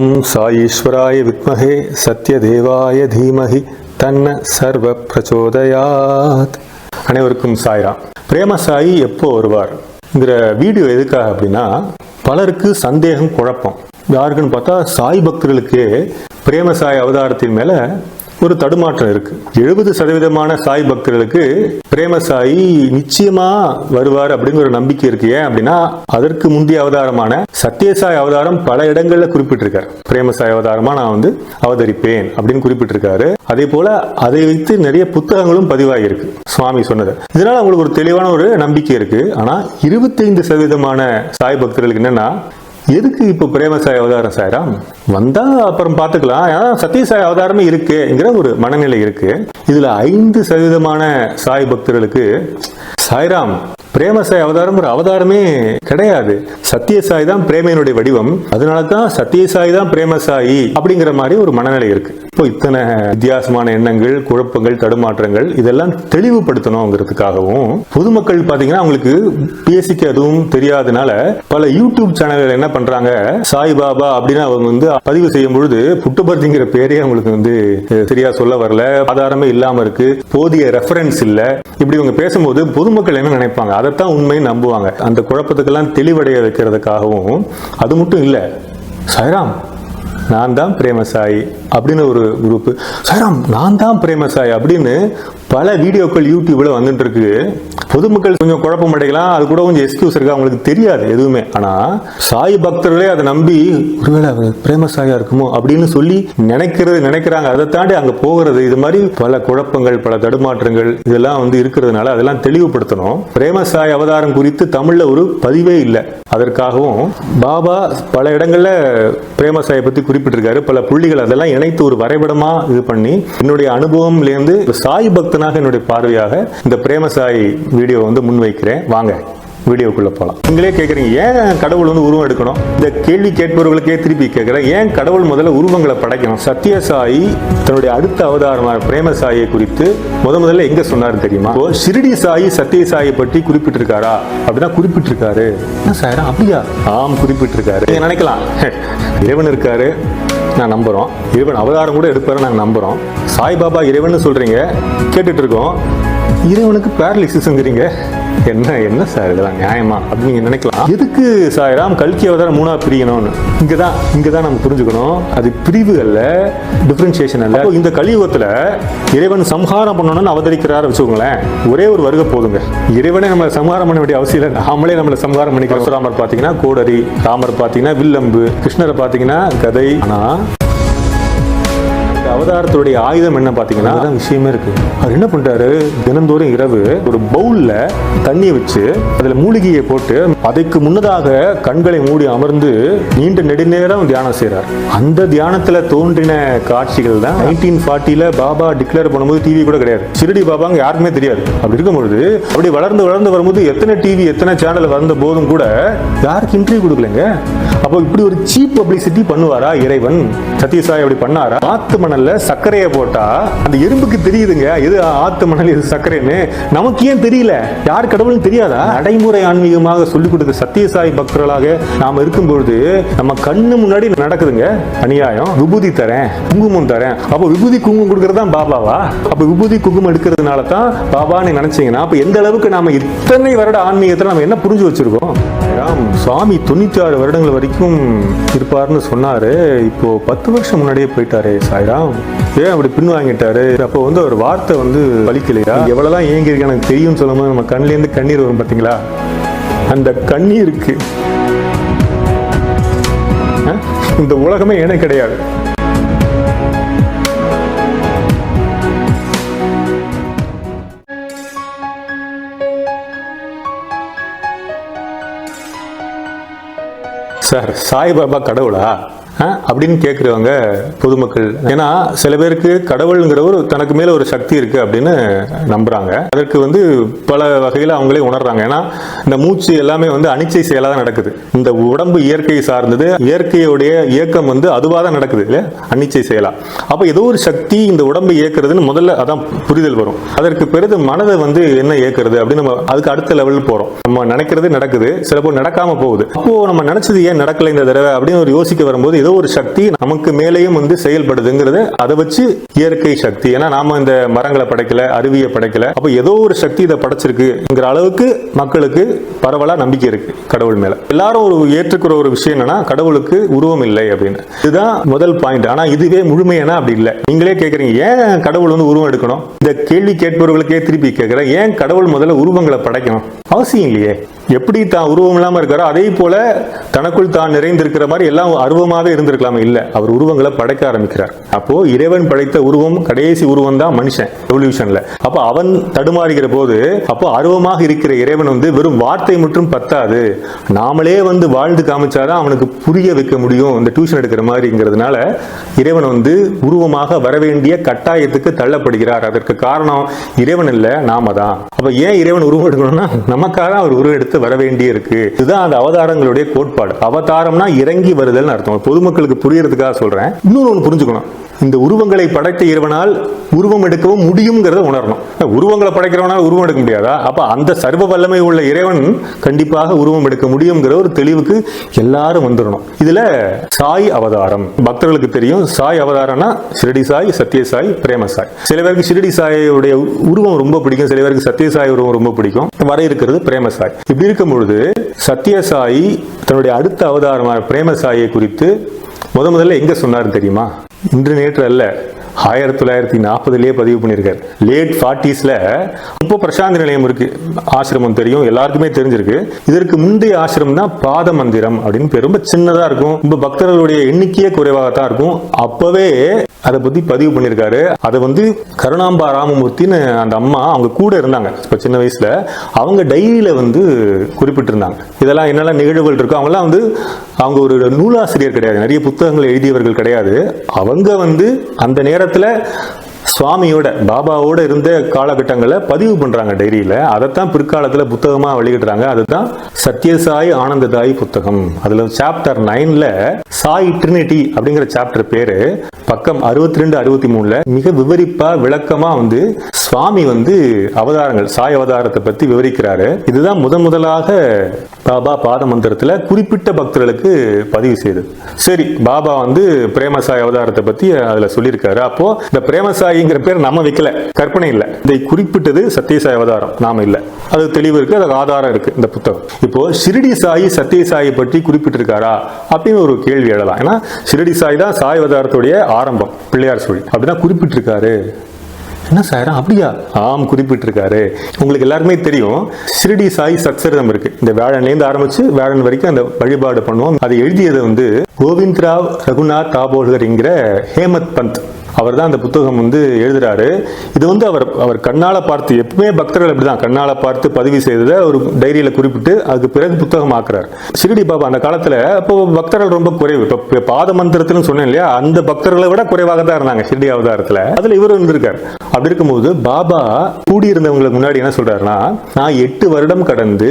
ஓம் சாயீஸ்வராய வித்மஹே சத்யதேவாய தீமஹி தன்ன சர்வ பிரச்சோதயாத். அனைவருக்கும் சாய்ராம். பிரேம சாயி எப்போ வருவார்ங்கிற வீடியோ எதுக்காக அப்படின்னா, பலருக்கு சந்தேகம், குழப்பம். யாருக்குன்னு பார்த்தா சாய் பக்தர்களுக்கு பிரேம சாய் அவதாரத்தின் மேல ஒரு தடுமாற்றம் இருக்கு. 70% சாய் பக்தர்களுக்கு பிரேம சாயி நிச்சயமா வருவார் அப்படிங்கிற ஒரு நம்பிக்கை இருக்கு. ஏன் அப்படின்னா, அதற்கு முந்தைய அவதாரமான சத்யசாய் அவதாரம் பல இடங்கள்ல குறிப்பிட்டிருக்காரு. பிரேம சாய் அவதாரமா நான் அவதரிப்பேன் அப்படின்னு குறிப்பிட்டிருக்காரு. அதே போல அதை வைத்து நிறைய புத்தகங்களும் பதிவாகிருக்கு சுவாமி சொன்னது. இதனால அவங்களுக்கு ஒரு தெளிவான ஒரு நம்பிக்கை இருக்கு. ஆனா 25% சாய் பக்தர்களுக்கு என்னன்னா, எதுக்கு இப்ப பிரேம சாய் அவதாரம் சாய்ராம் வந்தா அப்புறம் பாத்துக்கலாம், சத்யசாய் அவதாரமே இருக்குங்கிற ஒரு மனநிலை இருக்கு. இதுல 5% சாய் பக்தர்களுக்கு சாய்ராம் பிரேம சாய் அவதாரம் ஒரு அவதாரமே கிடையாது, சத்யசாய் தான் பிரேமையினுடைய வடிவம், அதனாலதான் சத்யசாய் தான் பிரேம சாயி அப்படிங்கிற மாதிரி ஒரு மனநிலை இருக்கு. இப்போ இத்தனை வித்தியாசமான எண்ணங்கள், குழப்பங்கள், தடுமாற்றங்கள் இதெல்லாம் தெளிவுபடுத்தணுங்கிறதுக்காகவும் பொதுமக்கள் பாத்தீங்கன்னா அவங்களுக்கு பேசிக்க எதுவும் தெரியாதனால பல யூடியூப் சேனல்கள் என்ன பண்றாங்க, சாய்பாபா அப்படின்னு அவங்க பதிவு செய்யும் பொழுது புட்டுபர்த்திங்கிற பேரே அவங்களுக்கு சரியா சொல்ல வரல, ஆதாரமே இல்லாம இருக்கு, போதிய ரெஃபரன்ஸ் இல்ல. இப்படி இவங்க பேசும்போது பொதுமக்கள் என்ன நினைப்பாங்க, அதைத்தான் உண்மையை நம்புவாங்க. அந்த குழப்பத்துக்கெல்லாம் தெளிவடைய வைக்கிறதுக்காகவும், அது மட்டும் இல்ல, சாய்ராம் நான் தான் பிரேம சாய் அப்படின்னு ஒரு குரூப், சாய்ராம் நான் தான் பிரேம சாய் அப்படின்னு பல வீடியோக்கள் யூடியூப்ல வந்துட்டு இருக்கு. பொதுமக்கள் கொஞ்சம் குழப்பம் அடையலாம், அது கூட கொஞ்சம் எக்ஸ்கியூஸ் இருக்கு, அவங்களுக்கு தெரியாது எதுவுமே. ஆனா சாய் பக்தர்களே அதை நம்பி ஒருவேளை பிரேம சாயா இருக்குமோ அப்படின்னு சொல்லி நினைக்கிறாங்க. அதை தாண்டி அங்க போகிறது, இது மாதிரி பல குழப்பங்கள், பல தடுமாற்றங்கள் இதெல்லாம் இருக்கிறதுனால அதெல்லாம் தெளிவுபடுத்தணும். பிரேம சாய் அவதாரம் குறித்து தமிழ்ல ஒரு பதிவே இல்லை. அதற்காகவும் பாபா பல இடங்கள்ல பிரேம சாயை பத்தி குறிப்பிட்டிருக்காரு. பல புள்ளிகள் அதெல்லாம் இணைத்து ஒரு வரைபடமா இது பண்ணி என்னுடைய அனுபவம்ல இருந்து சாய் பக்தனாக என்னுடைய பார்வையாக இந்த பிரேம சாய் வீடியோ முன்வைக்கிறேன். வாங்க வீடியோக்குள்ள போலாம். நீங்களே கேட்குறீங்க, ஏன் கடவுள் உருவம் எடுக்கணும்? இந்த கேள்வி கேட்பவர்களுக்கே திருப்பி கேட்கிறேன், ஏன் கடவுள் முதல்ல உருவங்களை படைக்கணும்? சத்யசாயி தன்னுடைய அடுத்த அவதாரமான பிரேம சாயை குறித்து முதல்ல எங்க சொன்னாரு தெரியுமா? ஷிரடி சாயி சத்யசாயை பற்றி குறிப்பிட்டிருக்காரா அப்படின்னா குறிப்பிட்டிருக்காரு. சார் அப்படியா? ஆம், குறிப்பிட்டிருக்காரு. நீங்க நினைக்கலாம், இறைவன் இருக்காரு நான் நம்புறோம், இறைவன் அவதாரம் கூட எடுப்பாரு நாங்க நம்புறோம், சாய்பாபா இறைவன் சொல்றீங்க கேட்டுட்டு இருக்கோம், இறைவனுக்கு பேரலிசிஸ்ங்கிறீங்க, என்ன சார் இதெல்லாம் நியாயமா அப்படின்னு நினைக்கலாம். எதுக்கு சாய்ராம் கல்கி அவதாரம் 3ஆ பிரியணும்னு இங்கதான் நம்ம புரிஞ்சுக்கணும். அது பிரிவு அல்ல, டிஃபரன்சியேஷன் அல்ல. இந்த கலியுகத்துல இறைவன் சம்ஹாரம் பண்ணணும்னு அவதரிக்கிறாரு வச்சுக்கோங்களேன், ஒரே ஒரு வருகை போதுங்க. இறைவனே நம்மளை சம்ஹாரம் பண்ண வேண்டிய அவசியம் இல்லை, நாமளே நம்மளை சம்ஹாரம் பண்ணிக்கிறோம். ராமர் பாத்தீங்கன்னா கோடரி, ராமர் பாத்தீங்கன்னா வில்லம்பு, கிருஷ்ணரை பாத்தீங்கன்னா கதை. ஆனா அவதாரத்துடைய ஆயுதம் என்ன பாத்தீங்கன்னா விஷயமே இருக்கு. அவர் என்ன பண்றாரு, தினந்தோறும் இரவு ஒரு பவுல்ல தண்ணி வச்சு அதுல மூலிகையை போட்டு அதுக்கு முன்னதாக கண்களை மூடி அமர்ந்து நீண்ட நெடுநேரம் தியானம் செய்யறார். அந்த தியானத்துல தோன்றின காட்சிகள் தான் 1940 பாபா டிக்ளேர் பண்ணும்போது டிவி கூட கிடையாது, ஷிரடி பாபாங்க யாருக்குமே தெரியாது. அப்படி இருக்கும்பொழுது அப்படி வளர்ந்து வரும்போது எத்தனை டிவி எத்தனை சேனல் வந்த போதும் கூட யாருக்கு இன்டர்வியூ கொடுக்கலங்க. அப்போ இப்படி ஒரு சீப் பப்ளிசிட்டி பண்ணுவாரா இறைவன்? சத்யசாய் அப்படி பண்ணாரா? ஆத்து மணல்ல சர்க்கரையை போட்டா அந்த எறும்புக்கு தெரியுதுங்க எது ஆத்து மணல் எது சர்க்கரைன்னு, நமக்கு ஏன் தெரியல? யார் கடவுளும் தெரியாதா? நடைமுறை ஆன்மீகமாக சொல்லிக் கொடுத்த சத்யசாய் பக்தர்களாக நாம இருக்கும்பொழுது நம்ம கண்ணு முன்னாடி நடக்குதுங்க அநியாயம். விபூதி தரேன், குங்குமம் தரேன். அப்ப விபூதி குங்குமம் கொடுக்கறது தான் பாபாவா? அப்ப விபூதி குங்குமம் எடுக்கிறதுனால தான் பாபான்னு நினைச்சீங்கன்னா அப்ப எந்த அளவுக்கு நாம இத்தனை வருட ஆன்மீகத்துல நம்ம என்ன புரிஞ்சு வச்சிருக்கோம்? சுவாமி 96 வருடங்கள் வரைக்கும் இருப்பாருன்னு சொன்னாரு. இப்போ 10 வருஷம் முன்னாடியே போயிட்டாரு சாய்ராம். ஏன் அப்படி பின்வாங்கிட்டாரு? அப்போ ஒரு வார்த்தை வலிக்கலையா? எவ்வளவுதான் ஏங்கி இருக்கு எனக்கு தெரியும் சொல்லும்போது நம்ம கண்ணுல இருந்து கண்ணீர் வரும் பாத்தீங்களா? அந்த கண்ணீருக்கு இந்த உலகமே ஏனே கிடையாது. சார் சாய்பாபா கடவுளா அப்படின்னு கேட்குறவங்க பொதுமக்கள். ஏன்னா சில பேருக்கு கடவுள்ங்கிறவர் தனக்கு மேல ஒரு சக்தி இருக்கு அப்படின்னு நம்புறாங்க. அதற்கு பல வகையில் அவங்களே உணர்றாங்க. ஏன்னா இந்த மூச்சு எல்லாமே அனிச்சை செயலா தான் நடக்குது. இந்த உடம்பு இயற்கை சார்ந்தது, இயற்கையுடைய இயக்கம் அதுவாக தான் நடக்குது இல்லையா, அனிச்சை செயலா. அப்ப ஏதோ ஒரு சக்தி இந்த உடம்பை இயக்குறதுன்னு முதல்ல அதான் புரிதல் வரும். அதற்கு பிறகு மனதை என்ன இயக்குறது அப்படின்னு நம்ம அதுக்கு அடுத்த லெவலில் போறோம். நம்ம நினைக்கிறது நடக்குது, சில பேர் நடக்காம போகுது. அப்போ நம்ம நினைச்சது ஏன் நடக்கல இந்த தடவை அப்படின்னு யோசிக்க வரும்போது ஏதோ ஒரு சக்தி நமக்கு மேலேயும் வந்து செயல்படுதுங்கிறது, அதை வச்சு இயற்கை சக்தி. ஏன்னா நாம இந்த மரங்களை படைக்கல, அருவியை படைக்கல, அப்ப ஏதோ ஒரு சக்தி இதை படைச்சிருக்குங்கிற அளவுக்கு மக்களுக்கு பரவலா நம்பிக்கை இருக்கு கடவுள் மேல. எல்லாரும் ஒரு ஏற்றுக்கிற ஒரு விஷயம் என்னன்னா கடவுளுக்கு உருவம் இல்லை அப்படின்னு. இதுதான் முதல் பாயிண்ட். ஆனா இதுவே முழுமையான அப்படி இல்லை. நீங்களே கேட்கறீங்க, ஏன் கடவுள் வந்து உருவம் எடுக்கணும்? இந்த கேள்வி கேட்பவர்களுக்கே திருப்பி கேட்கிறேன், ஏன் கடவுள் முதல்ல உருவங்களை படைக்கணும்? அவசியம் இல்லையே. எப்படி தான் உருவம் இல்லாம இருக்காரோ அதே போல தனக்குள் தான் நிறைந்திருக்கிற மாதிரி எல்லாம் அருவமாவே இருந்திருக்கலாமே. இல்ல, அவர் உருவங்களை படைக்க ஆரம்பிக்கிறார். அப்போ இறைவன் படைத்த உருவம் கடைசி உருவம் தான் மனுஷன் எவல்யூஷன்ல. அப்போ அவன் தடுமாறுகிற போது, அப்போ அருவமாக இருக்கிற இறைவன் வந்து வெறும் வார்த்தை மட்டும் பத்தாது, நாமளே வந்து வாழ்ந்து காமிச்சாதான் அவனுக்கு புரிய வைக்க முடியும், இந்த டியூஷன் எடுக்கிற மாதிரிங்கிறதுனால இறைவன் வந்து உருவமாக வரவேண்டிய கட்டாயத்துக்கு தள்ளப்படுகிறார். அதற்கு காரணம் இறைவன் இல்ல, நாம தான். அப்ப ஏன் இறைவன் உருவம் எடுக்கணும்னா நமக்காக அவர் உருவம் எடுத்து வர வேண்டி இருக்கு. இதுதான் அந்த அவதாரங்களுடைய கோட்பாடு. அவதாரம்னா இறங்கி வருதல் அர்த்தம். பொதுமக்களுக்கு புரியறதுக்காக சொல்றேன். இன்னொன்னு புரிஞ்சுக்கணும், இந்த உருவங்களை படைத்த இறைவனால் உருவம் எடுக்கவும் முடியும்ங்கிறத உணரணும். உருவங்களை படைக்கிறவனால் உருவம் எடுக்க முடியாதா? அப்ப அந்த சர்வ வல்லமை உள்ள இறைவன் கண்டிப்பாக உருவம் எடுக்க முடியும்ங்கிற ஒரு தெளிவுக்கு எல்லாரும் வந்துடணும். இதுல சாய் அவதாரம் பக்தர்களுக்கு தெரியும். சாய் அவதாரம்னா ஷிரடி சாய், சத்ய சாய், பிரேம சாய். சில பேருக்கு ஷிரடி சாயுடைய உருவம் ரொம்ப பிடிக்கும், சில பேருக்கு சத்ய சாய் உருவம் ரொம்ப பிடிக்கும். வர இருக்கிறது பிரேம சாய். இப்படி இருக்கும் பொழுது சத்ய சாய் தன்னுடைய அடுத்த அவதாரமான பிரேம சாயை குறித்து முதல்ல எங்க சொன்னாரு தெரியுமா? இன்று நேற்று அல்ல, 1940 பதிவு பண்ணியிருக்காரு. லேட் 40ஸ்ல இப்போ பிரசாந்தி நிலையம் இருக்கு, ஆசிரமம் தெரியும், எல்லாருக்குமே தெரிஞ்சிருக்கு. இதற்கு முந்தைய ஆசிரமம் தான் பாத மந்திரம் அப்படின்னு பேர். ரொம்ப சின்னதா இருக்கும், ரொம்ப பக்தர்களுடைய எண்ணிக்கையே குறைவாகத்தான் இருக்கும். அப்பவே அதை பத்தி பதிவு பண்ணியிருக்காரு. அதை வந்து கருணாம்பா ராமமூர்த்தின்னு அந்த அம்மா அவங்க கூட இருந்தாங்க இப்போ சின்ன வயசுல, அவங்க டைரியில வந்து குறிப்பிட்டிருந்தாங்க. இதெல்லாம் என்னெல்லாம் நிகழ்வுகள் இருக்கோ அவங்கெல்லாம் வந்து, அவங்க ஒரு நூலாசிரியர் கிடையாது, நிறைய புத்தகங்கள் எழுதியவர்கள் கிடையாது. அவங்க வந்து அந்த நேரத்துல சுவாமியோட பாபாவோட இருந்த காலகட்டங்களை பதிவு பண்றாங்க டைரியில. அதைத்தான் பிற்காலத்துல புத்தகமா வெளியிடுறாங்க. அதுதான் சத்யசாய் ஆனந்ததாய் புத்தகம். அதுல சாப்டர் 9ல சாய் ட்ரினிட்டி அப்படிங்கிற சாப்டர் பேரு. பக்கம் 62, 63ல மிக விவரிப்பா விளக்கமா வந்து சுவாமி வந்து அவதாரங்கள், சாய் அவதாரத்தை பத்தி விவரிக்கிறாரு. இதுதான் முதலாக பாபா பாத மந்திரத்துல குறிப்பிட்ட பக்தர்களுக்கு பதிவு செய்தது. சரி, பாபா வந்து பிரேமசாய் அவதாரத்தை பத்தி அதுல சொல்லியிருக்காரு. அப்போ இந்த பிரேமசாயிங்கிற பேர் நம்ம வைக்கல, கற்பனை இல்லை. இதை குறிப்பிட்டது சத்யசாய் அவதாரம், நாம இல்ல. அது தெளிவு இருக்கு, அதுக்கு ஆதாரம் இருக்கு இந்த புத்தகம். இப்போ ஷிரடி சாயி சத்யசாயை பற்றி குறிப்பிட்டிருக்காரா அப்படின்னு ஒரு கேள்வி எழலாம். ஏன்னா ஷிரடி சாய் தான் சாய் அவதாரத்துடைய ஆரம்பம், பிள்ளையார் சொல்லி அப்படிதான் குறிப்பிட்டிருக்காரு. என்ன சார் அப்படியா? ஆம், குறிப்பிட்டிருக்காரு. உங்களுக்கு எல்லாருமே தெரியும், ஷிரடி சாய் சத்சரிதம் இருக்கு. இந்த வேழன்லேருந்து ஆரம்பிச்சு வேழன் வரைக்கும் அந்த வழிபாடு பண்ணுவோம். அதை எழுதியது வந்து கோவிந்த்ராவ் ரகுநாத் தாபோல்கர் என்கிற ஹேமத் பந்த். அவர் தான் அந்த புத்தகம் வந்து எழுதுறாரு. இது வந்து அவர் கண்ணால பார்த்து, எப்பவுமே பக்தர்கள் அப்படிதான் கண்ணால பார்த்து பதிவு செய்ததை ஒரு டைரியில குறிப்பிட்டு அதுக்கு பிறகு புத்தகம் ஆக்குறாரு. ஷிரடி பாபா அந்த காலத்துல இப்போ பக்தர்கள் ரொம்ப குறைவு. இப்போ பாத மந்திரத்திலும் சொன்னேன் இல்லையா, அந்த பக்தர்களை விட குறைவாக தான் இருந்தாங்க ஷிரடி அவதாரத்துல. அதுல இவர் இருந்திருக்காரு. அப்படி இருக்கும்போது பாபா கூடியிருந்தவங்களுக்கு முன்னாடி என்ன சொல்றாருன்னா, நான் 8 வருடம் கடந்து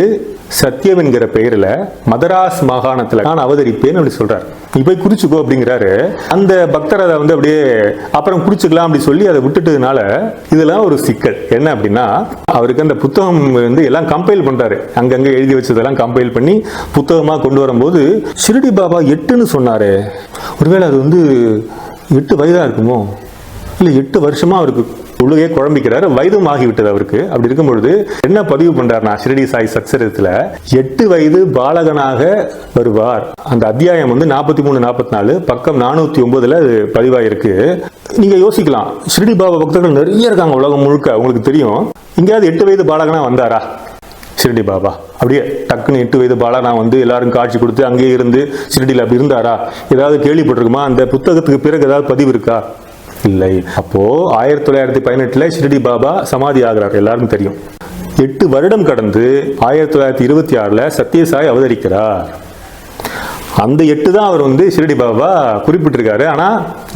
சத்தியம் என்கிற பெயரில் மதராஸ் மாகாணத்துல நான் அவதரிப்பேன் அப்படி சொல்றாரு. நீ போய் குறிச்சுக்கோ அப்படிங்கிறாரு. அந்த பக்தர் அதை வந்து அப்படியே அப்புறம் குறிச்சுக்கலாம் அப்படி சொல்லி அதை விட்டுட்டதுனால இதெல்லாம் ஒரு சிக்கல். என்ன அப்படின்னா, அவருக்கு அந்த புத்தகம் வந்து எல்லாம் கம்பைல் பண்றாரு, அங்கங்க எழுதி வச்சதெல்லாம் கம்பைல் பண்ணி புத்தகமா கொண்டு வரும்போது ஷிரடி பாபா 8ன்னு சொன்னாரு. ஒருவேளை அது வந்து 8 வயதா இருக்குமோ, இல்ல 8 வருஷமா அவருக்கு உள்ளே குழம்பிக்கிறாரு, வயதும் ஆகிவிட்டது அவருக்கு. அப்படி இருக்கும் பொழுது என்ன பதிவு பண்றாருன்னா, ஷிரடி சாய் சத்சரிதத்துல 8 வயது பாலகனாக வருவார். அந்த அத்தியாயம் வந்து 43, 44 பக்கம் 409ல பதிவாயிருக்கு. நீங்க யோசிக்கலாம், ஷிரடி பாபா பக்தர்கள் நிறைய இருக்காங்க உலகம் முழுக்க, உங்களுக்கு தெரியும். இங்கேயாவது 8 வயது பாலகனா வந்தாரா ஷிரடி பாபா? அப்படியே டக்குன்னு 8 வயது பாலகனா வந்து எல்லாரும் காட்சி கொடுத்து அங்கேயே இருந்து ஷிரடியில் அப்படி இருந்தாரா? ஏதாவது கேள்விப்பட்டிருக்குமா? அந்த புத்தகத்துக்கு பிறகு ஏதாவது பதிவு இருக்கா? இல்லை. அப்போ 1918ல ஷிரடி பாபா சமாதி ஆகிறார், எல்லாருக்கும் தெரியும். 8 வருடம் கடந்து 1926ல சத்யசாய் அவதரிக்கிறார். அந்த 8 தான் அவர் வந்து ஷிரடி பாபா குறிப்பிட்டிருக்காரு. ஆனா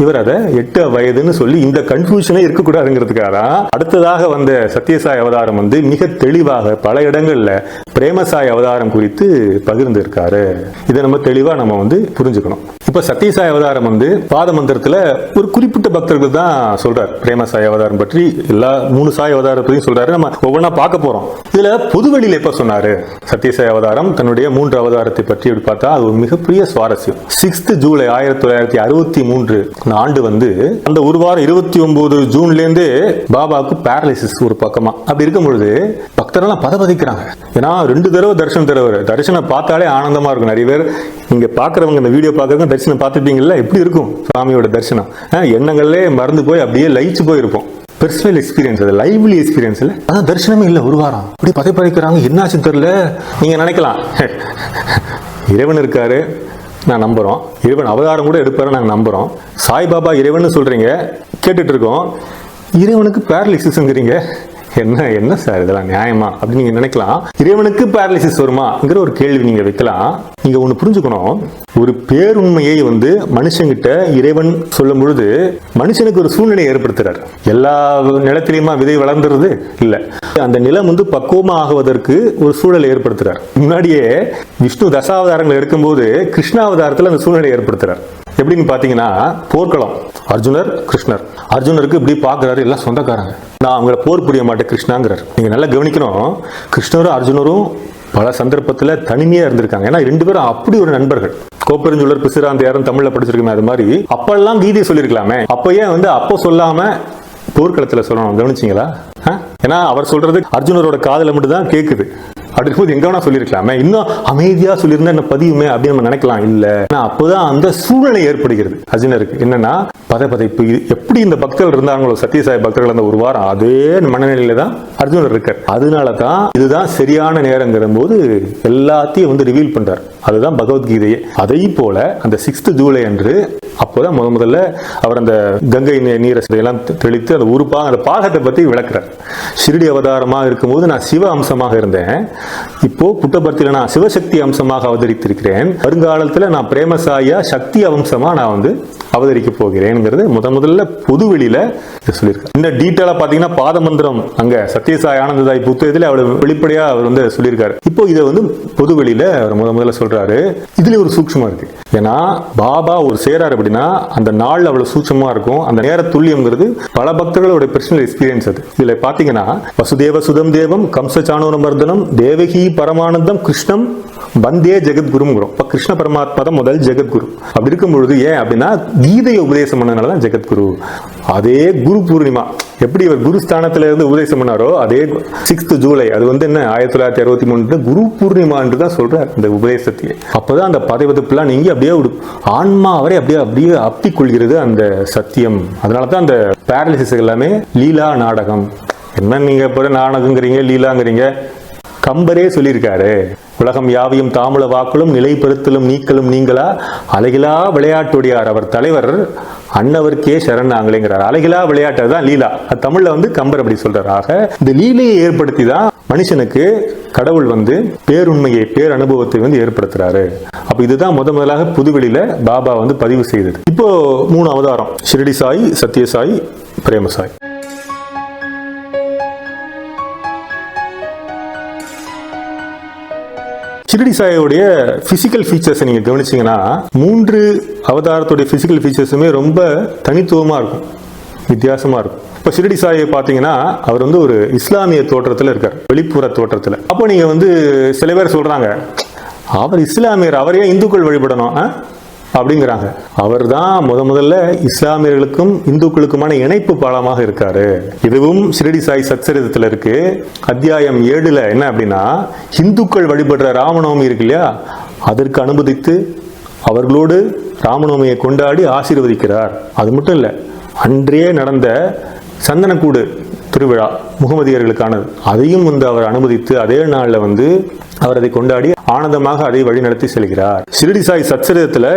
இவர் அதை 8 வயதுன்னு சொல்லி இந்த கன்ஃபியூஷனே இருக்கக்கூடாதுங்கிறதுக்காக அடுத்ததாக வந்த சத்யசாய் அவதாரம் வந்து மிக தெளிவாக பல இடங்கள்ல பிரேமசாய் அவதாரம் குறித்து பகிர்ந்து இருக்காரு. இதை நம்ம தெளிவா நம்ம புரிஞ்சுக்கணும். இப்ப சத்யசாய் அவதாரம் பாத மந்திரத்துல ஒரு குறிப்பிட்ட பக்தர்கள் தான் சொல்றாரு பிரேமசாய் அவதாரம் பற்றி. எல்லா 3 சாய் அவதாரம் பற்றியும் சொல்றாரு. நம்ம ஒவ்வொன்றா பார்க்க போறோம். இதுல பொதுவெளியில எப்ப சொன்னாரு சத்யசாய் அவதாரம் தன்னுடைய 3 அவதாரத்தை பற்றி அப்படி பார்த்தா அது ஒரு மிகப்பெரிய சுவாரஸ்யம். 6 ஜூலை 1963 ஆண்டு அந்த ஒரு வாரம் 29 ஜூன்ல இருந்து பாபாவுக்கு பேரலிசிஸ் ஒரு பக்கமா. அப்படி இருக்கும் பொழுது பக்தரெல்லாம் பதபதிக்கிறாங்க. ஏன்னா 2 தடவை தரிசனம் பார்த்தாலே ஆனந்தமா இருக்கும். நிறைய பேர் இங்க பாக்குறவங்க இந்த வீடியோ பாக்குறவங்க தரிசனம் பார்த்துட்டீங்கல்ல, எப்படி இருக்கும் சுவாமியோட தரிசனம்? எண்ணங்களே மறந்து போய் அப்படியே லயிச்சு போயிருப்போம். பெர்சனல் எக்ஸ்பீரியன்ஸ், அது லைவ்லி எக்ஸ்பீரியன்ஸ் இல்ல. அதான் தரிசனமே இல்ல, ஒரு வாரம் அப்படி பதைப்படைக்கிறாங்க. என்னாச்சு தெரியல. நீங்க நினைக்கலாம் இறைவன் இருக்காரு, நான் நம்புறோம். இறைவன் அவதாரம் கூட எடுப்பாரு, நாங்க நம்புறோம். சாய்பாபா இறைவன் சொல்றீங்க, கேட்டுட்டு இருக்கோம். இறைவனுக்கு பேரலிசிஸ்ங்கிறீங்க. என்ன சார் இதெல்லாம் நியாயமா அப்படின்னு நீங்க நினைக்கலாம். இறைவனுக்கு பேரலிசிஸ் வருமாங்கிற ஒரு கேள்வி நீங்க வைக்கலாம். நீங்க ஒண்ணு புரிஞ்சுக்கணும். ஒரு பேருண்மையை மனுஷங்கிட்ட இறைவன் சொல்லும் பொழுது மனுஷனுக்கு ஒரு சூழ்நிலை ஏற்படுத்துறாரு. எல்லா நிலத்திலையுமா விதை வளர்ந்துருது இல்ல. அந்த நிலம் பக்குவமா ஆகுவதற்கு ஒரு சூழலை ஏற்படுத்துறாரு. முன்னாடியே விஷ்ணு தசாவதாரங்கள் எடுக்கும்போது கிருஷ்ணாவதாரத்துல அந்த சூழ்நிலை ஏற்படுத்துறாரு. எப்படின்னு பாத்தீங்கன்னா, போர்க்களம், அர்ஜுனர் கிருஷ்ணர். அர்ஜுனருக்கு இப்படி பாக்குறாரு, எல்லாம் சொந்தக்காரங்க. நான் அவங்கள போர் புரிய மாட்டேன் கிருஷ்ணாங்கிறார். நீங்க நல்லா கவனிக்கணும். கிருஷ்ணரும் அர்ஜுனரும் பல சந்தர்ப்பத்துல தனிமையா இருந்திருக்காங்க. ஏன்னா 2 பேரும் அப்படி ஒரு நண்பர்கள். கோப்பெருஞ்சுள்ளர் பிசிராந்தையாரும் தமிழ்ல படிச்சிருக்கோமே, அது மாதிரி அப்பெல்லாம் கீதையை சொல்லியிருக்கலாமே. அப்பயே அப்போ சொல்லாம போர்க்களத்துல சொல்லணும். கவனிச்சிங்களா? ஏன்னா அவர் சொல்றது அர்ஜுனரோட காதல மட்டும் தான் கேக்குது. அப்படி இருக்கும்போது எங்க வேணா சொல்லியிருக்கலாமே, இன்னும் அமைதியா சொல்லியிருந்தா என்ன பதியுமே அப்படின்னு நம்ம நினைக்கலாம். இல்ல, அப்போதான் அந்த சூழ்நிலை ஏற்படுகிறது அர்ஜுனருக்கு. என்னன்னா பதைப்பு. எப்படி இந்த பக்தர்கள் இருந்தாங்களோ சத்யசாய் பக்தர்கள் அந்த ஒரு வாரம், அதே மனநிலையில தான் அர்ஜுனர் இருக்கார். அதனாலதான் இதுதான் சரியான நேரங்கிற போது எல்லாத்தையும் ரிவீல் பண்றார். அதுதான் பகவத்கீதையே. அதை போல அந்த 6 ஜூலை அன்று அப்போதான் முதல்ல அவர் அந்த கங்கை நீரை எல்லாம் தெளித்து அந்த அந்த பாகத்தை பத்தி விளக்குறார். ஷிரடி அவதாரமாக இருக்கும்போது நான் சிவ அம்சமாக இருந்தேன். இப்போ புட்டபர்த்தியில நான் சிவசக்தி அம்சமாக அவதரித்திருக்கிறேன். வருங்காலத்துல நான் பிரேமசாயா சக்தி அம்சமா நான் அவதரிக்க போகிறேன்ங்கிறது முதல்ல பொதுவெளியில சொல்லியிருக்காரு. இந்த டீட்டெயிலா பாத்தீங்கன்னா பாத மந்திரம் அங்க சத்யசாய் ஆனந்ததாய் புத்தகத்துல அவர் வெளிப்படையா அவர் சொல்லியிருக்காரு. இப்போ இதை பொதுவெளியில அவர் முதல்ல சொல்றாரு. இதுல ஒரு சூட்சமா இருக்கு. ஏன்னா பாபா ஒரு சேரார் அப்படின்னா அந்த நாள் அவ்வளவு சூட்சமா இருக்கும். அந்த நேர துல்லியம்ங்கிறது பல பக்தர்களோட பர்சனல் எக்ஸ்பீரியன்ஸ். அது இதுல பாத்தீங்கன்னா வசுதேவ சுதம் தேவம் கம்ச சாணூரமர்தனம் தேவகி பரமானந்தம் கிருஷ்ணம் வந்தே ஜெகத்குருங்கிறோம். இப்ப கிருஷ்ண பரமாத்மா தான் முதல் ஜெகத்குரு. அப்படி இருக்கும் பொழுது ஏன் அப்படின்னா கீதையை உபதேசம் பண்ணனாலதான் ஜெகத்குரு. அதே குரு பூர்ணிமா எப்படி இவர் குரு ஸ்தானத்துல இருந்து உபதேசம் பண்ணாரோ அதே 6 ஜூலை அது என்ன 1963 குரு பூர்ணிமா என்று தான் சொல்றார் இந்த உபதேசத்தையே. அப்பதான் அந்த பதைவதெல்லாம் நீங்க அப்படியே ஆன்மா அவரை அப்படியே அப்பிக் கொள்கிறது அந்த சத்தியம். அதனாலதான் அந்த பேரலிசிஸ் எல்லாமே லீலா நாடகம். என்ன நீங்க இப்போ நாடகங்கிறீங்க லீலாங்கிறீங்க. கம்பரே சொல்லியிருக்காரு, உலகம் யாவையும் தாமுல வாக்களும் நிலை பெறுத்தலும் நீக்கலும் நீங்களா அழகிலா விளையாட்டுடையார் அவர் தலைவர் அன்னவருக்கே சரண் நாங்களேங்கிறார். அழகிலா விளையாட்டு தான் லீலா. தமிழ்ல கம்பர் அப்படி சொல்றாரு. ஆக இந்த லீலையை ஏற்படுத்தி தான் மனுஷனுக்கு கடவுள் பேருண்மையை பேர் அனுபவத்தை ஏற்படுத்துறாரு. அப்ப இதுதான் முதலாக புதுவெளியில பாபா பதிவு செய்தது. இப்போ 3 அவதாரம் ஷிரடி சாய், சத்யசாய், பிரேமசாய். ஷிரடி சாயோடைய பிசிக்கல் ஃபீச்சர்ஸ் நீங்க கவனிச்சீங்கன்னா 3 அவதாரத்துடைய பிசிக்கல் ஃபீச்சர்ஸுமே ரொம்ப தனித்துவமா இருக்கும், வித்தியாசமா இருக்கும். இப்ப ஷிரடி சாயை பாத்தீங்கன்னா அவர் ஒரு இஸ்லாமிய தோற்றத்துல இருக்கார், வெளிப்புற தோற்றத்துல. அப்போ நீங்க சில பேர் சொல்றாங்க அவர் இஸ்லாமியர், அவரையே இந்துக்கள் வழிபடணும் அப்படிங்கிறாங்க. அவர் தான் முதல்ல இஸ்லாமியர்களுக்கும் இந்துக்களுக்குமான இணைப்பு பாலமாக இருக்காரு. இதுவும் ஷிரடி சாய் சச்சரிதத்துல இருக்கு. அத்தியாயம் 7ல என்ன அப்படின்னா, இந்துக்கள் வழிபடுற ராமநவமி இருக்கு இல்லையா, அதற்கு அனுமதித்து அவர்களோடு ராமநவமியை கொண்டாடி ஆசீர்வதிக்கிறார். அது மட்டும் இல்ல, அன்றே நடந்த சந்தனக்கூடு திருவிழா முகமதியர்களுக்கானது, அதையும் அவர் அனுமதித்து அதே நாள்ல அவர் அதை கொண்டாடி ஆனந்தமாக அதை வழிநடத்தி செல்கிறார். ஷிரடி சாய் சச்சரிதத்துல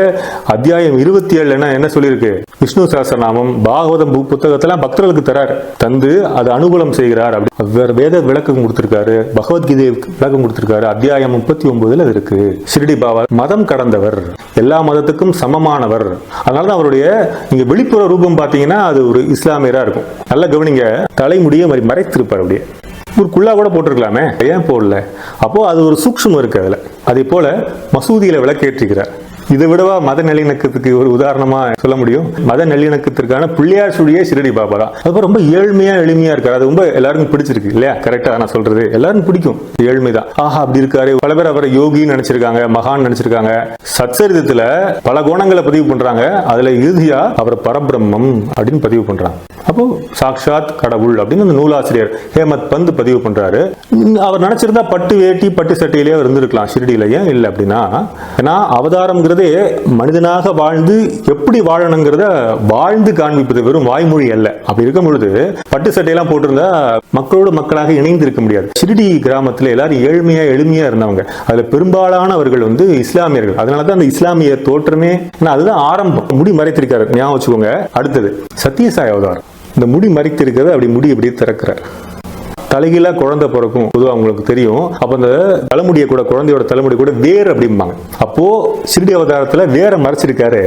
அத்தியாயம் 27 என்ன சொல்லியிருக்கு, விஷ்ணு சஹஸ்ரநாமம் பாகவதம் புத்தகத்தெல்லாம் பக்தர்களுக்கு தராரு, தந்து அதை அனுகூலம் செய்கிறார். அப்படி வேத விளக்கம் கொடுத்திருக்காரு, பகவத்கீதை விளக்கம் கொடுத்திருக்காரு. அத்தியாயம் 39 அது இருக்கு. ஷிரடி பாபா மதம் கடந்தவர், எல்லா மதத்துக்கும் சமமானவர். அதனாலதான் அவருடைய நீங்க வெளிப்புற ரூபம் பாத்தீங்கன்னா அது ஒரு இஸ்லாமியரா இருக்கும். நல்ல கவனிங்க, தலைமுடிய மறைத்திருப்பார். அப்படியே ஒரு குல்லா கூட போட்டிருக்கலாமே, ஏன் போடல? அப்போ அது ஒரு சூக்ஷ்மம் இருக்கு அதுல. அதே போல மசூதியில விளக்கேற்றிக்கிறார். இதை விடவா மத நல்லிணக்கத்துக்கு ஒரு உதாரணமா சொல்ல முடியும்? மத நல்லிணக்கத்திற்கான பிள்ளையார் சுழியே ஷிரடி பாபா தான். அது ரொம்ப ஏழ்மையா எளிமையா இருக்காரு. அது ரொம்ப எல்லாருக்கும் பிடிச்சிருக்கு இல்லையா? கரெக்டா நான் சொல்றது? எல்லாருக்கும் பிடிக்கும், ஏழ்மைதான். ஆஹா அப்படி இருக்காரு. பல பேர் அவரை யோகின்னு நினைச்சிருக்காங்க, மகான் நினைச்சிருக்காங்க. சச்சரிதத்துல பல குணங்களை பதிவு பண்றாங்க. அதுல இறுதியா அவர் பரபிரம்மம் அப்படின்னு பதிவு பண்றாங்க. அப்போ சாக்ஷாத் கடவுள் அப்படின்னு அந்த நூலாசிரியர் ஹேமத் பந்த் பதிவு பண்றாரு. அவர் நினைச்சிருந்தா பட்டு வேட்டி பட்டு சட்டையிலேயே இருந்திருக்கலாம் ஷிரடியில. ஏன் இல்லை அப்படின்னா, ஏன்னா அவதாரம்ங்கிறதே மனிதனாக வாழ்ந்து எப்படி வாழணுங்கிறத வாழ்ந்து காண்பிப்பது, வெறும் வாய்மொழி அல்ல. அப்படி இருக்கும் பொழுது பட்டு சட்டையெல்லாம் போட்டிருந்தா மக்களோடு மக்களாக இணைந்து இருக்க முடியாது. ஷிரடி கிராமத்துல எல்லாரும் ஏழ்மையா எளிமையா இருந்தவங்க. அதுல பெரும்பாலானவர்கள் இஸ்லாமியர்கள். அதனாலதான் அந்த இஸ்லாமிய தோற்றமே, அதுதான் ஆரம்பம். முடி மறைத்திருக்காரு, ஞாபகம் வச்சுக்கோங்க. அடுத்தது சத்யசாய் அவதாரம். இந்த முடி மறைத்திருக்கிறது, அப்படி முடி இப்படி திறக்கிறார். தலைகீழா குழந்தை பிறக்கும், பொதுவாக உங்களுக்கு தெரியும். அப்ப அந்த தலைமுடியை கூட, குழந்தையோட தலைமுடி கூட வேர் அப்படிம்பாங்க. அப்போ ஷிரடி அவதாரத்துல வேற மறைச்சிருக்காரு,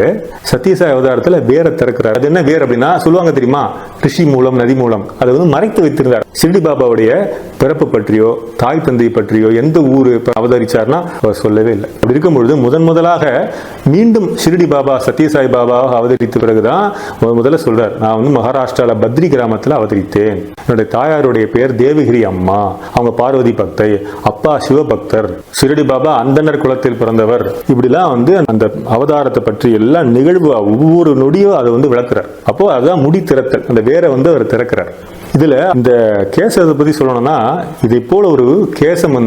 சத்யசாய் அவதாரத்துல வேற திறக்கிறார். அது என்ன வேர் அப்படின்னா சொல்லுவாங்க தெரியுமா? ரிஷி மூலம், நதி மூலம். அதை மறைத்து வைத்திருந்தார். ஷிரடி பாபாவுடைய பிறப்பு பற்றியோ தாய் தந்தை பற்றியோ எந்த ஊரு அவதரிச்சார்னா அவர் சொல்லவே இல்லை. அப்படி இருக்கும்பொழுது முதலாக மீண்டும் ஷிரடி பாபா சத்யசாய் பாபா அவதரித்த பிறகுதான் முதல்ல சொல்றார், நான் மகாராஷ்டிரால பத்ரி கிராமத்துல அவதரித்தேன். என்னுடைய தாயாருடைய பெயர் தேவகிரி அம்மா. அவங்க பார்வதி பக்தை, அப்பா சிவபக்தர். ஷிரடி பாபா அந்தனர் குலத்தில் பிறந்தவர். இப்படிலாம் அந்த அவதாரத்தை பற்றி எல்லாம் நிகழ்வு ஒவ்வொரு நொடியும் அதை விளக்குறார். அப்போ அதுதான் முடி திறத்தல். அந்த வேற அவர் திறக்கிறார். இதுல இந்த கேசத்தை பத்தி சொல்லணும்னா, இதை போல ஒரு கேசம்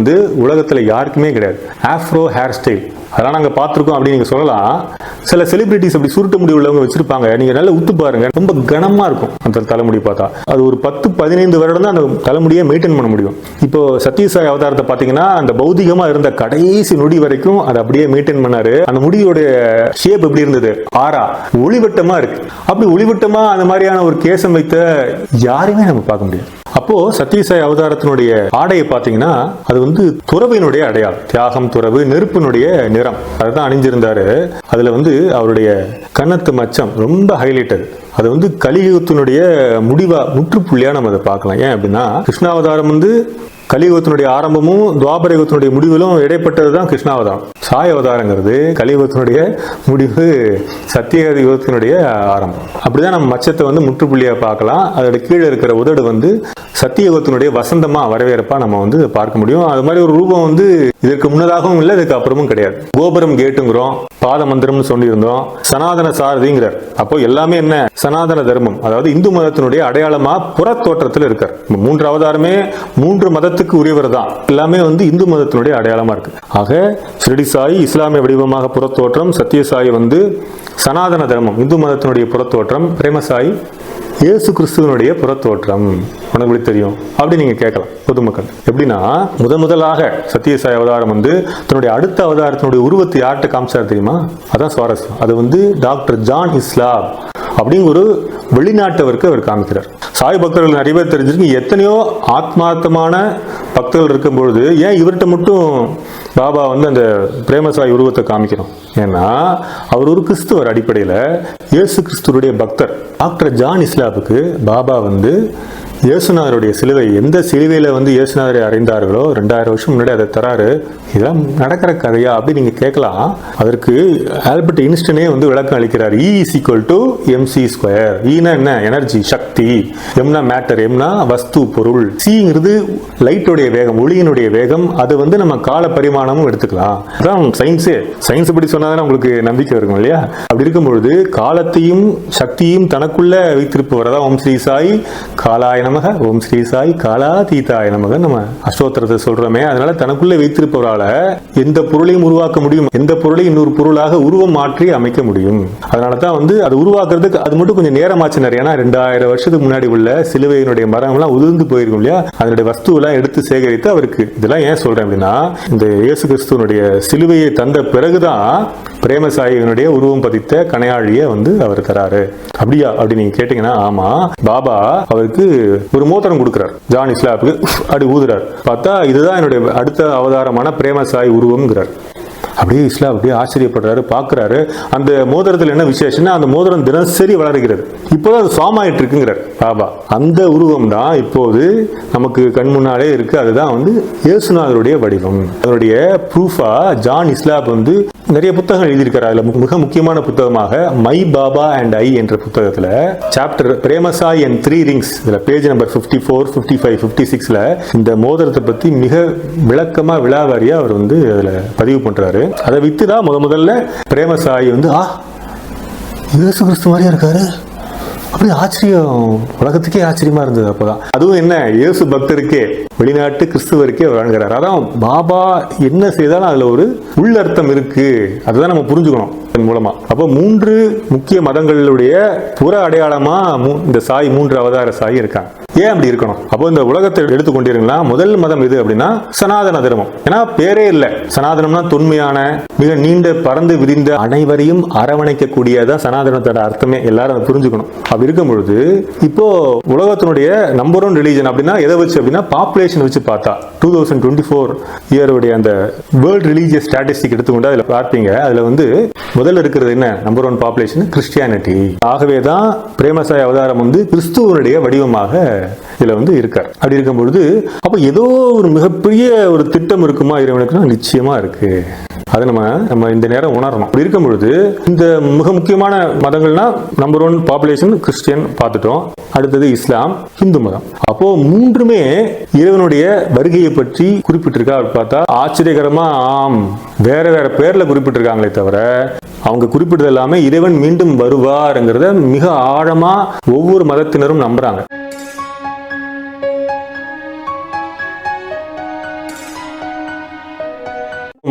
உலகத்துல யாருக்குமே கிடையாது. ஆஃப்ரோ ஹேர் ஸ்டைல் அதெல்லாம் நாங்க பார்த்திருக்கோம் அப்படின்னு நீங்க சொல்லலாம். சில செலிபிரிட்டிஸ் அப்படி சுருட்ட முடி உள்ளவங்க வச்சிருப்பாங்க. நீங்க நல்லா உத்து பாருங்க, ரொம்ப கனமா இருக்கும் அந்த தலைமுடி பார்த்தா. அது ஒரு 10-15 வருடம் தான் அந்த தலைமுடியை மெயின்டைன் பண்ண முடியும். இப்போ சத்யசாய் அவதாரத்தை பாத்தீங்கன்னா அந்த பௌதிகமா இருந்த கடைசி நொடி வரைக்கும் அதை அப்படியே மெயின்டைன் பண்ணாரு. அந்த முடியோட ஷேப் எப்படி இருந்தது? ஆரா ஒளிவட்டமா இருக்கு. அப்படி ஒளிவட்டமா அந்த மாதிரியான ஒரு கேசம் வைத்த யாரையுமே நம்ம பார்க்க முடியாது. அப்போ சத்யசாய் அவதாரத்தினுடைய ஆடையை பாத்தீங்கன்னா அது துறவினுடைய அடையாளம். தியாகம், துறவு, நெருப்பினுடைய நிறம் அதுதான் அணிஞ்சிருந்தாரு. அதுல அவருடைய கன்னத்து மச்சம் ரொம்ப ஹைலைட்டட். அது கலியுகத்தினுடைய முடிவா, முற்றுப்புள்ளியா நம்ம அதை பார்க்கலாம். ஏன் அப்படின்னா கிருஷ்ணாவதாரம் கலியுகத்தினுடைய ஆரம்பமும் துவாபர யுகத்தினுடைய முடிவிலும் இடைப்பட்டதுதான் கிருஷ்ணாவதாரம். சாய் அவதாரங்கிறது கலியுகத்தினுடைய முடிவு, சத்திய யுகத்தினுடைய ஆரம்பம். அப்படிதான் நம்ம மச்சத்தை முற்றுப்புள்ளியா பார்க்கலாம். அதோட கீழே இருக்கிற உதடு சத்தியயுகத்தினுடைய வசந்தமா வரவேற்பா நம்ம பார்க்க முடியும். அது மாதிரி ஒரு ரூபம் இதற்கு முன்னதாகவும் இல்லை, இதுக்கு அப்புறமும் கிடையாது. கோபுரம் கேட்டுங்கிறோம், பாத மந்திரம்னு சொல்லியிருந்தோம், சனாதன சாரதிங்கிறார். அப்போ எல்லாமே என்ன? சனாதன தர்மம், அதாவது இந்து மதத்தினுடைய அடையாளமா புற தோற்றத்தில் இருக்கார். 3 அவதாரமே 3 மதத்துக்கு உரியவர் தான். எல்லாமே இந்து மதத்தினுடைய அடையாளமா இருக்கு. ஆக ஷிரடி சாய் இஸ்லாமிய வடிவமாக புறத்தோற்றம், சத்யசாய் சனாதன தர்மம் இந்து மதத்தினுடைய புறத்தோற்றம், பிரேமசாய் இயேசு கிறிஸ்துவனுடைய புறத்தோற்றம். உனக்கு தெரியும் அப்படி நீங்க கேட்கலாம் பொதுமக்கள். எப்படின்னா முதலாக சத்யசாய் அவதாரம் தன்னுடைய அடுத்த அவதாரத்தினுடைய உருவத்தை யார்கிட்ட காமிச்சார் தெரியுமா? அதான் சுவாரஸ்யம். அது டாக்டர் ஜான் இஸ்லாம் அப்படிங்கிற ஒரு வெளிநாட்டவருக்கு அவர் காமிக்கிறார். சாய் பக்தர்கள் நிறைய பேர் தெரிஞ்சிருக்கு. எத்தனையோ ஆத்மார்த்தமான பக்தர்கள் இருக்கும் பொழுது ஏன் இவர்கிட்ட மட்டும் பாபா அந்த பிரேமசாய் உருவத்தை காமிக்கிறோம்? ஏன்னா அவர் ஒரு கிறிஸ்துவர். அடிப்படையில் இயேசு கிறிஸ்துவருடைய பக்தர். டாக்டர் ஜான் இஸ்லாமுக்கு பாபா இயேசுநாதருடைய சிலுவை, எந்த சிலுவையில இயேசுநாதரை அறைந்தார்களோ 2000 வருஷம் முன்னாடி அதை தராரு. இதெல்லாம் நடக்கிற கதையா அப்படி நீங்க கேட்கலாம். அதற்கு ஆல்பர்ட் ஐன்ஸ்டைனே விளக்கம் அளிக்கிறார். E = mc². ஈனா என்ன? எனர்ஜி, சக்தி. எம்னா மேட்டர், எம்னா வஸ்து, பொருள். சிங்கிறது லைட்டோடைய வேகம், ஒளியினுடைய வேகம். அது நம்ம கால பரிமாணமும் எடுத்துக்கலாம். அதான் சயின்ஸே. சயின்ஸ் படி சொன்னாதான் உங்களுக்கு நம்பிக்கை இருக்கும் இல்லையா? அப்படி இருக்கும்பொழுது காலத்தையும் சக்தியும் தனக்குள்ள வைத்திருப்பவர் தான் ஓம் ஸ்ரீ சாய் காலாய நமக, ஓம் ஸ்ரீ சாய் காலாதீதாய நமக நம்ம அஷ்டோத்திரத்தை சொல்றோமே. அதனால தனக்குள்ளே வைத்திருப்பவரால எந்த பொருளையும் உருவாக்க முடியும், எந்த பொருளையும் இன்னொரு பொருளாக உருவம் மாற்றி அமைக்க முடியும். அதனாலதான் அது உருவாக்குறதுக்கு அது மட்டும் கொஞ்சம் நேரமாச்சினார். ஏன்னா 2000 வருஷத்துக்கு முன்னாடி உள்ள சிலுவையினுடைய மரங்கள்லாம் உதிர்ந்து போயிருக்கும் இல்லையா? அதனுடைய வஸ்துவெல்லாம் எடுத்து சேகரித்து அவருக்கு இதெல்லாம் ஏன் சொல்றேன் அப்படின்னா, இந்த இயேசு கிறிஸ்துவனுடைய சிலுவையை தந்த பிறகுதான் பிரேமசாயினுடைய உருவம் பதித்த கணையாழியை அவர் தராரு. அப்படியா அப்படி நீங்க கேட்டீங்கன்னா ஆமா. பாபா அவருக்கு ஒரு மோதிரம் கொடுக்கிறார். ஜான் இஸ்லாமுக்கு அப்படி ஊதுறார். பார்த்தா இதுதான் என்னுடைய அடுத்த அவதாரமான பிரேமசாய் உருவம்ங்கிறார். அப்படியே இஸ்லாம் அப்படியே ஆச்சரியப்படுறாரு, பார்க்குறாரு. அந்த மோதிரத்தில் என்ன விசேஷம்னா அந்த மோதிரம் தினசரி வளர்கிறது. இப்போதான் அது ஃபார்ம் ஆகிட்டு இருக்குங்கிறார் பாபா. அந்த உருவம் தான் இப்போது நமக்கு கண் முன்னாலே இருக்கு. அதுதான் வந்து இயேசுநாதருடைய வடிவம். அதனுடைய ப்ரூஃபா ஜான் இஸ்லாம் வந்து நிறைய புத்தகங்கள் எழுதியிருக்காரு. அதில் மிக முக்கியமான புத்தகமாக மை பாபா அண்ட் ஐ என்ற புத்தகத்தில் சாப்டர் பிரேமசாய் அண்ட் 3 rings, இதில் பேஜ் நம்பர் 54, 55, 56ல இந்த மோதிரத்தை பற்றி மிக விளக்கமா விழாவாரியா அவர் வந்து அதில் பதிவு பண்றாரு. அதை வித்து தான் முதல்ல பிரேமசாய் வந்து இயேசு கிறிஸ்து மாதிரியா இருக்காரு, அப்படி ஆச்சரியம், உலகத்துக்கே ஆச்சரியமா இருந்தது. அப்பதான் அதுவும் என்ன, இயேசு பக்தருக்கே, வெளிநாட்டு கிறிஸ்துவருக்கே வழங்குறாரு. அதான் பாபா என்ன செய்தாலும் அதுல ஒரு உள்ளர்த்தம் இருக்கு, அதுதான் நம்ம புரிஞ்சுக்கணும் மூலமா. அப்போ 3 முக்கிய மதங்களுடைய புற அடையாளமா இந்த சாய், 3 அவதார சாய் இருக்காங்க. ஏன் அப்படி இருக்கணும்? அப்போ இந்த உலகத்தை எடுத்துக்கொண்டீர்களா, முதல் மதம் எது அப்படின்னா சனாதன தர்மம். ஏன்னா பேரே இல்லை, சனாதனம்னா தொன்மையான, மிக நீண்ட, பறந்து விரிந்த, அனைவரையும் அரவணைக்கக்கூடியதான் சனாதனத்தோட அர்த்தமே. எல்லாரும் புரிஞ்சுக்கணும். அப்படி இருக்கும் பொழுது இப்போ உலகத்தினுடைய நம்பர் 1 ரிலீஜன் அப்படின்னா எதை வச்சு அப்படின்னா பாப்புலேஷன் வச்சு பார்த்தா 2024 இயருடைய அந்த வேர்ல்ட் ரிலீஜியஸ் ஸ்டாட்டிஸ்டிக் எடுத்துக்கொண்டு அதில் பார்ப்பீங்க. அதுல வந்து முதல்ல இருக்கிறது என்ன, நம்பர் 1 பாப்புலேஷன் கிறிஸ்டியானிட்டி. ஆகவே தான் பிரேமசாய் அவதாரம் வந்து கிறிஸ்துவனுடைய வடிவமாக இதுல வந்து இருக்கார். அப்படி இருக்கும் பொழுது அப்ப ஏதோ ஒரு மிகப்பெரிய ஒரு திட்டம் இருக்குமா இறைவனுக்கு? நிச்சயமா இருக்கு. அதை நம்ம இந்த நேரம் உணரணும். அப்படி இருக்கும் பொழுது இந்த மிக முக்கியமான மதங்கள்னா நம்பர் 1 பாப்புலேஷன் கிறிஸ்டியன் பார்த்துட்டோம். அடுத்தது இஸ்லாம், இந்து மதம். அப்போ 3மே இறைவனுடைய வருகையை பற்றி குறிப்பிட்டிருக்கா பார்த்தா ஆச்சரியகரமா வேற வேற பேர்ல குறிப்பிட்டிருக்காங்களே தவிர அவங்க குறிப்பிட்டது எல்லாமே இறைவன் மீண்டும் வருவார்ங்கிறத மிக ஆழமா ஒவ்வொரு மதத்தினரும் நம்புறாங்க.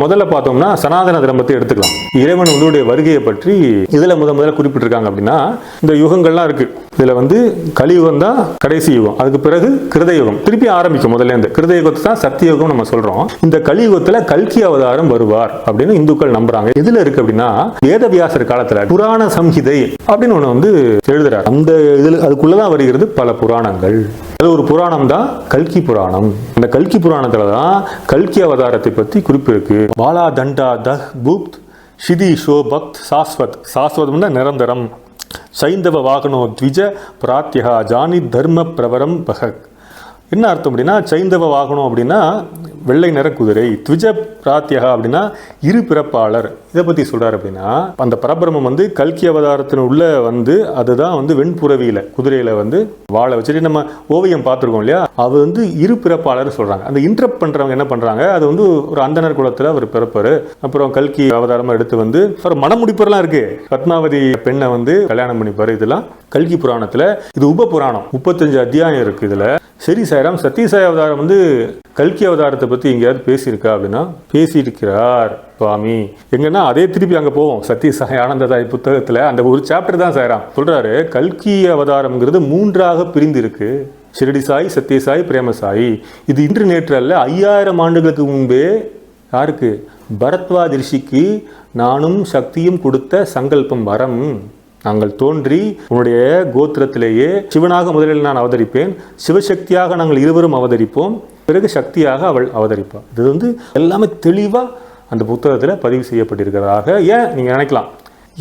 முதல்ல பார்த்தோம்னா சனாதன தர்மத்தை எடுத்துக்கலாம். இறைவன் உங்களுடைய வருகையை பற்றி இதுல முதல்ல குறிப்பிட்டிருக்காங்க அப்படின்னா இந்த யுகங்கள்லாம் இருக்கு. இதுல வந்து கலியுகம் தான் கடைசி யுகம், அதுக்கு பிறகு கிருதயுகம் திருப்பி ஆரம்பிக்கும். முதல்ல இந்த கிருதயுகத்தை தான் சத்தியயுகம் நம்ம சொல்றோம். இந்த கலியுகத்துல கல்கி அவதாரம் வருவார் அப்படின்னு இந்துக்கள் நம்புறாங்க. எதுல இருக்கு அப்படின்னா வேதவியாசர் காலத்துல புராண சம்ஹிதை அப்படின்னு ஒண்ணு வந்து எழுதுறாரு. அந்த இதுல அதுக்குள்ளதான் வருகிறது பல புராணங்கள். அது ஒரு புராணம் தான் கல்கி புராணம். இந்த கல்கி புராணத்துல தான் கல்கி அவதாரத்தை பத்தி குறிப்பு இருக்கு. பாலா தண்டா தஹ் புக்த் ஷிதி ஷோ பக்த் சாஸ்வத். சாஸ்வதம்னா நிரந்தரம். சைந்தவ வாகனோ த்விஜ பிராத்யா ஜானி தர்ம பிரவரம் பகக். என்ன அர்த்தம் அப்படின்னா சைந்தவ வாகனம் அப்படின்னா வெள்ளை நிற குதிரை, த்விஜ பிராத்யா அப்படின்னா இரு பிறப்பாளர். இதை பத்தி சொல்றாரு அப்படின்னா அந்த பரபிரமம் வந்து கல்கி அவதாரத்தின் உள்ள வந்து அதுதான் வந்து வெண்புறவியில குதிரையில வந்து வாழை வச்சுட்டு நம்ம ஓவியம் பார்த்துருக்கோம் இல்லையா, அது வந்து இரு பிறப்பாளர் சொல்றாங்க. அந்த இன்டரப்ட் பண்றவங்க என்ன பண்றாங்க, அது வந்து ஒரு அந்தனர் குலத்துல அவர் பிறப்பாரு. அப்புறம் கல்கி அவதாரமா எடுத்து வந்து அவர் மனமுடிப்பெல்லாம் இருக்கு. பத்மாவதி பெண்ணை வந்து கல்யாணம் பண்ணிப்பாரு. இதெல்லாம் கல்கி புராணத்துல. இது உப புராணம், 35 அத்தியாயம் இருக்கு இதுல. சரி சாய்ராம், சத்யசாய் அவதாரம் வந்து கல்கி அவதாரத்தை பத்தி எங்கேயாவது பேசியிருக்கா அப்படின்னா பேசியிருக்கிறார் சுவாமி. எங்கன்னா அதே திருப்பி அங்க போவோம். சத்யசாய் ஆனந்ததாய் புத்தகத்துல அந்த ஒரு சாப்டர் தான் சாய்ராம் சொல்றாரு. கல்கி அவதாரம்ங்கிறது 3ஆக பிரிந்து இருக்கு. ஷிரடி சாய், சத்யசாய், பிரேமசாயி. இது இன்று நேற்று அல்ல, 5000 ஆண்டுகளுக்கு முன்பே யாருக்கு, பரத்வாஜ் ரிஷிக்கு நானும் சக்தியும் கொடுத்த சங்கல்பம் வரம். நாங்கள் தோன்றி உன்னுடைய கோத்திரத்திலேயே சிவனாக முதலில் நான் அவதரிப்பேன், சிவசக்தியாக நாங்கள் இருவரும் அவதரிப்போம், பிறகு சக்தியாக அவள் அவதரிப்பாள். இது வந்து எல்லாமே தெளிவா அந்த புத்தகத்தில் பதிவு செய்யப்பட்டிருக்கிறதாக. ஏன் நீங்க நினைக்கலாம்,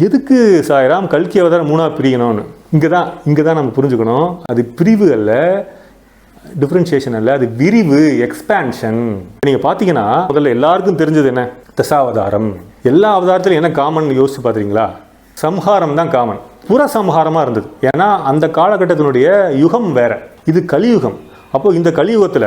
எதுக்கு சாய்ராம் கல்கி அவதாரம் 3ஆ பிரியணும்னு? இங்கதான் நம்ம புரிஞ்சுக்கணும். அது பிரிவு அல்ல, டிஃபரன்சியேஷன் அல்ல, அது விரிவு, எக்ஸ்பான்ஷன். நீங்க பாத்தீங்கன்னா முதல்ல எல்லாருக்கும் தெரிஞ்சது என்ன, தசாவதாரம். எல்லா அவதாரத்திலும் என்ன காமன் யோசிச்சு பாத்தீங்களா? சம்ஹாரம் தான் காமன். புற சம்ஹாரமா இருந்தது. ஏன்னா அந்த காலகட்டத்தினுடைய யுகம் வேற, இது கலியுகம். அப்போ இந்த கலியுகத்துல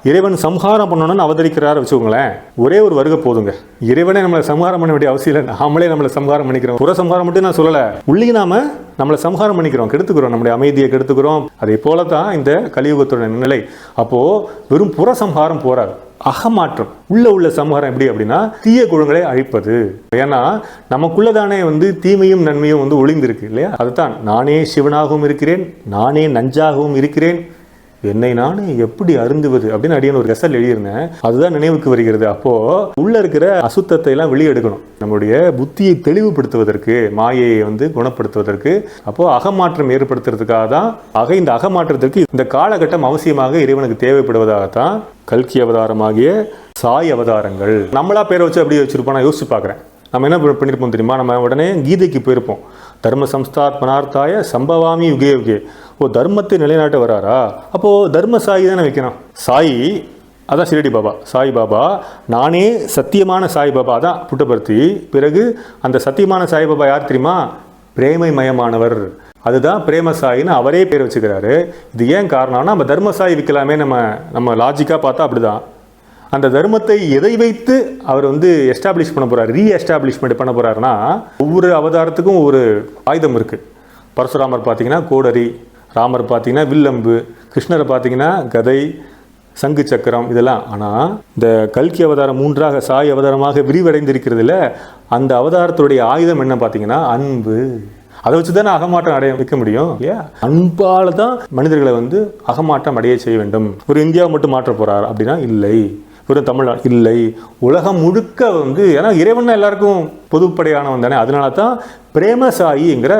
இறைவன் சம்ஹாரம் பண்ணணும்னு அவதரிக்கிறார் வச்சுக்கோங்களேன். ஒரே ஒரு வருகை போதுங்க. இறைவனே நம்மளை சம்ஹாரம் பண்ண வேண்டிய அவசியம் இல்லை, நாமளே நம்மளை சம்ஹாரம் பண்ணிக்கிறோம். புற சம்ஹாரம் மட்டும் நான் சொல்லலை, உள்ளே நாம நம்மளை சம்ஹாரம் பண்ணிக்கிறோம், கெடுத்துக்கிறோம், நம்முடைய அமைதியை கெடுத்துக்கிறோம். அதே போல தான் இந்த கலியுகத்தோட நிலை. அப்போ வெறும் புற சம்ஹாரம் போறாது, அகமாற்றம், உள்ள சம்ஹாரம். எப்படி அப்படின்னா தீய குணங்களை அழிப்பது. ஏன்னா நமக்குள்ளதானே வந்து தீமையும் நன்மையும் வந்து ஒளிந்திருக்கு இல்லையா? அதுதான் நானே சிவனாகவும் இருக்கிறேன், நானே நஞ்சாகவும் இருக்கிறேன், என்னை நானே எப்படி அருந்துவது அப்படின்னு அடியான ஒரு கசல் எழுதியிருந்தேன். அதுதான் நினைவுக்கு வருகிறது. அப்போ உள்ள இருக்கிற அசுத்தத்தை எல்லாம் வெளியே எடுக்கணும், நம்முடைய புத்தியை தெளிவுபடுத்துவதற்கு, மாயையை வந்து குணப்படுத்துவதற்கு. அப்போ அகமாற்றம் ஏற்படுத்துறதுக்காக தான் இந்த அகமாற்றத்திற்கு இந்த காலகட்டம் அவசியமாக இறைவனுக்கு தேவைப்படுவதாகத்தான் கல்கி அவதாரமாகிய சாய் அவதாரங்கள். நம்மளா பேரை வச்சு அப்படியே வச்சிருப்போம். நான் யோசிச்சு பார்க்குறேன், நம்ம என்ன பண்ணியிருப்போம் தெரியுமா? நம்ம உடனே கீதைக்கு போயிருப்போம். தர்ம சம்ஸ்தாத்மனார்த்தாய சம்பவாமி யுகே யுகே. தர்மத்தை நிலைநாட்ட வராரா? அப்போது தர்ம சாயி தானே வைக்கணும். சாயி அதான் ஷிரடி பாபா, சாய் பாபா. நானே சத்தியமான சாய் பாபா தான் புட்டபர்த்தி. பிறகு அந்த சத்தியமான சாய் பாபா யார் தெரியுமா? பிரேமை மயமானவர். அதுதான் பிரேம சாயின்னு அவரே பேர் வச்சுக்கிறாரு. இது ஏன் காரணம்னா, நம்ம தர்ம சாயி வைக்கலாமே, நம்ம லாஜிக்காக பார்த்தா அப்படிதான். அந்த தர்மத்தை எதை வைத்து அவர் எஸ்டாப்ளிஷ் பண்ண போறாரு, ரீஎஸ்டாப்ளிஷ்மெண்ட் பண்ண போறாருன்னா, ஒவ்வொரு அவதாரத்துக்கும் ஒரு ஆயுதம் இருக்கு. பரசுராமர் பார்த்தீங்கன்னா கோடரி, ராமர் பார்த்தீங்கன்னா வில்லம்பு, கிருஷ்ணரை பார்த்தீங்கன்னா கதை, சங்கு சக்கரம், இதெல்லாம். ஆனால் இந்த கல்கி அவதாரம் 3ஆக சாய் அவதாரமாக விரிவடைந்திருக்கிறதுல அந்த அவதாரத்துடைய ஆயுதம் என்ன பார்த்தீங்கன்னா அன்பு. அதை வச்சு தானே அகமாற்றம் அடைய வைக்க முடியும் இல்லையா? அன்பால தான் மனிதர்களை அகமாற்றம் அடைய செய்ய வேண்டும். ஒரு இந்தியாவை மட்டும் மாற்ற போறார் அப்படின்னா இல்லை, ஒரு தமிழ்நாடு இல்லை, உலகம் முழுக்க ஏன்னா இறைவன் எல்லாருக்கும் பொதுப்படையானவன் தானே. அதனால தான் பிரேமசாயிங்கிற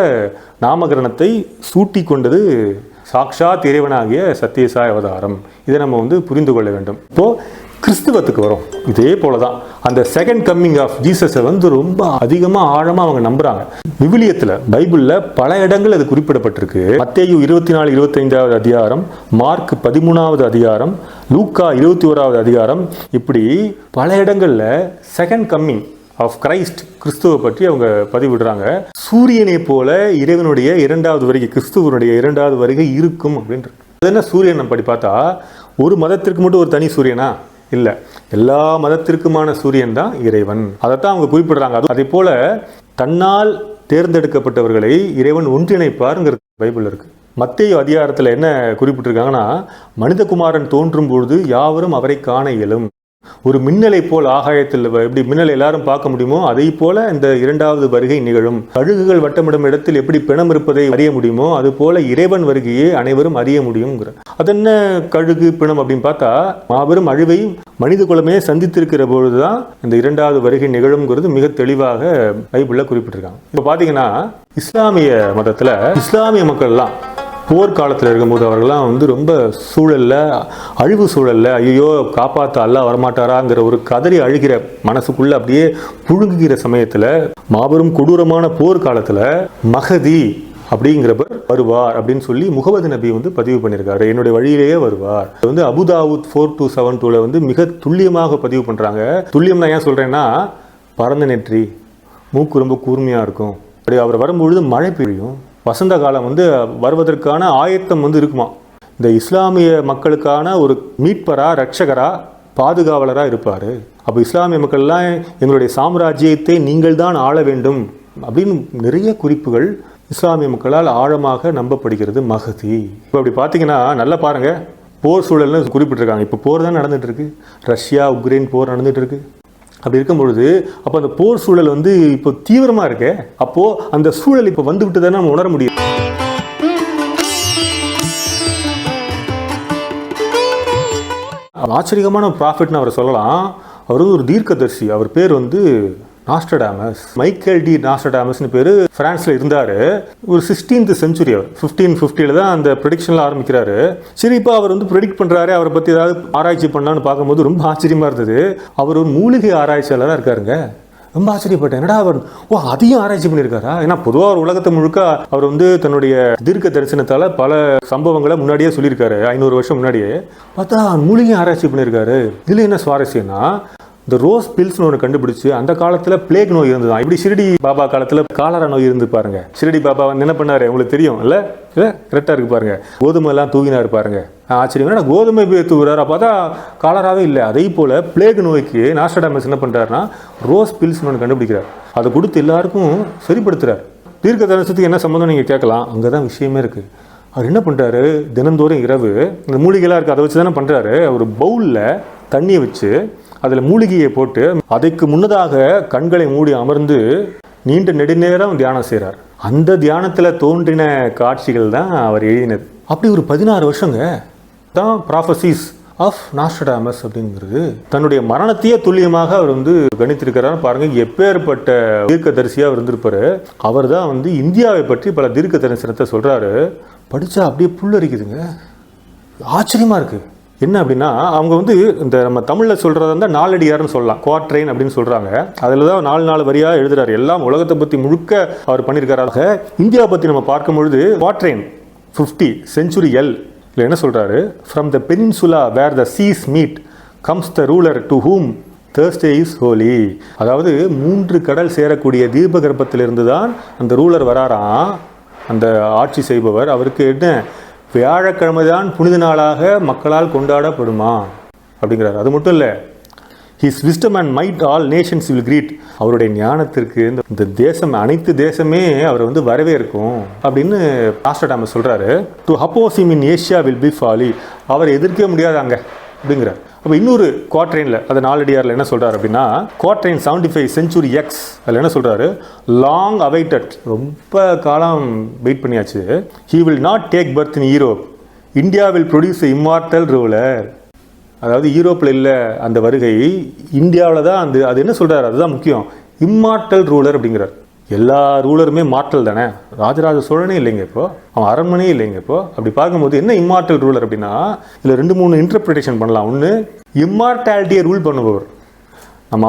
நாமகரணத்தை சூட்டி கொண்டது சாக்ஷாத் இறைவனாகிய சத்தியசாய் அவதாரம். இதை நம்ம புரிந்து கொள்ள வேண்டும். இப்போ கிறிஸ்துவத்துக்கு வரும். இதே போலதான் அந்த செகண்ட் கம்மிங் ஆஃப் ஜீசஸை ரொம்ப அதிகமாக ஆழமாக அவங்க நம்புறாங்க. விவிலியத்தில் பைபிளில் பல இடங்கள் அது குறிப்பிடப்பட்டிருக்கு. மத்தேயு 24-25 அதிகாரம், மார்க் 13 அதிகாரம், லூக்கா 21 அதிகாரம், இப்படி பல இடங்கள்ல செகண்ட் கம்மிங் ஆஃப் கிரைஸ்ட், கிறிஸ்துவை பற்றி அவங்க பதிவிடுறாங்க. சூரியனை போல இறைவனுடைய 2வது வருகை, கிறிஸ்துவனுடைய 2வது வருகை இருக்கும் அப்படின்றது. அது என்ன சூரியன் அப்படி பார்த்தா ஒரு மதத்திற்கு மட்டும் ஒரு தனி சூரியனா? இல்லை, எல்லா மதத்திற்குமான சூரியன் தான் இறைவன். அதைத்தான் அவங்க குறிப்பிடுறாங்க. அதே போல தன்னால் தேர்ந்தெடுக்கப்பட்டவர்களை இறைவன் ஒன்றிணைப்பாருங்கிறது பைபிள் இருக்கு. மத்தேயு அதிகாரத்தில் என்ன குறிப்பிட்டிருக்காங்கன்னா, மனிதகுமாரன் தோன்றும் பொழுது யாவரும் அவரை காண இயலும். ஒரு மின்னலை போல் ஆகாயத்தில் எப்படி மின்னலை எல்லாரும் பார்க்க முடியுமோ அதை போல இந்த 2வது வருகை நிகழும். கழுகுகள் வட்டமிடும் இடத்தில் எப்படி பிணம் இருப்பதை அறிய முடியுமோ அது போல இறைவன் வருகையை அனைவரும் அறிய முடியுங்கிற. அது என்ன கழுகு பிணம் அப்படின்னு பார்த்தா, மாபெரும் அழிவை மனித குலமே சந்தித்திருக்கிற பொழுதுதான் இந்த 2வது வருகை நிகழும்ங்கிறது மிக தெளிவாக பைபிள்ல குறிப்பிட்டிருக்காங்க. இப்போ பாத்தீங்கன்னா இஸ்லாமிய மதத்துல இஸ்லாமிய மக்கள்லாம் போர்க்காலத்தில் இருக்கும்போது அவர்கள்லாம் ரொம்ப சூழல்ல, அழிவு சூழல்ல, ஐயோ காப்பாற்ற அல்லாஹ் வரமாட்டாராங்கிற ஒரு கதறி அழுகிற மனசுக்குள்ள அப்படியே புழுங்குகிற சமயத்தில், மாபெரும் கொடூரமான போர்க்காலத்தில் மஹதி அப்படிங்கிறவர் வருவார் அப்படின்னு சொல்லி முகமது நபி பதிவு பண்ணியிருக்காரு. என்னுடைய வழியிலேயே வருவார். அபுதாவுத் 4272 மிக துல்லியமாக பதிவு பண்றாங்க. துல்லியம் நான் ஏன் சொல்றேன்னா, பரந்த நெற்றி, மூக்கு ரொம்ப கூர்மையா இருக்கும். அப்படி அவர் வரும்பொழுது மழை பெய்யும். வசந்த காலம் வருவதற்கான ஆயத்தம் இருக்குமா. இந்த இஸ்லாமிய மக்களுக்கான ஒரு மீட்பரா, ரட்சகரா, பாதுகாவலரா இருப்பார். அப்போ இஸ்லாமிய மக்கள்லாம் எங்களுடைய சாம்ராஜ்யத்தை நீங்கள் தான் ஆள வேண்டும் அப்படின்னு நிறைய குறிப்புகள் இஸ்லாமிய மக்களால் ஆழமாக நம்பப்படுகிறது. மஹதி இப்போ அப்படி பார்த்தீங்கன்னா நல்லா பாருங்க, போர் சூழல்னு குறிப்பிட்டிருக்காங்க. இப்போ போர் தான் நடந்துட்டு இருக்கு. ரஷ்யா உக்ரைன் போர் நடந்துட்டு இருக்கு. அப்படி இருக்கும் பொழுது அப்போ அந்த போர் சூழல் இப்போ தீவிரமா இருக்கு. அப்போ அந்த சூழல் இப்போ வந்துவிட்டு தானே நம்ம உணர முடியும். ஆச்சரியமான ப்ராஃபிட்னு அவரை சொல்லலாம். அவர் ஒரு தீர்க்கதரிசி. அவர் பேர் நாஸ்ட்ரடாமஸ், மைக்கேல் டி நாஸ்ட்ரடாமஸ்னு பேர். பிரான்ஸ்ல இருந்தாரு. ஒரு 16th செஞ்சுரி, அவர் 1550 தான் அந்த ப்ரெடிக்ஷன்ல ஆரம்பிக்கிறாரு. சரி, இப்போ அவர் ப்ரெடிக்ட் பண்றாரு. அவரை பத்தி ஏதாவது ஆராய்ச்சி பண்ணலான்னு பார்க்கும்போது ரொம்ப ஆச்சரியமா இருந்தது. அவர் ஒரு மூலிகை ஆராய்ச்சியாளராக இருக்காருங்க. ரொம்ப ஆச்சரியப்பட்டேன். என்னடா அவர் அதையும் ஆராய்ச்சி பண்ணியிருக்காரா? ஏன்னா பொதுவாக ஒரு உலகத்தை முழுக்க அவர் தன்னுடைய தீர்க்க தரிசனத்தால பல சம்பவங்களை முன்னாடியே சொல்லியிருக்காரு. 500 வருஷம் முன்னாடியே. பார்த்தா மூலிகை ஆராய்ச்சி பண்ணியிருக்காரு. இதுல என்ன சுவாரஸ்யம்னா, இந்த ரோஸ் பில்ஸ்னு ஒன்று கண்டுபிடிச்சு அந்த காலத்தில் பிளேக் நோய் இருந்ததான். இப்படி ஷிரடி பாபா காலத்தில் காலரா நோய் இருந்து பாருங்க. ஷிரடி பாபா என்ன பண்ணாரு உங்களுக்கு தெரியும் இல்லை? கரெக்டாக இருக்கு பாருங்க. கோதுமை எல்லாம் தூங்கினாரு பாருங்க. ஆச்சரியம், கோதுமை போய் தூங்குறாரு. பார்த்தா காலராவே இல்லை. அதே போல பிளேக் நோய்க்கு நாஸ்ட்ரடாமஸ் என்ன பண்றாருன்னா ரோஸ் பில்ஸ்னு ஒன்று கண்டுபிடிக்கிறார். அதை கொடுத்து எல்லாருக்கும் சரிப்படுத்துறாரு. தீர்க்க தரிசனத்துக்கு என்ன சம்பந்தம் நீங்க கேட்கலாம். அங்கதான் விஷயமே இருக்கு. அவர் என்ன பண்றாரு, தினந்தோறும் இரவு இந்த மூலிகைலாம் இருக்கு, அதை வச்சு தானே பண்றாரு. ஒரு பவுல்ல தண்ணியை வச்சு அதில் மூலிகையை போட்டு அதுக்கு முன்னதாக கண்களை மூடி அமர்ந்து நீண்ட நெடுநேரம் தியானம் செய்கிறார். அந்த தியானத்தில் தோன்றின காட்சிகள் தான் அவர் எழுதினது. அப்படி ஒரு 16 வருஷங்க தான் ப்ராஃபசிஸ் ஆஃப் நாஸ்ட்ரடாமஸ் அப்படிங்கிறது. தன்னுடைய மரணத்தையே துல்லியமாக அவர் கணித்திருக்கிறார். பாருங்க, எப்பேற்பட்ட தீர்க்கதரிசியாக அவர் இருந்திருப்பாரு. அவர் தான் இந்தியாவை பற்றி பல தீர்க்க தரிசனத்தை சொல்றாரு. படிச்சா அப்படியே புல்லரிக்குதுங்க. ஆச்சரியமா இருக்கு. என்ன அப்படின்னா அவங்க வந்து இந்த நம்ம தமிழில் சொல்கிறத வந்து நாலடியார்னு சொல்லலாம், குவாட்ரைன் அப்படின்னு சொல்கிறாங்க. அதில் தான் 4 வரியாக எழுதுறாரு. எல்லாம் உலகத்தை பற்றி முழுக்க அவர் பண்ணியிருக்காராக. இந்தியா பற்றி நம்ம பார்க்கும்பொழுது குவாட்ரைன் 50 செஞ்சுரி எல் இல்லை என்ன சொல்கிறாரு, from the peninsula where the seas meet comes the ruler to whom Thursday is holy. அதாவது 3 கடல் சேரக்கூடிய தீபகற்பத்திலிருந்து தான் அந்த ரூலர் வராராம், அந்த ஆட்சி செய்பவர். அவருக்கு என்ன வியாழக்கிழமை தான் புனித நாளாக மக்களால் கொண்டாடப்படுமா அப்படிங்கிறார். அது மட்டும் இல்லை, his wisdom and might all nations will greet. அவருடைய ஞானத்திற்கு இந்த தேசம், அனைத்து தேசமே அவர் வந்து வரவேற்கும் அப்படின்னு ஆஸ்ட்ரடாமஸ் சொல்கிறாரு. To oppose him in Asia will be folly. அவர் எதிர்க்கவே முடியாதாங்க அப்படிங்கிறார். அப்போ இன்னொரு குவாட்ரைனில், அது 4 அடியாரில் என்ன சொல்கிறார் அப்படின்னா, குவாட்ரைன் 75 செஞ்சுரி எக்ஸ், அதில் என்ன சொல்கிறாரு, லாங் அவைட்டட், ரொம்ப காலம் வெயிட் பண்ணியாச்சு. He will not take birth in Europe, India will produce immortal ruler. அதாவது யூரோப்பில் இல்லை அந்த வருகை, இந்தியாவில் தான் அது என்ன சொல்கிறார், அதுதான் முக்கியம், இம்மார்டல் ரூலர் அப்படிங்கிறார். எல்லா ரூலருமே மார்டல் தானே, ராஜராஜ சோழனே இல்லைங்க இப்போ, அவன் அரண்மனையே இல்லைங்க இப்போ. அப்படி பார்க்கும்போது என்ன இம்மார்டல் ரூலர் அப்படின்னா, இதில் 2-3 இன்டர்பிரிட்டேஷன் பண்ணலாம். ஒன்று, இம்மார்டாலிட்டியை ரூல் பண்ணுபவர். நம்ம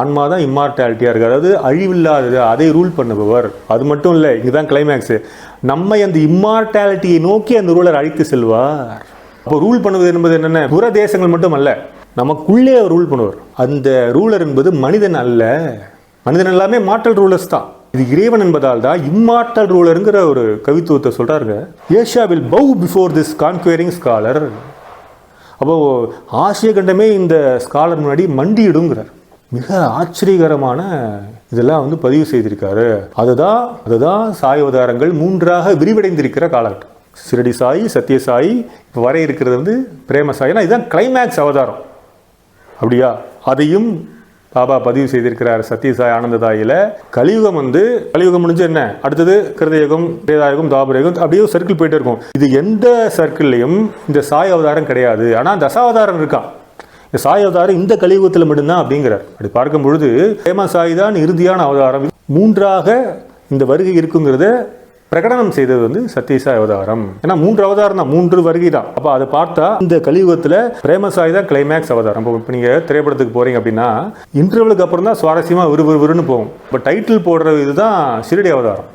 ஆன்மா தான் இம்மார்டாலிட்டியாக இருக்குது, அதாவது அழிவில்லாதது, அதை ரூல் பண்ணுபவர். அது மட்டும் இல்லை, இங்கே தான் கிளைமேக்ஸு, நம்மை அந்த இம்மார்டாலிட்டியை நோக்கி அந்த ரூலர் அழைத்து செல்வார். அப்போ ரூல் பண்ணுவது என்பது என்னென்ன, புற தேசங்கள் மட்டும் அல்ல, நமக்குள்ளே அவர் ரூல் பண்ணுவார். அந்த ரூலர் என்பது மனிதன் அல்ல, மனிதன் எல்லாமே மார்டல் ரூலர்ஸ் தான். இது இறைவன் என்பதால் தான் இம்மார்டல் ரூலருங்கிற ஒரு கவித்துவத்தை சொல்கிறாருங்க. Asia will bow before this conquering scholar. அப்போது ஆசிய கண்டமே இந்த ஸ்காலர் முன்னாடி மண்டியிடுங்கிறார். மிக ஆச்சரியகரமான இதெல்லாம் வந்து பதிவு செய்திருக்காரு. அதுதான் சாய் அவதாரங்கள் 3ஆக விரிவடைந்திருக்கிற காலகட்டம். சிரடி சாயி, சத்ய சாயி, இப்போ வர இருக்கிறது வந்து பிரேம சாயினா, இதுதான் கிளைமேக்ஸ் அவதாரம். அப்படியா, அதையும் பாபா பதிவு செய்திருக்கிறார் சத்யசாய் ஆனந்ததாயில. கலியுகம் முடிஞ்சு என்ன அடுத்தது, கிருதயுகம், திரேதாயுகம், துவாபரயுகம், அப்படியே சர்க்கிள் போயிட்டே இருக்கும். இது எந்த சர்க்கிள்லையும் இந்த சாய் அவதாரம் கிடையாது. ஆனால் தசாவதாரம் இருக்கான். இந்த சாய் அவதாரம் இந்த கலியுகத்தில் மட்டும்தான் அப்படிங்கிறார். அப்படி பார்க்கும் பொழுது பிரேம சாய் தான் இறுதியான அவதாரம். 3ஆக இந்த வருகை இருக்குங்கிறத பிரகடனம் செய்தது வந்து சத்யசாய் அவதாரம். ஏன்னா 3 அவதாரம் தான், 3 வருகை தான். அப்போ அதை பார்த்தா இந்த கலியுகத்தில் பிரேமசாய் தான் கிளைமேக்ஸ் அவதாரம். இப்போ நீங்கள் திரைப்படத்துக்கு போகிறீங்க அப்படின்னா இன்டர்வலுக்கு அப்புறம் தான் சுவாரஸ்யமாக விறுவிறுன்னு போகும். இப்போ டைட்டில் போடுற இதுதான் ஷிரடி அவதாரம்,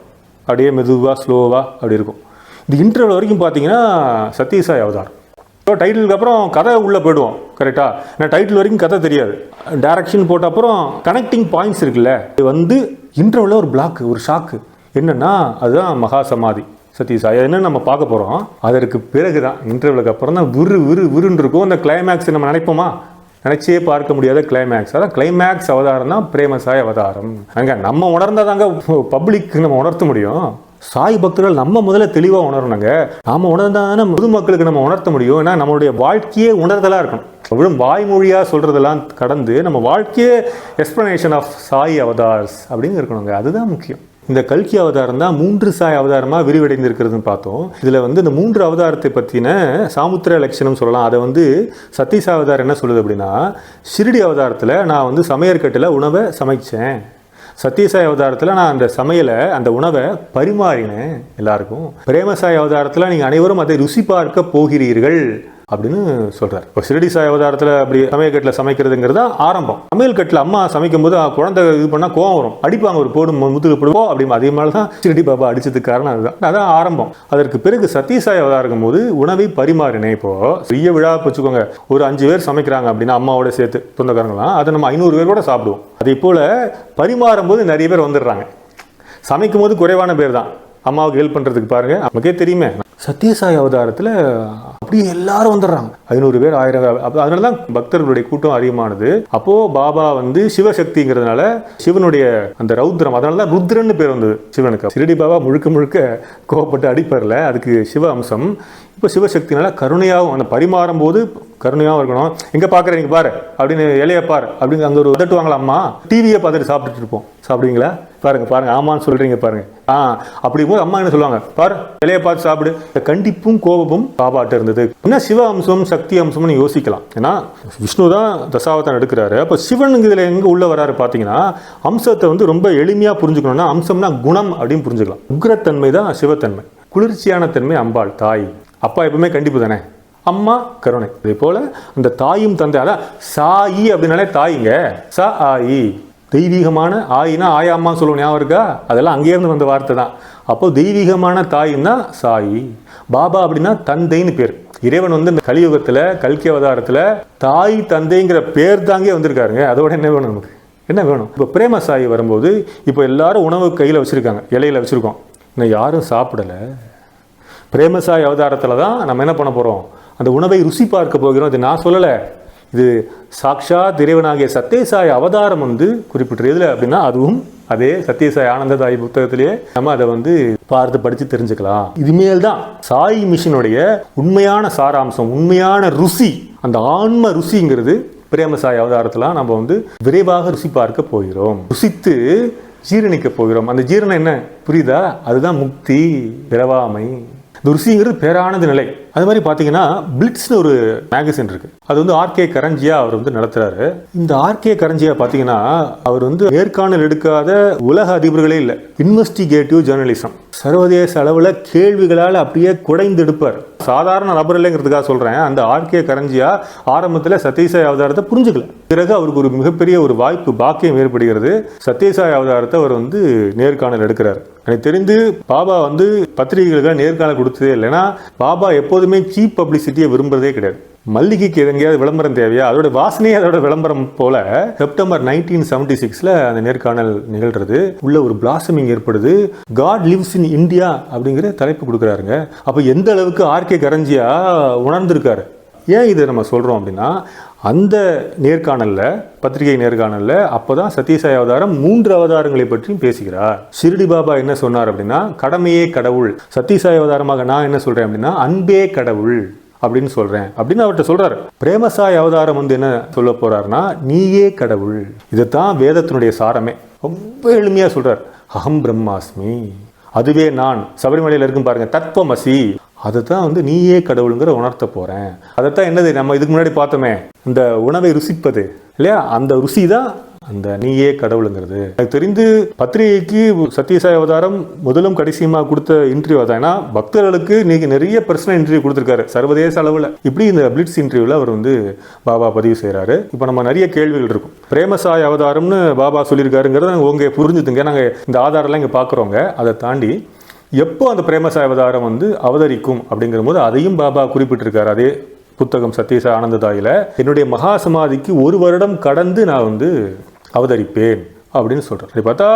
அப்படியே மெதுவாக ஸ்லோவாக அப்படி இருக்கும். இந்த இன்டர்வல் வரைக்கும் பார்த்தீங்கன்னா சத்யசாய் அவதாரம். ஸோ டைட்டிலுக்கு அப்புறம் கதை உள்ளே போயிடுவோம், கரெக்டாக. ஏன்னா டைட்டில் வரைக்கும் கதை தெரியாது. டைரக்ஷன் போட்ட அப்புறம் கனெக்டிங் பாயிண்ட்ஸ் இருக்குல்ல, இது வந்து இன்டர்வலில் ஒரு பிளாக், ஒரு ஷாக்கு என்னன்னா, அதுதான் மகா சமாதி சத்யசாய். என்னன்னு நம்ம பார்க்க போகிறோம். அதற்கு பிறகு தான் இன்டர்வலுக்கு அப்புறம் தான் விறுன்னு இருக்கும். அந்த கிளைமேக்ஸ் நம்ம நினைப்போமா, நினைச்சே பார்க்க முடியாத கிளைமேக்ஸ். அதான் கிளைமேக்ஸ் அவதாரம் தான் பிரேமசாய் அவதாரம். அங்கே நம்ம உணர்ந்தாதாங்க பப்ளிக் நம்ம உணர்த்த முடியும். சாய் பக்தர்கள் நம்ம முதல்ல தெளிவாக உணரணுங்க. நாம உணர்ந்தாதானே பொதுமக்களுக்கு நம்ம உணர்த்த முடியும். ஏன்னா நம்மளுடைய வாழ்க்கையே உணர்தலாக இருக்கணும். அவ்வளோ வாய்மொழியாக சொல்கிறதெல்லாம் கடந்து நம்ம வாழ்க்கையே எக்ஸ்பிளனேஷன் ஆஃப் சாய் அவதார்ஸ் அப்படின்னு இருக்கணுங்க. அதுதான் முக்கியம். இந்த கல்கி அவதாரம் தான் 3 சாய் அவதாரமாக விரிவடைந்திருக்கிறதுன்னு பார்த்தோம். இதில் வந்து இந்த 3 அவதாரத்தை பற்றின சாமுத்திர லட்சணம் சொல்லலாம். அதை வந்து சத்யசாய் அவதாரம் என்ன சொல்லுது அப்படின்னா, ஷிரடி அவதாரத்தில் நான் வந்து சமையற்கட்டில் உணவை சமைச்சேன், சத்யசாய் அவதாரத்தில் நான் அந்த சமையலை, அந்த உணவை பரிமாறினேன் எல்லாருக்கும், பிரேமசாய் அவதாரத்தில் நீங்கள் அனைவரும் அதை ருசி பார்க்க போகிறீர்கள் அப்படின்னு சொல்கிறார். இப்போ ஷிரடி சாய் அவதாரத்தில் அப்படி சமையல்கட்டில் சமைக்கிறதுங்கிறது தான் ஆரம்பம். சமையல்கட்டில் அம்மா சமைக்கும் போது குழந்தை இது பண்ணால் கோவம் வரும், அடிப்பாங்க, ஒரு போடும் முதுகு போடுவோம் அப்படி. அதே மாதிரி தான் ஷிரடி பாபா அடிச்சதுக்கு காரணம் அதான் ஆரம்பம். அதற்கு பிறகு சத்யசாய் அவதாரம் போது உணவை பரிமாறினேன். இப்போது பெரிய விழா வச்சுக்கோங்க, ஒரு 5 பேர் சமைக்கிறாங்க அப்படின்னா அம்மாவோட சேர்த்து சொந்தக்காரங்களாம், அதை நம்ம 500 பேர் கூட சாப்பிடுவோம். அதே போல் பரிமாறும் போது நிறைய பேர் வந்துடுறாங்க. சமைக்கும் போது குறைவான பேர் தான் அம்மாவுக்கு ஹெல்ப் பண்ணுறதுக்கு. பாருங்கள், நமக்கே தெரியுமே, சத்யசாய் அவதாரத்தில் அப்படியே எல்லாரும் வந்துடுறாங்க, 500 பேர், 1000 பேர். அதனால தான் பக்தர்களுடைய கூட்டம் அதிகமானது. அப்போது பாபா வந்து சிவசக்திங்கிறதுனால சிவனுடைய அந்த ரௌத்ரம், அதனால தான் ருத்ரன்னு பேர் வந்தது சிவனுக்கு. ஷிரடி பாபா முழுக்க கோவப்பட்டு அடிப்பார்ல, அதுக்கு சிவ அம்சம். இப்போ சிவசக்தினால கருணையாகவும், அந்த பரிமாறும் போது கருணையாகவும் இருக்கணும். எங்கே பார்க்குறேன் நீங்கள் பாரு அப்படின்னு, இலையை பாரு அப்படின்னு அங்கே ஒரு உதட்டுவாங்களா அம்மா, டிவியை பார்த்துட்டு சாப்பிட்டுட்டு இருப்போம். சாப்பிடுவீங்களா? பாருங்க ஆமான்னு சொல்கிறீங்க பாருங்க. அப்படிங்கும்போது அம்மா என்ன சொல்லுவாங்க, பாரு இலையை பார்த்து சாப்பிடு. இந்த கண்டிப்பும் கோபமும் பாபாட்ட இருந்தது. என்ன சிவ அம்சம் சக்தி அம்சம்னு யோசிக்கலாம். ஏன்னா விஷ்ணு தான் தசாவதாரம் எடுக்கிறாரு. அப்போ சிவனுக்கு இதில் எங்கே உள்ள வராரு பார்த்தீங்கன்னா, அம்சத்தை வந்து ரொம்ப எளிமையாக புரிஞ்சுக்கணும்னா, அம்சம்னா குணம் அப்படின்னு புரிஞ்சுக்கலாம். உக்ரத்தன்மை தான் சிவத்தன்மை, குளிர்ச்சியான தன்மை அம்பாள் தாய். அப்பா எப்பவுமே கண்டிப்பு தானே, அம்மா கருணை. அதே போல அந்த தாயும் தந்தை, அதான் சாயி அப்படின்னாலே தாயிங்க, ச ஆயி, தெய்வீகமான ஆயினா ஆயா அம்மா சொல்லுவோம், ஞாபகம் இருக்கா? அதெல்லாம் அங்கேருந்து வந்த வார்த்தை தான். அப்போ தெய்வீகமான தாயின்னா சாயி. பாபா அப்படின்னா தந்தைன்னு பேர். இறைவன் வந்து இந்த கலியுகத்தில் கல்கி அவதாரத்தில் தாய் தந்தைங்கிற பேர் தாங்கே வந்திருக்காருங்க. அதோட என்ன வேணும் நமக்கு? என்ன வேணும்? இப்போ பிரேம சாயி வரும்போது இப்போ எல்லாரும் உணவு கையில் வச்சுருக்காங்க, இலையில் வச்சுருக்கோம், இன்னும் யாரும் சாப்பிடலை. பிரேமசாய் அவதாரத்தில் தான் நம்ம என்ன பண்ண போகிறோம்? அந்த உணவை ருசி பார்க்க போகிறோம். இது நான் சொல்லலை, இது சாக்ஷாத் இறைவனாகிய சத்யசாய் அவதாரம் வந்து குறிப்பிட்டிருக்கு. எதில் அப்படின்னா அதுவும் அதே சத்யசாய் ஆனந்ததாயி புத்தகத்திலேயே நம்ம அதை வந்து பார்த்து படித்து தெரிஞ்சுக்கலாம். இதுமேல் தான் சாய் மிஷனுடைய உண்மையான சாராம்சம், உண்மையான ருசி, அந்த ஆன்ம ருசிங்கிறது பிரேமசாய் அவதாரத்தில் நம்ம வந்து விரைவாக ருசி பார்க்க போகிறோம், ருசித்து ஜீரணிக்க போகிறோம். அந்த ஜீரணம் என்ன புரியுதா? அதுதான் முக்தி, பிறவாமை. இந்த ருசிங்கிறது பேரானது நிலை. அது மாதிரி பார்த்தீங்கன்னா பிளிட்ஸ்னு ஒரு மேகசின் இருக்கு, அது வந்து ஆர்கே கரஞ்சியா அவர் வந்து நடத்துறாரு. இந்த ஆர்கே கரஞ்சியா பார்த்தீங்கன்னா அவர் வந்து நேர்காணல் எடுக்காத உலக அதிபர்களே இல்லை. இன்வெஸ்டிகேட்டிவ் ஜேர்னலிசம், சர்வதேச அளவில் கேள்விகளால் அப்படியே குடைந்து எடுப்பார். சாதாரண நபர் இல்லைங்கிறதுக்காக சொல்கிறேன். அந்த ஆர்கே கரஞ்சியா ஆரம்பத்தில் சத்யசாய் அவதாரத்தை புரிஞ்சுக்கல. பிறகு அவருக்கு ஒரு மிகப்பெரிய ஒரு வாய்ப்பு, பாக்கியம் ஏற்படுகிறது. சத்யசாய் அவதாரத்தை அவர் வந்து நேர்காணல் எடுக்கிறார். எனக்கு தெரிந்து பாபா வந்து பத்திரிகைகளுக்கு நேர்காணல் கொடுத்ததே இல்லை. ஏன்னா பாபா எப்போதுமே சீப் பப்ளிசிட்டியை விரும்புறதே கிடையாது. மல்லிகைக்கு எங்கேயாவது விளம்பரம் தேவையா, அதோட வாசனையே அதோட விளம்பரம் போல. செப்டம்பர் 1976 அந்த நேர்காணல் நிகழ்றது, உள்ள ஒரு பிளாசமிங் ஏற்படுது. காட் லிவ்ஸ் இன் இந்தியா அப்படிங்கிற தலைப்பு கொடுக்குறாருங்க. அப்போ எந்த அளவுக்கு ஆர்கே கரஞ்சியா உணர்ந்திருக்காரு. ஏன் இதை நம்ம சொல்கிறோம் அப்படின்னா, அந்த நேர்காணலில், பத்திரிகை நேர்காணலில் அப்போ தான் சத்யசாய் அவதாரம் 3 அவதாரங்களை பற்றியும் பேசுகிறார். ஷிரடி பாபா என்ன சொன்னார் அப்படின்னா, கடமையே கடவுள். சத்யசாய் அவதாரமாக நான் என்ன சொல்கிறேன் அப்படின்னா, அன்பே கடவுள் அப்படின்னு சொல்கிறேன் அப்படின்னு அவர்கிட்ட சொல்கிறார். பிரேமசாய் அவதாரம் வந்து என்ன சொல்ல போகிறாருன்னா, நீயே கடவுள். இதைத்தான் வேதத்தினுடைய சாரமே. ரொம்ப எளிமையாக சொல்கிறார். அகம் பிரம்மாஸ்மி, அதுவே நான். சபரிமலையில் இருக்கும் பாருங்க, தத்துவமசி, அதை தான் வந்து நீயே கடவுளுங்கிற உணர்த்த போகிறேன். அதைத்தான் என்னது நம்ம இதுக்கு முன்னாடி பார்த்தோமே, இந்த உணவை ருசிப்பது இல்லையா, அந்த ருசி தான் அந்த நீயே கடவுளுங்கிறது. எனக்கு தெரிந்து பத்திரிகைக்கு சத்யசாய் அவதாரம் முதலும் கடைசியுமா கொடுத்த இன்டர்வியூ தான். ஏன்னா பக்தர்களுக்கு நீங்கள் நிறைய பர்சனல் இன்டர்வியூ கொடுத்துருக்காரு சர்வதேச அளவில். இப்படி இந்த பிளிட்ஸ் இன்டர்வியூவில் அவர் வந்து பாபா பதிவு செய்கிறாரு. இப்போ நம்ம நிறைய கேள்விகள் இருக்கும். பிரேமசாய் அவதாரம்னு பாபா சொல்லியிருக்காருங்கிறத உங்க புரிஞ்சுதுங்க. நாங்கள் இந்த ஆதாரம்லாம் இங்கே பார்க்குறோங்க. அதை தாண்டி எப்போ அந்த பிரேமசாய் அவதாரம் வந்து அவதரிக்கும் அப்படிங்கிற போது அதையும் பாபா குறிப்பிட்டிருக்காரு. அதே புத்தகம் சத்யசாய் ஆனந்ததாயில, என்னுடைய மகா சமாதிக்கு 1 வருடம் கடந்து நான் வந்து அவதரிப்பேன் அப்படின்னு சொல்கிறார். இப்படி பார்த்தா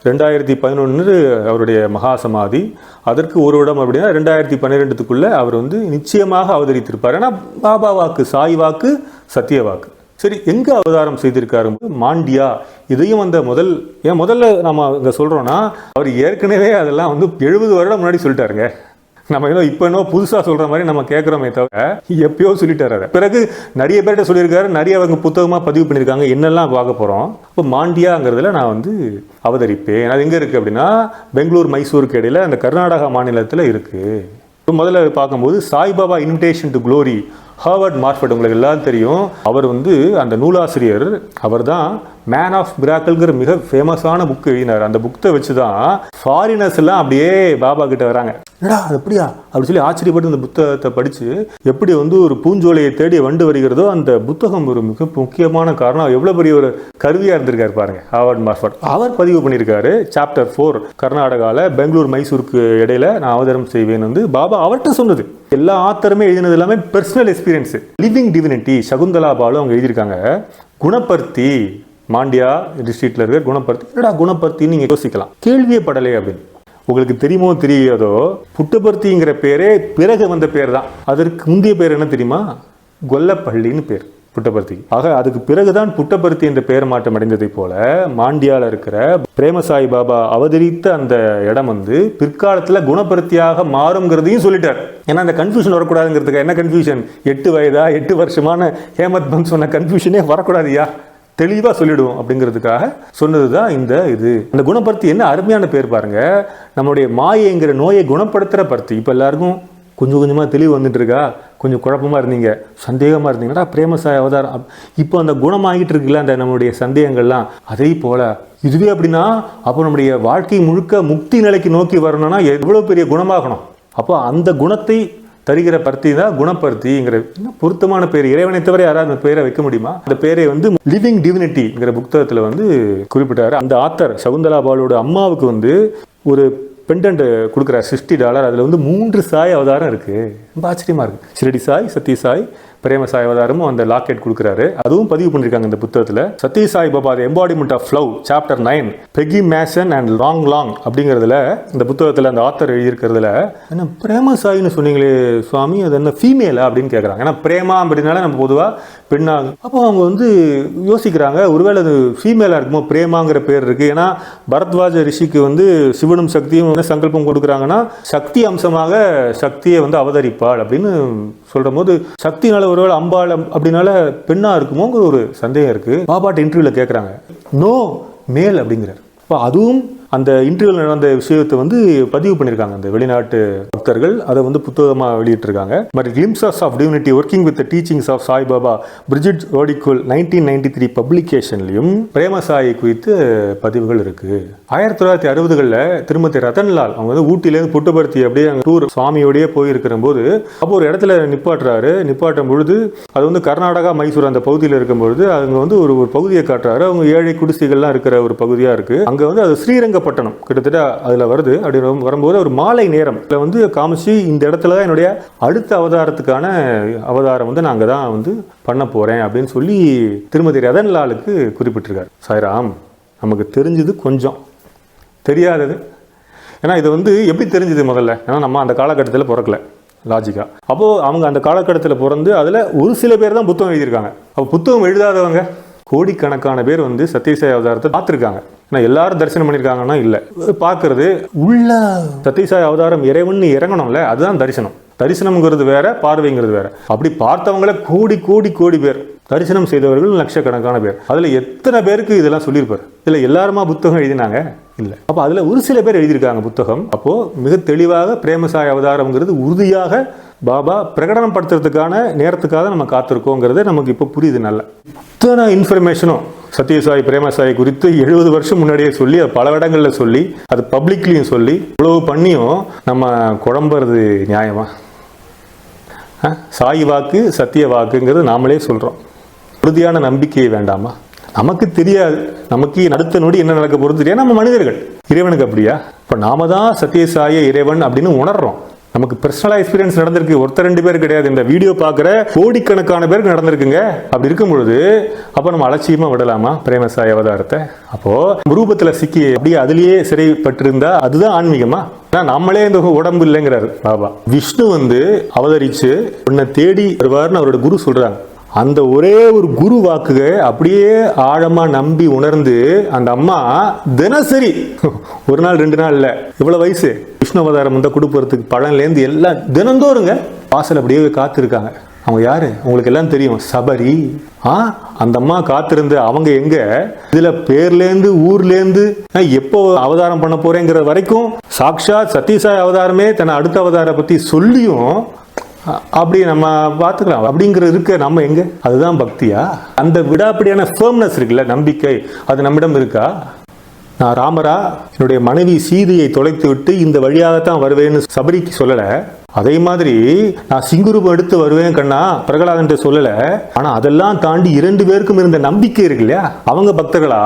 2011 அவருடைய மகா சமாதி, அதற்கு 1 வருடம் அப்படின்னா 2012 அவர் வந்து நிச்சயமாக அவதரித்திருப்பார். ஏன்னா பாபா வாக்கு, சாய் வாக்கு, சத்திய வாக்கு. சரி, எங்கே அவதாரம் செய்திருக்காரு? மாண்டியா. இதையும் அந்த முதல்ல நம்ம இங்கே சொல்கிறோன்னா, அவர் ஏற்கனவே அதெல்லாம் வந்து 70 வருடம் முன்னாடி சொல்லிட்டாருங்க. நம்ம ஏதோ இப்போ என்ன புதுசாக சொல்கிற மாதிரி நம்ம கேட்குறோமே தவிர எப்பயோ சொல்லிட்டாரு. பிறகு நிறைய பேர்கிட்ட சொல்லியிருக்காரு, நிறைய அவங்க புத்தகமாக பதிவு பண்ணியிருக்காங்க. என்னெல்லாம் பார்க்க போகிறோம். இப்போ மாண்டியாங்கிறதுல நான் வந்து அவதரிப்பேன். அது எங்கே இருக்குது அப்படின்னா, பெங்களூர் மைசூருக்கு இடையில் அந்த கர்நாடகா மாநிலத்தில் இருக்குது. முதல்ல பார்க்கும்போது Saibaba invitation to glory, Harvard Murphet, உங்களுக்கு எல்லாம் தெரியும். அவர் வந்து அந்த நூலாசிரியர். அவர் தான் மேன் ஆஃப் மிராக்கிள்ங்கிற மிக ஃபேமஸான புக் எழுதினார். அந்த புக்கை வச்சு தான் ஃபாரினர்ஸ் எல்லாம் அப்படியே பாபா கிட்ட வராங்க. என்னடா அது அப்படியா அப்படி சொல்லி ஆச்சரியப்பட்டு அந்த புத்தகத்தை படித்து, எப்படி வந்து ஒரு பூஞ்சோலையை தேடி வண்டு வருகிறதோ, அந்த புத்தகம் ஒரு மிக முக்கியமான காரணம். எவ்வளோ பெரிய ஒரு கருவியாக இருந்திருக்காரு பாருங்க ஹார்வர்ட் மார்ஃபட். அவர் பதிவு பண்ணியிருக்காரு சாப்டர் 4, கர்நாடகாவில் பெங்களூர் மைசூருக்கு இடையில நான் அவதாரம் செய்வேன் வந்து பாபா அவர்கிட்ட சொன்னது. எல்லா ஆத்தருமே எழுதினது எல்லாமே personal experience. Living divinity Shakuntala Balu அவங்க எழுதியிருக்காங்க. குணபர்த்தி, மாண்டியா டிஸ்ட்ரிக்ட்ல இருக்கிற குணபர்த்தி. என்னடா குணபர்த்தின்னு நீங்கள் யோசிக்கலாம், கேள்வியே படலை அப்படின்னு. உங்களுக்கு தெரியுமோ தெரியாதோ, புட்டபர்த்திங்கிற பேரே பிறகு வந்த பேர் தான். அதற்கு முந்தைய பேர் என்ன தெரியுமா? கொல்லப்பள்ளின்னு பேர் புட்டபர்த்தி. ஆக அதுக்கு பிறகுதான் புட்டபர்த்தி என்ற பெயர் மாற்றம் அடைந்ததை போல, மாண்டியாவில் இருக்கிற பிரேமசாய் பாபா அவதரித்த அந்த இடம் வந்து பிற்காலத்தில் குணபர்த்தியாக மாறுங்கிறதையும் சொல்லிட்டார். ஏன்னா அந்த கன்ஃபியூஷன் வரக்கூடாதுங்கிறதுக்கு. என்ன கன்ஃபியூஷன்? 8 வயதா 8 வருஷமான ஹேமத் பந்த் சொன்ன கன்ஃபியூஷனே வரக்கூடாதுயா, தெளிவாக சொல்லிடுவோம் அப்படிங்கிறதுக்காக சொன்னது தான் இந்த இது. அந்த குணபர்த்தி என்ன அருமையான பேர் பாருங்க. நம்மளுடைய மாயைங்கிற நோயை குணப்படுத்துகிற பர்த்தி. இப்போ எல்லாருக்கும் கொஞ்சம் கொஞ்சமாக தெளிவு வந்துட்டு இருக்கா? கொஞ்சம் குழப்பமாக இருந்தீங்க, சந்தேகமாக இருந்தீங்கன்னா பிரேமசாய் அவதாரம். இப்போ அந்த குணமாகிட்டு இருக்குல்ல அந்த நம்மளுடைய சந்தேகங்கள்லாம், அதே போல் இதுவே அப்படின்னா அப்போ நம்முடைய வாழ்க்கை முழுக்க முக்தி நிலைக்கு நோக்கி வரணும்னா எவ்வளோ பெரிய குணமாகணும். அப்போ அந்த குணத்தை தருகிற பருத்தி தான் குணப்பருத்திங்கிற பொருத்தமான பேர். இறைவனை தவிர யாராவது அந்த பேரை வைக்க முடியுமா? அந்த பேரை வந்து லிவிங் டிவினிட்டிங்கிற புத்தகத்தில் வந்து குறிப்பிட்டாரு. அந்த ஆத்தர் சகுந்தலா பாலோட அம்மாவுக்கு வந்து ஒரு பெண்டன்ட் கொடுக்குறாரு $60. அதில் வந்து 3 சாய் அவதாரம் இருக்குது. ரொம்ப ஆச்சரியமாக இருக்குது. ஷிரடி சாய், சத்ய சாய், பிரேம சாய் அவதாரமும் அந்த லாக்கெட் கொடுக்குறாரு. அதுவும் பதிவு பண்ணியிருக்காங்க இந்த புத்தகத்தில். Sathya Sai Baba embodiment of love chapter 9 Peggy Mason and Laing அப்படிங்கிறதுல இந்த புத்தகத்தில் அந்த ஆத்தர் எழுதியிருக்கிறதுல என்ன பிரேம சாயின்னு சொன்னீங்களே சுவாமி, அது என்ன ஃபீமேலா அப்படின்னு கேட்குறாங்க. ஏன்னா பிரேமா அப்படின்னால நம்ம பொதுவாக பெண்ணாகும். அப்போ அவங்க வந்து யோசிக்கிறாங்க, ஒருவேளை அது ஃபீமேலாக இருக்குமோ, பிரேமாங்கிற பேர் இருக்குது. ஏன்னா பரத்வாஜ ரிஷிக்கு வந்து சிவனும் சக்தியும் சங்கல்பம் கொடுக்குறாங்கன்னா சக்தி அம்சமாக சக்தியை வந்து அவதரிப்பாள் அப்படின்னு சொல்கிற போது சக்தினால ஒருவேளை அம்பாள் அப்படின்னால பெண்ணா இருக்குமோங்கிற ஒரு சந்தேகம் இருக்கு. பாபாட்ட இன்டர்வியூல கேட்குறாங்க, நோ மேல் அப்படிங்கிறார். அப்போ அதுவும் அந்த இன்டர்வியூவில் நடந்த விஷயத்தை வந்து பதிவு பண்ணியிருக்காங்க அந்த வெளிநாட்டு பக்தர்கள். அதை வந்து புத்தகமாக வெளியிட்டிருக்காங்க. மாதிரி glimpses of divinity working with teachings of Sai Baba Brigitte Rodriguez 1993 பப்ளிகேஷன்லையும் பிரேம சாயை குறித்து பதிவுகள் இருக்கு. 1960களில் திருமதி ரத்தன்லால் அவங்க வந்து ஊட்டியிலேருந்து புட்டுப்பருத்தி அப்படியே டூர் சுவாமியோடய போயிருக்கிற போது அப்போ ஒரு இடத்துல நிப்பாட்டும் பொழுது அது வந்து கர்நாடகா மைசூர் அந்த பகுதியில் இருக்கும்பொழுது அவங்க வந்து ஒரு பகுதியை காட்டுறாரு. அவங்க ஏழை குடிசைகள்லாம் இருக்கிற ஒரு பகுதியாக இருக்கு. அங்கே வந்து அது ஸ்ரீரங்கப்பட்டணம் கிட்டத்தட்ட அதில் வருது. அப்படி வரும்போது ஒரு மாலை நேரம் வந்து காமிச்சு இந்த இடத்துல தான் என்னுடைய அடுத்த அவதாரத்துக்கான அவதாரம் வந்து நான் அங்கே தான் வந்து பண்ண போகிறேன் அப்படின்னு சொல்லி திருமதி ரதன்லாலுக்கு குறிப்பிட்டிருக்காரு. சாய்ராம், நமக்கு தெரிஞ்சது கொஞ்சம், தெரியாதது. ஏன்னா இது வந்து எப்படி தெரிஞ்சது முதல்ல, ஏன்னா நம்ம அந்த காலகட்டத்தில் பிறக்கல லாஜிக்கா. அப்போது அவங்க அந்த காலகட்டத்தில் பிறந்து அதில் ஒரு சில பேர் தான் புத்தகம் எழுதியிருக்காங்க. அப்போ புத்தகம் எழுதாதவங்க கோடிக்கணக்கான பேர் வந்து சத்யசாய் அவதாரத்தை பார்த்துருக்காங்க. ஆனால் எல்லாரும் தரிசனம் பண்ணியிருக்காங்கன்னா இல்லை, பார்க்கறது உள்ள சத்யசாய் அவதாரம் இறைவன் இறங்கணும்ல, அதுதான் தரிசனம். தரிசனம்ங்கிறது வேற, பார்வைங்கிறது வேற. அப்படி பார்த்தவங்கள கோடி பேர், தரிசனம் செய்தவர்கள் லட்சக்கணக்கான பேர். அதில் எத்தனை பேருக்கு இதெல்லாம் சொல்லியிருப்பார்? இதில் எல்லாருமா புத்தகம் எழுதினாங்க? இல்லை. அப்போ அதில் ஒரு சில பேர் எழுதியிருக்காங்க புத்தகம். அப்போது மிக தெளிவாக பிரேமசாய் அவதாரம்ங்கிறது உறுதியாக பாபா பிரகடனம் படுத்துறதுக்கான நேரத்துக்காக நம்ம காத்திருக்கோங்கிறது நமக்கு இப்போ புரியுது. நல்ல இத்தனை இன்ஃபர்மேஷனும் சத்யசாய் பிரேமசாய் குறித்து 70 வருஷம் முன்னாடியே சொல்லி அது பல இடங்களில் சொல்லி அது பப்ளிக்லையும் சொல்லி இவ்வளவு பண்ணியும் நம்ம குழம்புறது நியாயமா? சாய் வாக்கு சத்திய வாக்குங்கிறது நாமளே சொல்கிறோம். உறுதியான நம்பிக்கையை வேண்டாமா? நமக்கு தெரியாது, நமக்கு அடுத்த நொடி என்ன நடக்க போகிறது தெரியாது. நம்ம மனிதர்கள், இறைவனுக்கு அப்படியா? இப்போ நாம தான் சத்யசாய இறைவன் அப்படின்னு உணர்றோம். நமக்கு பர்சனலாக எக்ஸ்பீரியன்ஸ் நடந்திருக்கு. ஒருத்தர் 2 பேர் கிடையாது. இந்த வீடியோ பார்க்குற கோடிக்கணக்கான பேருக்கு நடந்திருக்குங்க. அப்படி இருக்கும் பொழுது அப்போ நம்ம அலட்சியமாக விடலாமா பிரேமசாய் அவதாரத்தை? அப்போது ரூபத்தில் சிக்கி அப்படியே அதுலேயே சிறைப்பட்டிருந்தா அதுதான் ஆன்மீகமா? நம்மளே இந்த உடம்பு இல்லைங்கிறாரு பாபா. விஷ்ணு வந்து அவதரிச்சு உன்னை தேடி வருவார்னு அவரோட குரு சொல்றாங்க. அந்த ஒரே ஒரு குரு வாக்குக அப்படியே ஆழமா நம்பி உணர்ந்து அந்த அம்மா தினசரி 1 நாள் 2 நாள் இல்ல, இவ்வளவு வயசு விஷ்ணு அவதாரம் வந்து கொடுப்பறதுக்கு பழன்லேருந்து எல்லாம் தினந்தோறுங்க வாசல் அப்படியே காத்திருக்காங்க. அவங்க யாரு உங்களுக்கு எல்லாம் தெரியும், சபரி. அந்த அம்மா காத்திருந்து அவங்க எங்க இதுல பேர்லேருந்து ஊர்லேருந்து எப்போ அவதாரம் பண்ண போறேங்கிற வரைக்கும் சாக்ஷாத் சத்யசாய் அவதாரமே தன்னை அடுத்த அவதார பத்தி சொல்லியும் அப்படி நம்ம பார்த்துக்கலாம். அப்படிங்கிறது இருக்க நம்ம எங்க? அதுதான் பக்தியா? அந்த விடாப்படியான ஃபர்ம்னஸ் இருக்குல்ல, நம்பிக்கை, அது நம்மிடம் இருக்கா? நான் ராமரா என்னுடைய மனைவி சீதையை தொலைத்து விட்டு இந்த வழியாகத்தான் வருவேன்னு சபரிக்கு சொல்லல. அதே மாதிரி நான் சிங்குரூபம் எடுத்து வருவேன் கண்ணா பிரகலாதன் சொல்லல. ஆனா அதெல்லாம் தாண்டி 2 பேருக்கும் இருந்த நம்பிக்கை இருக்கு இல்லையா? அவங்க பக்தர்களா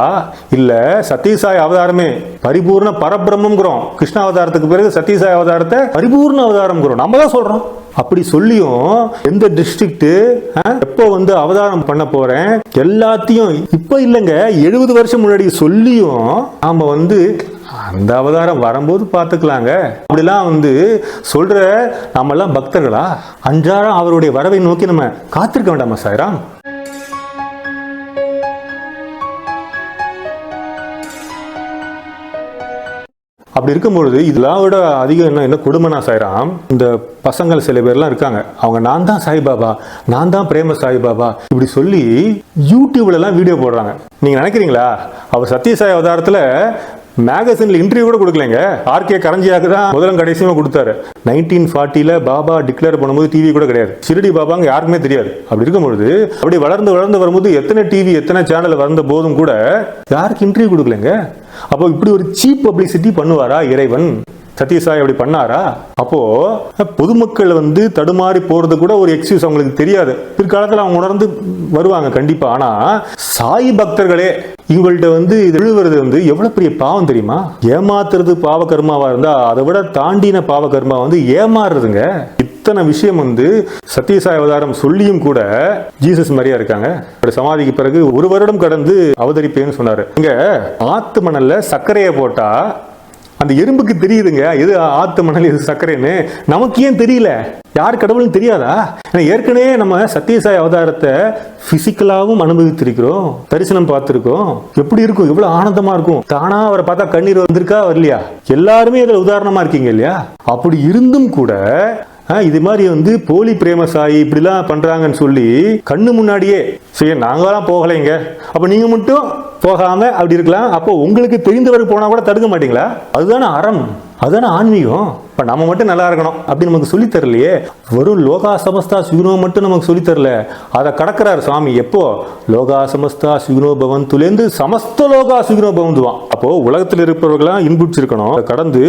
இல்ல சத்யசாய் அவதாரமே பரிபூர்ண பரபிரம்மங்கிறோம். கிருஷ்ண அவதாரத்துக்கு பிறகு சத்யசாய் அவதாரத்தை பரிபூர்ண அவதாரம்ங்கிறோம். நம்ம தான் சொல்றோம். அப்படி சொல்லியும் எந்த டிஸ்ட்ரிக்ட் எப்போ வந்து அவதாரம் பண்ண போறேன் எல்லாத்தையும் இப்ப இல்லைங்க 70 வருஷம் முன்னாடி சொல்லியும் நாம வந்து அந்த அவதாரம் வரும்போது பார்த்துக்கலாங்க அப்படிலாம் வந்து சொல்ற நாம எல்லாம் பக்தர்களா? அன்றாடம் அவருடைய வரவை நோக்கி நம்ம காத்திருக்க வேண்டாமா சாய்ராம்? அப்படி இருக்கும்பொழுது இதெல்லாம் விட அதிகம் என்ன கொடுமைனா சாய்ராம், இந்த பசங்கள் சில பேர்லாம் இருக்காங்க, அவங்க நான் தான் சாய்பாபா, நான் தான் பிரேம சாய்பாபா இப்படி சொல்லி யூடியூப்ல எல்லாம் வீடியோ போடுறாங்க. நீங்க நினைக்கிறீங்களா அவர் சத்யசாய் அவதாரத்துல மேகசின்ல இன்டர்வியூ கூட கொடுக்கலங்க. ஆர்கே கரஞ்சியாக்கு தான் முதலும் கடைசியுமா கொடுத்தாரு. 1940 பாபா டிக்ளேர் பண்ணும்போது டிவி கூட கிடையாது. ஷிரடி பாபாங்க யாருக்குமே தெரியாது. அப்படி இருக்கும்பொழுது அப்படி வளர்ந்து வரும்போது எத்தனை டிவி எத்தனை சேனல் வந்த போதும் கூட யாருக்கு இன்டர்வியூ கொடுக்கலங்க. அப்போ இப்படி ஒரு சீப் பப்ளிசிட்டி பண்ணுவாரா இறைவன்? சத்யசாய் அப்படி பண்ணாரா? அப்போ பொதுமக்கள் வந்து தடுமாறி போறது கூட ஒரு எக்ஸ்கியூஸ் அவங்களுக்கு தெரியாது. பிற்காலத்தில் அவங்க உணர்ந்து வருவாங்க கண்டிப்பா. ஆனா சாய் பக்தர்களே இவங்கள்ட்ட வந்து விழுவுறது வந்து எவ்வளவு பெரிய பாவம் தெரியுமா? ஏமாத்துறது பாவ கர்மாவா இருந்தா அதை விட தாண்டின பாவ கர்மா வந்து ஏமாறுறதுங்க. இத்தனை விஷயம் வந்து சத்யசாய் அவதாரம் சொல்லியும் கூட ஜீசஸ் மாதிரியா இருக்காங்க. சமாதிக்கு பிறகு 1 வருடம் கடந்து அவதரிப்பேன்னு சொன்னாரு. இங்க ஆத்து மணல்ல சர்க்கரையை போட்டா அந்த எறும்புக்கு தெரியுதுங்க எது ஆத்து மணல் எது சர்க்கரைன்னு. நமக்கு ஏன் தெரியல? யார் கடவுள்னு தெரியாதா? ஏற்கனவே நம்ம சத்யசாய் அவதாரத்தை பிசிக்கலாவும் அனுபவித்திருக்கிறோம், தரிசனம் பார்த்திருக்கோம். எப்படி இருக்கும்? எவ்வளவு ஆனந்தமா இருக்கும். தானா அவரை பார்த்தா கண்ணீர் வந்திருக்கா வரலையா? எல்லாருமே இதுல உதாரணமா இருக்கீங்க இல்லையா? அப்படி இருந்தும் கூட இது மாதிரி வந்து போலி பிரேமசாயி இப்படிலாம் பண்றாங்கன்னு சொல்லி கண்ணு முன்னாடியே சரி நாங்களாம் போகலைங்க, அப்ப நீங்க மட்டும் போகாம அப்படி இருக்கலாம். அப்போ உங்களுக்கு தெரிந்தவர் போனா கூட தடுக்க மாட்டீங்களா? அதுதானே அறம், அதுதானே ஆன்மீகம். இப்ப நம்ம மட்டும் நல்லா இருக்கணும் அப்படி நமக்கு சொல்லி தரலையே. வெறும் லோகா சமஸ்தா சுகினோ மட்டும் நமக்கு சொல்லி தரல, அதை கடக்கிறார் சுவாமி. எப்போ லோகா சமஸ்தா சுகினோ பவந்துலேருந்து சமஸ்த லோகா சுகினோ பவந்துவான். அப்போ உலகத்தில் இருப்பவர்களாம் இன்புற்றிருக்கணும், கடந்து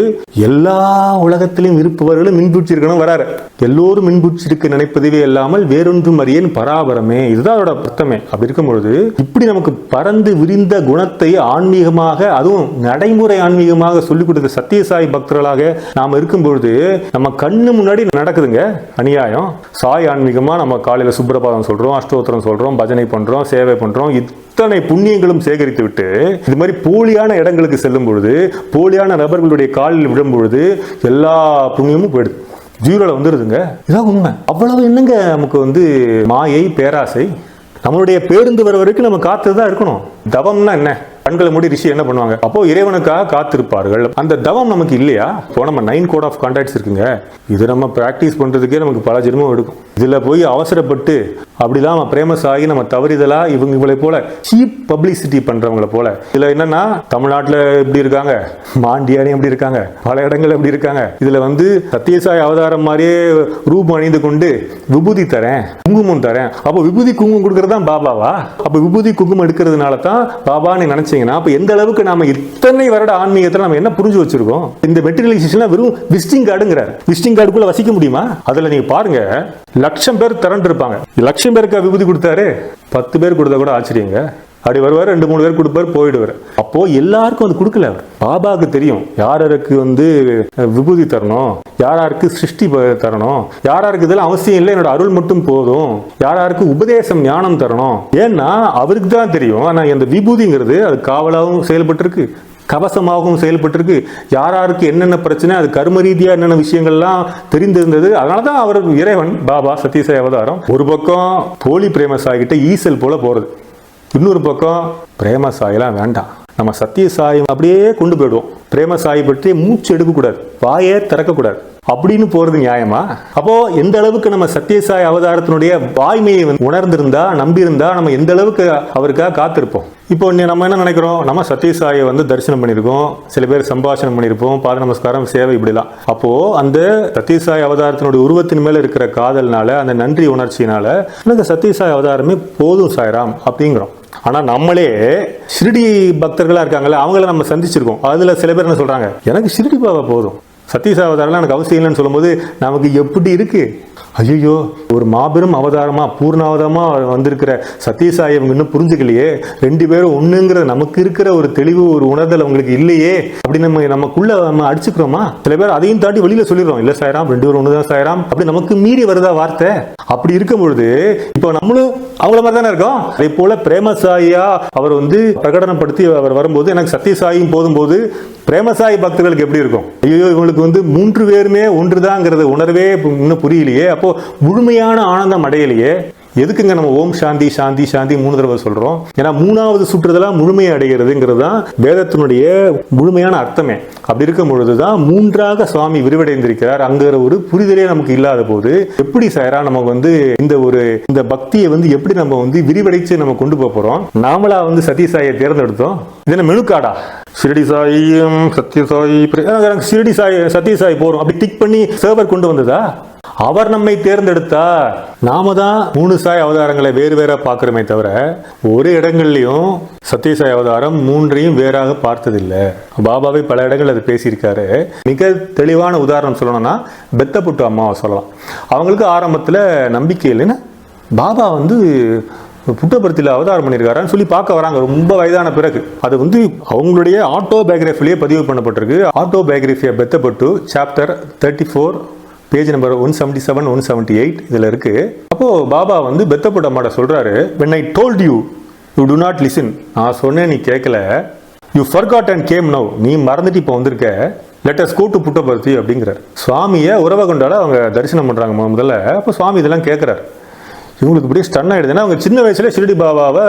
எல்லா உலகத்திலும் இருப்பவர்களும் இன்புற்றிருக்கணும் வராரு. எல்லோரும் இன்புற்றிருக்க நினைப்பதுவே இல்லாமல் வேறொன்றும் அறியேன் பராபரமே, இதுதான் அதோட அர்த்தமே. அப்படி இருக்கும் பொழுது இப்படி நமக்கு பறந்து விரிந்த குணத்தை ஆன்மீகமாக, அதுவும் நடைமுறை ஆன்மீகமாக சொல்லிக் கொடுத்த சத்யசாய் பக்தர்களாக நாம் இருக்கும் பொழுது நம்ம கண்ணு முன்னாடி நடக்குதுங்க அநியாயம். சாய் ஆன்மீகமா நம்ம காலையில சுப்ரபாதம் சொல்றோம், அஷ்டோத்திரம் சொல்றோம், பஜனை பண்றோம், சேவை பண்றோம், இத்தனை புண்ணியங்களும் சேகரித்து விட்டு இது மாதிரி போலியான இடங்களுக்கு செல்லும் பொழுது, போலியான நபர்களுடைய காலில் விடும் பொழுது எல்லா புண்ணியமும் போயிடுது, ஜீரோல வந்துருதுங்க. இதான் உண்மை. அவ்வளவு என்னங்க நமக்கு வந்து மாயை, பேராசை. நம்மளுடைய பேருந்து வர வரைக்கும் நம்ம காத்துதான் இருக்கணும். தவம்னா என்ன? கண்களை மூடி ரிஷி என்ன பண்ணுவாங்க? அப்போ இறைவனுக்காக காத்திருப்பார்கள். அந்த தவம் நமக்கு இல்லையா? இப்போ நம்ம 9 கோட் ஆஃப் கான்டாக்ட்ஸ் இருக்குங்க, இது நம்ம பிராக்டிஸ் பண்றதுக்கே நமக்கு பல ஜென்மம் எடுக்கும். இதுல போய் அவசரப்பட்டு அப்படிலாம் நம்ம பிரேமசாகி நம்ம தவறிதலா இவங்களை போல சீப் பப்ளிசிட்டி பண்றவங்களை போல. இதுல என்னன்னா தமிழ்நாட்டில் எப்படி இருக்காங்க, மாண்டியானே எப்படி இருக்காங்க, பல இடங்கள் எப்படி இருக்காங்க. இதுல வந்து சத்யசாய் அவதாரம் மாதிரியே ரூபம் அணிந்து கொண்டு விபூதி தரேன், குங்குமம் தரேன். அப்போ விபூதி குங்குமம் கொடுக்கறது தான் பாபாவா? அப்போ விபூதி குங்குமம் எடுக்கிறதுனால தான் பாபான்னு நினைச்சீங்கன்னா அப்ப எந்த அளவுக்கு நாம இத்தனை வருட ஆன்மீகத்துல நம்ம என்ன புரிஞ்சு வச்சிருக்கோம்? இந்த மெட்டீரியலைசேஷன் வெறும் விசிட்டிங் கார்டுங்கிறார். விசிட்டிங் கார்டுக்குள்ள வசிக்க முடியுமா? அதுல நீங்க பாருங்க, 1,00,000 பேர் திரண்டு இருப்பாங்க. 1,00,000 பேருக்கு விபூதி கொடுத்தாரு, 10 பேர் கொடுத்தா கூட ஆச்சரியங்க. அப்படி வருவார், 2-3 பேர் கொடுப்பார், போயிடுவார். அப்போ எல்லாருக்கும் அது கொடுக்கல. பாபாவுக்கு தெரியும் யாருக்கு வந்து விபூதி தரணும், யாருக்கு சிருஷ்டி தரணும், யாருக்கு இதெல்லாம் அவசியம் இல்லை, என்னோட அருள் மட்டும் போதும், யாருக்கு உபதேசம் ஞானம் தரணும். ஏன்னா அவருக்கு தான் தெரியும். ஆனா அந்த விபூதிங்கிறது அது காவலாகவும் செயல்பட்டு இருக்கு, கவசமாகவும் செயல்பட்டிருக்கு. யாருக்கு என்னென்ன பிரச்சனை, அது கர்ம ரீதியா என்னென்ன விஷயங்கள்லாம் தெரிந்திருந்தது. அதனாலதான் அவர் இறைவன் பாபா சத்யசாய் அவதாரம். ஒரு பக்கம் போலி பிரேமசாகிட்ட ஈசல் போல போறது, இன்னொரு பக்கம் பிரேமசாயெல்லாம் வேண்டாம், நம்ம சத்யசாய் அப்படியே கொண்டு போயிடுவோம். பிரேமசாயி பற்றி மூச்சு எடுக்கக்கூடாது, வாயே திறக்கக்கூடாது அப்படின்னு போறது நியாயமா? அப்போ எந்த அளவுக்கு நம்ம சத்யசாய் அவதாரத்தினுடைய வாய்மையை உணர்ந்திருந்தா, நம்பியிருந்தா, நம்ம எந்த அளவுக்கு அவருக்காக காத்திருப்போம். இப்போ நம்ம என்ன நினைக்கிறோம்? நம்ம சத்யசாயை வந்து தரிசனம் பண்ணியிருக்கோம், சில பேர் சம்பாஷணம் பண்ணியிருப்போம், பாத நமஸ்காரம், சேவை, இப்படிலாம். அப்போ அந்த சத்யசாய் அவதாரத்தினுடைய உருவத்தின் மேல இருக்கிற காதல்னால, அந்த நன்றி உணர்ச்சியினால எனக்கு சத்யசாய் அவதாரமே போதும் சாய்ராம் அப்படிங்கிறோம். ஆனா நம்மளே ஷிரடி பக்தர்களா இருக்காங்கல்ல, அவங்கள நம்ம சந்திச்சிருக்கோம். அதுல சில பேர் என்ன சொல்றாங்க, எனக்கு ஷிரடி பாபா போதும், சத்யசாய் அவதாரம் எனக்கு அவசியம் இல்லைன்னு சொல்லும்போது நமக்கு எப்படி இருக்கு? ஐயோ, ஒரு மாபெரும் அவதாரமா பூர்ணாவதாரமா வந்திருக்கிற சத்யசாயை அவங்க இன்னும் புரிஞ்சுக்கலையே, 2 பேரும் ஒண்ணுங்கிற நமக்கு இருக்கிற ஒரு தெளிவு, ஒரு உணர்தல் அவங்களுக்கு இல்லையே அப்படின்னு நமக்குள்ள நம்ம அடிச்சுக்கிறோமா? சில பேர் அதையும் தாண்டி வெளியில சொல்லிடுறோம், இல்ல சாய்ராம் 2 பேரும் ஒண்ணுதான் சாய்ராம் அப்படி நமக்கு மீறி வருதா வார்த்தை? அப்படி இருக்கும் பொழுது இப்போ நம்மளும் அவங்கள மாதிரி தானே இருக்கோம். அதே போல பிரேமசாயியா அவர் வந்து பிரகடனப்படுத்தி அவர் வரும்போது எனக்கு சத்யசாயும் போதும் போது பிரேமசாயி பக்தர்களுக்கு எப்படி இருக்கும்? ஐயோ, இவங்களுக்கு வந்து 3 பேருமே ஒன்றுதாங்கிறத உணர்வே இன்னும் புரியலையே, அப்போ முழுமையான ஆனந்தம் அடையலையே. எதுக்குங்க நம்ம ஓம் சாந்தி சாந்தி சாந்தி 3 தடவை சொல்றோம்? ஏன்னா 3வது சுற்றுதெல்லாம் முழுமையை அடைகிறதுங்கிறது தான் வேதத்தினுடைய முழுமையான அர்த்தமே. அப்படி இருக்கும் பொழுதுதான் 3ஆக சுவாமி விரிவடைந்திருக்கிறார். அங்கிற ஒரு புரிதலே நமக்கு இல்லாத போது எப்படி சாயரா நம்ம வந்து இந்த பக்தியை வந்து எப்படி நம்ம வந்து விரிவடைச்சு நம்ம கொண்டு போறோம்? நாமளா வந்து சத்யசாயை தேர்ந்தெடுத்தோம். இது என்ன மெனுக்காடா? ஷிரடி சாயும் சத்யசாயி, ஷிரடி சாய் சத்யசாய் போறோம் அப்படி டிக் பண்ணி சர்வர் கொண்டு வந்ததா? அவர் நம்மை தேர்ந்தெடுத்தார். நாம தான் 3 சாய் அவதாரங்களை வேறு வேற பார்க்கிறோமே தவிர ஒரு இடங்கள்லையும் சத்யசாய் அவதாரம் 3ஐயும் வேறாக பார்த்ததில்லை. பாபாவை பல இடங்கள் அது பேசியிருக்காரு. மிக தெளிவான உதாரணம் சொல்லணும்னா பெத்தப்புட்டு அம்மாவை சொல்லலாம். அவங்களுக்கு ஆரம்பத்தில் நம்பிக்கை இல்லைன்னா பாபா வந்து புட்டபர்த்தியில் அவதாரம் பண்ணியிருக்காரான்னு சொல்லி பார்க்க வராங்க ரொம்ப வயதான பிறகு. அது வந்து அவங்களுடைய ஆட்டோபயோகிராஃபிலேயே பதிவு பண்ணப்பட்டிருக்கு. ஆட்டோபயோகிராஃபி பெத்தப்பட்டு சாப்டர் 34 பேஜ் நம்பர் 177 178 இதில் இருக்கு. அப்போ பாபா வந்து பெத்தப்பட்ட அம்மாட்ட சொல்றாரு, when I told you you do not listen, நான் சொன்னேன் நீ கேட்கல, you forgot and came now, நீ மறந்துட்டு இப்போ வந்திருக்க, let us go to Puttaparthi அப்படிங்கிறார். சுவாமியை உறவை கொண்டாட அவங்க தரிசனம் பண்றாங்க முதல்ல. அப்போ சுவாமி இதெல்லாம் கேட்கிறார். இவங்களுக்கு இப்படியே ஸ்டன் ஆகிடுதுன்னா அவங்க சின்ன வயசுல ஷிரடி பாபாவை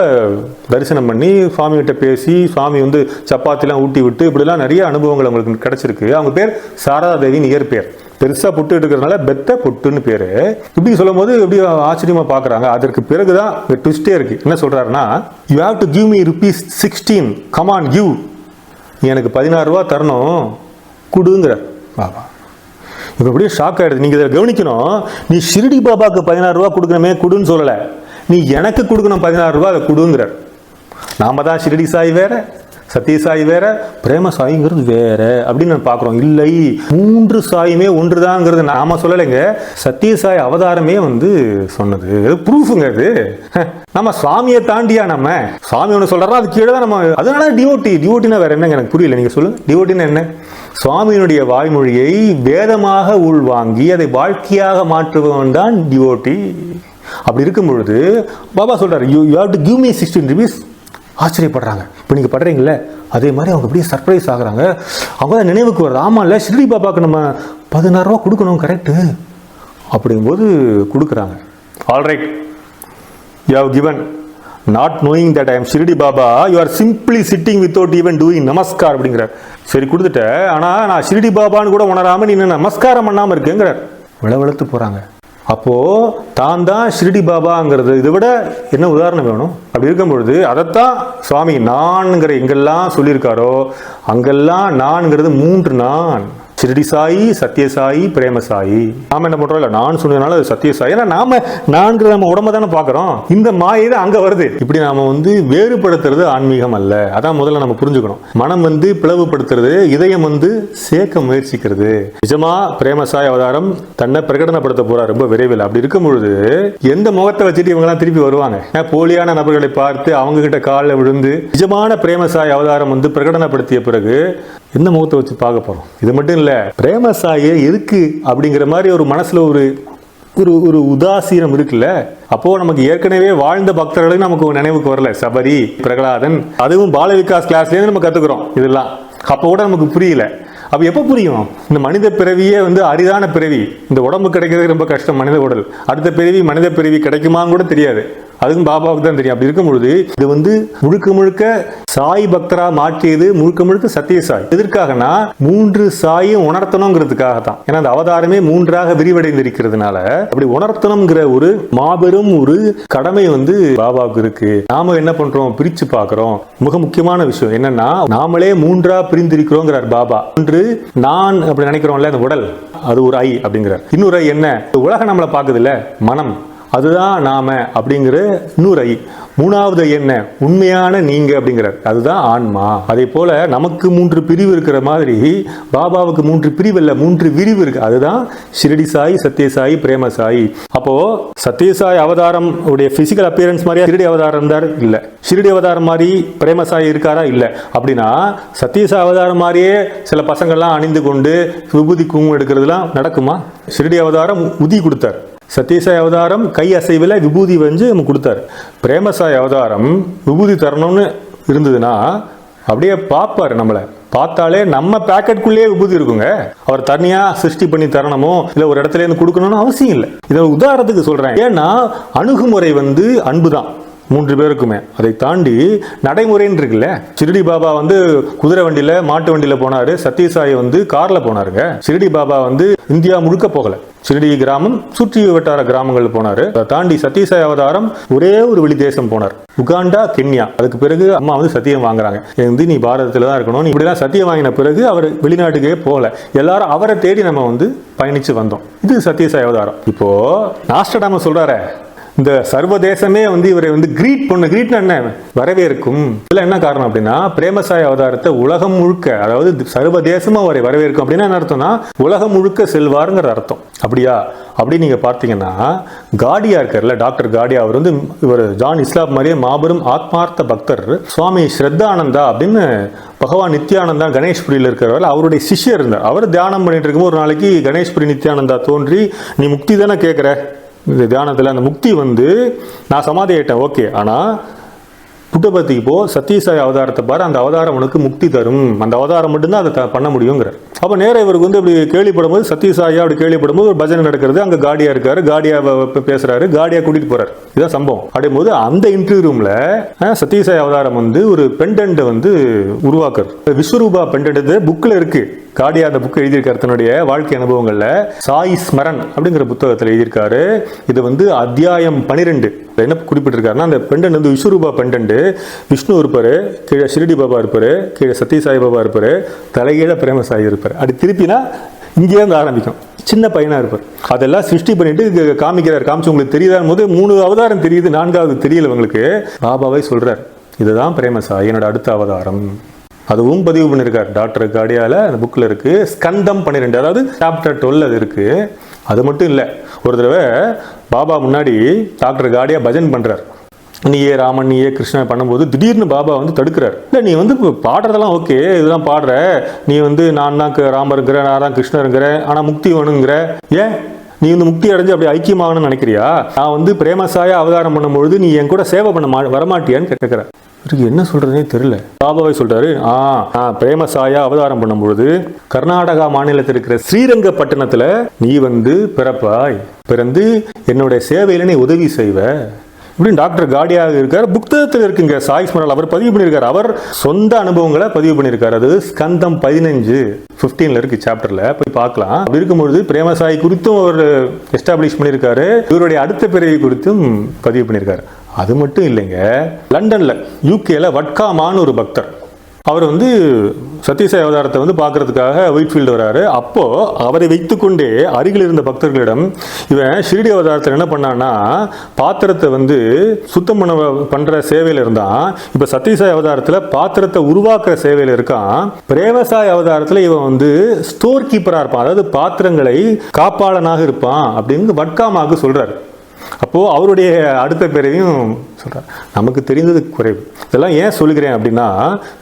தரிசனம் பண்ணி சுவாமிகிட்ட பேசி சுவாமி வந்து சப்பாத்திலாம் ஊட்டி விட்டு இப்படிலாம் நிறைய அனுபவங்கள் அவங்களுக்கு கிடைச்சிருக்கு. அவங்க பேர் சாரதா தேவின்னு இயற்பெயர். பெருசா புட்டு எடுக்கிறதுனால பெத்த புட்டுன்னு பேரு. இப்படி சொல்லும் போது எப்படி ஆச்சரியமா பாக்குறாங்க. அதற்கு பிறகுதான் ட்விஸ்டே இருக்கு. என்ன சொல்றாருன்னா, you have to give me ₹16, come on give, எனக்கு 16 ரூபா தரணும் குடுங்கிற பாபா. இப்போ அப்படியே ஷாக் ஆகிடுது. நீங்கள் இதை கவனிக்கணும். நீ ஷிரடி பாபாவுக்கு 16 ரூபா கொடுக்கணுமே குடுன்னு சொல்லலை, நீ எனக்கு கொடுக்கணும் 16 ரூபா அதை குடுங்கிறார். நாம தான் ஷிரடி சாய் வேற, சத்யசாய் வேற, பிரேம சாய்ங்கிறது வேற அப்படின்னு நான் பார்க்குறோம். இல்லை, 3 சாயுமே ஒன்றுதாங்கிறது நாம சொல்லலைங்க, சத்யசாய் அவதாரமே வந்து சொன்னது. ப்ரூஃபுங்க அது. நம்ம சுவாமியை தாண்டியா நம்ம சுவாமி ஒன்று சொல்றாரோ அது கீழே தான் நம்ம. அதனால டிவோட்டினா வேற என்னங்க எனக்கு புரியல, நீங்க சொல்லுங்க. டிவோட்டினா என்ன? சுவாமியினுடைய வாய்மொழியை வேதமாக உள்வாங்கி அதை வாழ்க்கையாக மாற்றுவன் தான் டிவோட்டி. அப்படி இருக்கும் பொழுது பாபா சொல்றாரு, you have to give me 16 rupees. ஆச்சரியப்படுறாங்க. இப்போ நீங்கள் படுறீங்களே அதே மாதிரி அவங்க அப்படியே சர்ப்ரைஸ் ஆகுறாங்க. அவங்க தான் நினைவுக்கு வருது, ஆமாம் இல்லை ஷிரடி பாபாவுக்கு நம்ம 16 ரூபா கொடுக்கணும் கரெக்டு அப்படிங்கும்போது கொடுக்குறாங்க. Alright, you have given, not knowing that I am Shirdi Baba, you are simply sitting without even doing namaskar அப்படிங்கிறார். சரி கொடுத்துட்டேன், ஆனால் நான் ஷிரடி பாபான்னு கூட உணராமல் நீ நமஸ்காரம் பண்ணாமல் இருக்குங்கிறார். விளவெழுத்து போகிறாங்க. அப்போ தான் தான் ஷிரடி பாபாங்கிறது இதை விட என்ன உதாரணம் வேணும்? அப்படி இருக்கும் பொழுது அதைத்தான் சுவாமி நான்கிற எங்கெல்லாம் சொல்லியிருக்காரோ அங்கெல்லாம் நான்கிறது 3 நான். ஷிரடி சாயி, சத்யசாயி, பிரேமசாயி. நாம என்ன பண்றோம்? இல்ல நான் சொன்னதுனால அது சத்யசாயி. ஏன்னா நாம நான்கிற நம்ம உடம்ப தானே பாக்குறோம். இந்த மாயை தான் அங்க வருது. இப்படி நாம வந்து வேறுபடுத்துறது ஆன்மீகம் அல்ல. அதான் முதல்ல நம்ம புரிஞ்சுக்கணும். மனம் வந்து பிளவுபடுத்துறது, இதயம் வந்து சேர்க்க முயற்சிக்கிறது. நிஜமா பிரேமசாய் அவதாரம் தன்னை பிரகடனப்படுத்த போறார் ரொம்ப விரைவில். அப்படி இருக்கும் பொழுது எந்த முகத்தை வச்சுட்டு இவங்க எல்லாம் திருப்பி வருவாங்க? போலியான நபர்களை பார்த்து அவங்க கிட்ட காலில் விழுந்து நிஜமான பிரேமசாய் அவதாரம் வந்து பிரகடனப்படுத்திய பிறகு எந்த முகத்தை வச்சு பார்க்க போறோம்? இது மட்டும் இல்ல, பிரேமசாயை எதுக்கு அப்படிங்கிற மாதிரி ஒரு மனசுல ஒரு ஒரு உதாசீனம் இருக்குல்ல. அப்போ நமக்கு ஏற்கனவே வாழ்ந்த பக்தர்களும் நமக்கு நினைவுக்கு வரல. சபரி, பிரகலாதன், அதுவும் பால விகாஸ் கிளாஸ்லேருந்து நம்ம கத்துக்கிறோம் இதெல்லாம். அப்போ கூட நமக்கு புரியல. அப்ப எப்ப புரியும்? இந்த மனித பிறவியே வந்து அரிதான பிறவி. இந்த உடம்பு கிடைக்கிறது ரொம்ப கஷ்டம், மனித உடல். அடுத்த பிறவி மனித பிறவி கிடைக்குமான்னு கூட தெரியாது. அதுவும் பாபாவுக்கு தான் தெரியும். அப்படி இருக்கும் பொழுது இது வந்து முழுக்க முழுக்க சாய் பக்தரா மாற்றியது முழுக்க முழுக்க சத்யசாய். எதற்காகனா 3 சாயும் உணர்த்தணுங்கிறதுக்காக தான். ஏன்னா அந்த அவதாரமே 3ஆக விரிவடைந்திருக்கிறதுனால அப்படி உணர்த்தணுங்கிற ஒரு மாபெரும் ஒரு கடமை வந்து பாபாவுக்கு இருக்கு. நாம என்ன பண்றோம்? பிரிச்சு பார்க்கிறோம். மிக முக்கியமான விஷயம் என்னன்னா, நாமளே 3ஆ பிரிந்திருக்கிறோங்கிறார் பாபா. ஒன்று நான் அப்படி நினைக்கிறோம்ல, அந்த உடல், அது ஒரு ஐ அப்படிங்கிறார். இன்னொரு ஐ என்ன? உலகம் நம்மளை பார்க்குது இல்ல, மனம், அதுதான் நாம அப்படிங்கிற இன்னொரு ஐ. 3வது என்ன? உண்மையான நீங்க அப்படிங்கிறார், அதுதான் ஆன்மா. அதே போல நமக்கு 3 பிரிவு இருக்கிற மாதிரி பாபாவுக்கு 3 பிரிவு இல்ல, 3 விரிவு இருக்கு. அதுதான் ஷிரடி சாய், சத்யசாயி, பிரேமசாயி. அப்போ சத்யசாய் அவதாரம் உடைய பிசிக்கல் அப்பியரன்ஸ் மாதிரியா ஷிரடி அவதாரம் இருந்தார்? இல்ல. ஷிரடி அவதாரம் மாதிரி பிரேமசாயி இருக்காரா? இல்ல. அப்படின்னா சத்யசாய் அவதாரம் மாதிரியே சில பசங்கள்லாம் அணிந்து கொண்டு விபூதி குங்குமம் எடுக்கிறதுலாம் நடக்குமா? ஷிரடி அவதாரம் உதி கொடுத்தார், சத்யசாய் அவதாரம் கை அசைவில் விபூதி வந்து நமக்கு கொடுத்தாரு. பிரேமசாய் அவதாரம் விபூதி தரணும்னு இருந்ததுன்னா அப்படியே பார்ப்பார். நம்மளை பார்த்தாலே நம்ம பேக்கெட்டுக்குள்ளேயே விபூதி இருக்குங்க. அவர் தனியா சிருஷ்டி பண்ணி தரணுமோ இல்லை ஒரு இடத்துல இருந்து கொடுக்கணும்னு அவசியம் இல்லை. இதை உதாரணத்துக்கு சொல்றேன். ஏன்னா அணுகுமுறை வந்து அன்பு தான். 3 பேருக்குமே. அதை தாண்டி நடைமுறைன்னு இருக்குல்ல, ஷிரடி பாபா வந்து குதிரை வண்டியில மாட்டு வண்டியில போனாரு, சத்யசாயி வந்து கார்ல போனாருங்க. ஷிரடி பாபா வந்து இந்தியா முழுக்க போகல, ஷிரடி கிராமம் சுற்றி வட்டார கிராமங்கள் போனாரு. அதை தாண்டி சத்யசாயி அவதாரம் ஒரே ஒரு வெளி தேசம் போனார், உகாண்டா, கென்யா. அதுக்கு பிறகு அம்மா வந்து சத்தியம் வாங்குறாங்க, வந்து நீ பாரதத்துல தான் இருக்கணும், நீ இப்படிலாம் சத்தியம் வாங்கின பிறகு அவர் வெளிநாட்டுக்கே போகல. எல்லாரும் அவரை தேடி நம்ம வந்து பயணிச்சு வந்தோம். இது சத்யசாயி அவதாரம். இப்போ நாஸ்டாடாமஸ் சொல்றாரு, இந்த சர்வதேசமே வந்து இவரை வந்து கிரீட்னா என்ன, வரவேற்கும். இதுல என்ன காரணம் அப்படின்னா, பிரேமசாயி அவதாரத்தை உலகம் முழுக்க, அதாவது சர்வதேசமா அவரை வரவேற்கும் அப்படின்னா என்ன அர்த்தம்னா, உலகம் முழுக்க செல்வாருங்கிற அர்த்தம். அப்படியா? அப்படி நீங்க பார்த்தீங்கன்னா, காடியா இருக்கார்ல, டாக்டர் காடியா, அவர் வந்து இவர் ஜான் இஸ்லாப் மாதிரியே மாபெரும் ஆத்மார்த்த பக்தர். சுவாமி ஸ்ரத்தானந்தா அப்படின்னு பகவான் நித்யானந்தா கணேஷ்புரியில் இருக்கிறவர், அவருடைய சிஷ்யர் இருந்தார். அவர் தியானம் பண்ணிட்டு இருக்கும்போது ஒரு நாளைக்கு கணேஷ்புரி நித்யானந்தா தோன்றி, நீ முக்தி தானே கேட்குற, இந்த தியானத்தில் அந்த முக்தி வந்து நான் சமாதி ஆயிட்டேன், ஓகே, ஆனால் புட்டபர்த்திக்கு போ, சத்யசாயி அவதாரத்தை பாரு, அந்த அவதாரம் உனக்கு முக்தி தரும், அந்த அவதாரம் மட்டும்தான் அதை பண்ண முடியுங்கிறார். அப்போ நேரம் இவருக்கு வந்து அப்படி கேள்விப்படும் போது, சத்யசாயா அப்படி கேள்விப்படும் போது ஒரு பஜனை நடக்கிறது, அங்கே காடியா இருக்காரு, காடியா பேசுறாரு, காடியா கூட்டிட்டு போறாரு. இதான் சம்பவம். அப்படியும் போது அந்த இன்டர்வியூ ரூம்ல சத்யசாயி அவதாரம் வந்து ஒரு பெண்டன்ட் வந்து உருவாக்குறது, விஸ்வரூபா பெண்டன்ட் புக்ல இருக்கு. காடியா அந்த புக் எழுதியிருக்காரு, தன்னுடைய வாழ்க்கை அனுபவங்கள்ல சாய் ஸ்மரன் அப்படிங்கிற புத்தகத்தில் எழுதியிருக்காரு. இது வந்து அத்தியாயம் 12 என்ன குறிப்பிட்டிருக்காருன்னா, அந்த பெண்டன்ட் வந்து விஸ்வரூபா பெண்டன்ட், விஷ்ணு இருப்பாரு, கீழே ஷிரடி பாபா இருப்பாரு, கீழே சத்யசாயி பாபா இருப்பாரு, தலைகீழ பிரேமசாயி இருப்பாரு. அப்படி திருப்பினா இங்கே இருந்து ஆரம்பிக்கும், சின்ன பையனா இருப்பார். அதெல்லாம் சிருஷ்டி பண்ணிட்டு காமிக்கிறார். காமிச்சு உங்களுக்கு தெரியுதான் போது 3 அவதாரம் தெரியுது, 4வது தெரியல உங்களுக்கு. பாபாவை சொல்றார், இதுதான் பிரேமசாயி, என்னோட அடுத்த அவதாரம். அதுவும் பதிவு பண்ணியிருக்கார் டாக்டர் காடியால, அந்த புக்கில் இருக்கு. ஸ்கந்தம் 12, அதாவது சாப்டர் 12 அது இருக்கு. அது மட்டும் இல்லை, ஒரு தடவை பாபா முன்னாடி டாக்டர் காடியா பஜன் பண்றார், நீயே ராமன் நீயே கிருஷ்ணன் பண்ணும்போது திடீர்னு பாபா வந்து தடுக்கிறார். இல்லை, நீ வந்து பாடுறதெல்லாம் ஓகே, இதெல்லாம் பாடுற, நீ வந்து நான் தான் ராமருங்கிற, நான் தான் கிருஷ்ணருங்கிற, ஆனால் முக்தி வேணுங்கிற, ஏன் நீ வந்து முக்தி அடைஞ்சு அப்படி ஐக்கியமாகணும்னு நினைக்கிறியா? நான் வந்து பிரேமசாயா அவதாரம் பண்ணும்பொழுது நீ என் கூட சேவை பண்ண வரமாட்டியான்னு கேட்கிறேன். என்ன சொல்றதுனே தெரியல. பாபாவை சொல்றாரு, பிரேமசாயா அவதாரம் பண்ணும்பொழுது கர்நாடகா மாநிலத்தில் இருக்கிற ஸ்ரீரங்கப்பட்டினத்துல நீ வந்து பிறப்பாய், பிறந்து என்னுடைய சேவையில நீ உதவி செய்வ இப்படின்னு டாக்டர் காடியாக இருக்கார். புத்தகத்தில் இருக்குங்க, சாய் ஸ்மரன் அவர் பதிவு பண்ணியிருக்காரு, அவர் சொந்த அனுபவங்களை பதிவு பண்ணியிருக்காரு. அது ஸ்கந்தம் 15 இருக்கு, சாப்டர்ல போய் பார்க்கலாம். அப்படி இருக்கும்பொழுது பிரேமசாயி குறித்தும் அவர் எஸ்டாப்ளிஷ் பண்ணியிருக்காரு, இவருடைய அடுத்த பிறவி குறித்தும் பதிவு பண்ணியிருக்காரு. அது மட்டும் இல்லைங்க, லண்டன்ல யூகேல வட்காமான்னு ஒரு பக்தர், அவர் வந்து சத்யசாயி அவதாரத்தை வந்து பார்க்கறதுக்காக ஒயிட்ஃபீல்டு வராரு. அப்போ அவரை வைத்துக்கொண்டே அருகில் இருந்த பக்தர்களிடம், இவன் ஷிரடி அவதாரத்தில் என்ன பண்ணான்னா பாத்திரத்தை வந்து சுத்தம் பண்ற சேவையில் இருந்தான், இப்போ சத்யசாயி அவதாரத்தில் பாத்திரத்தை உருவாக்குற சேவையில் இருக்கான். பிரேமசாயி அவதாரத்தில் இவன் வந்து ஸ்டோர் கீப்பரா இருப்பான், அதாவது பாத்திரங்களை காப்பாளனாக இருப்பான் அப்படின்னு வட்காமாக்கு சொல்றாரு. அப்போ அவருடைய அடுத்த பிறவியும் சொல்றார். நமக்கு தெரிந்தது குறைவு. இதெல்லாம் ஏன் சொல்லுகிறேன் அப்படின்னா,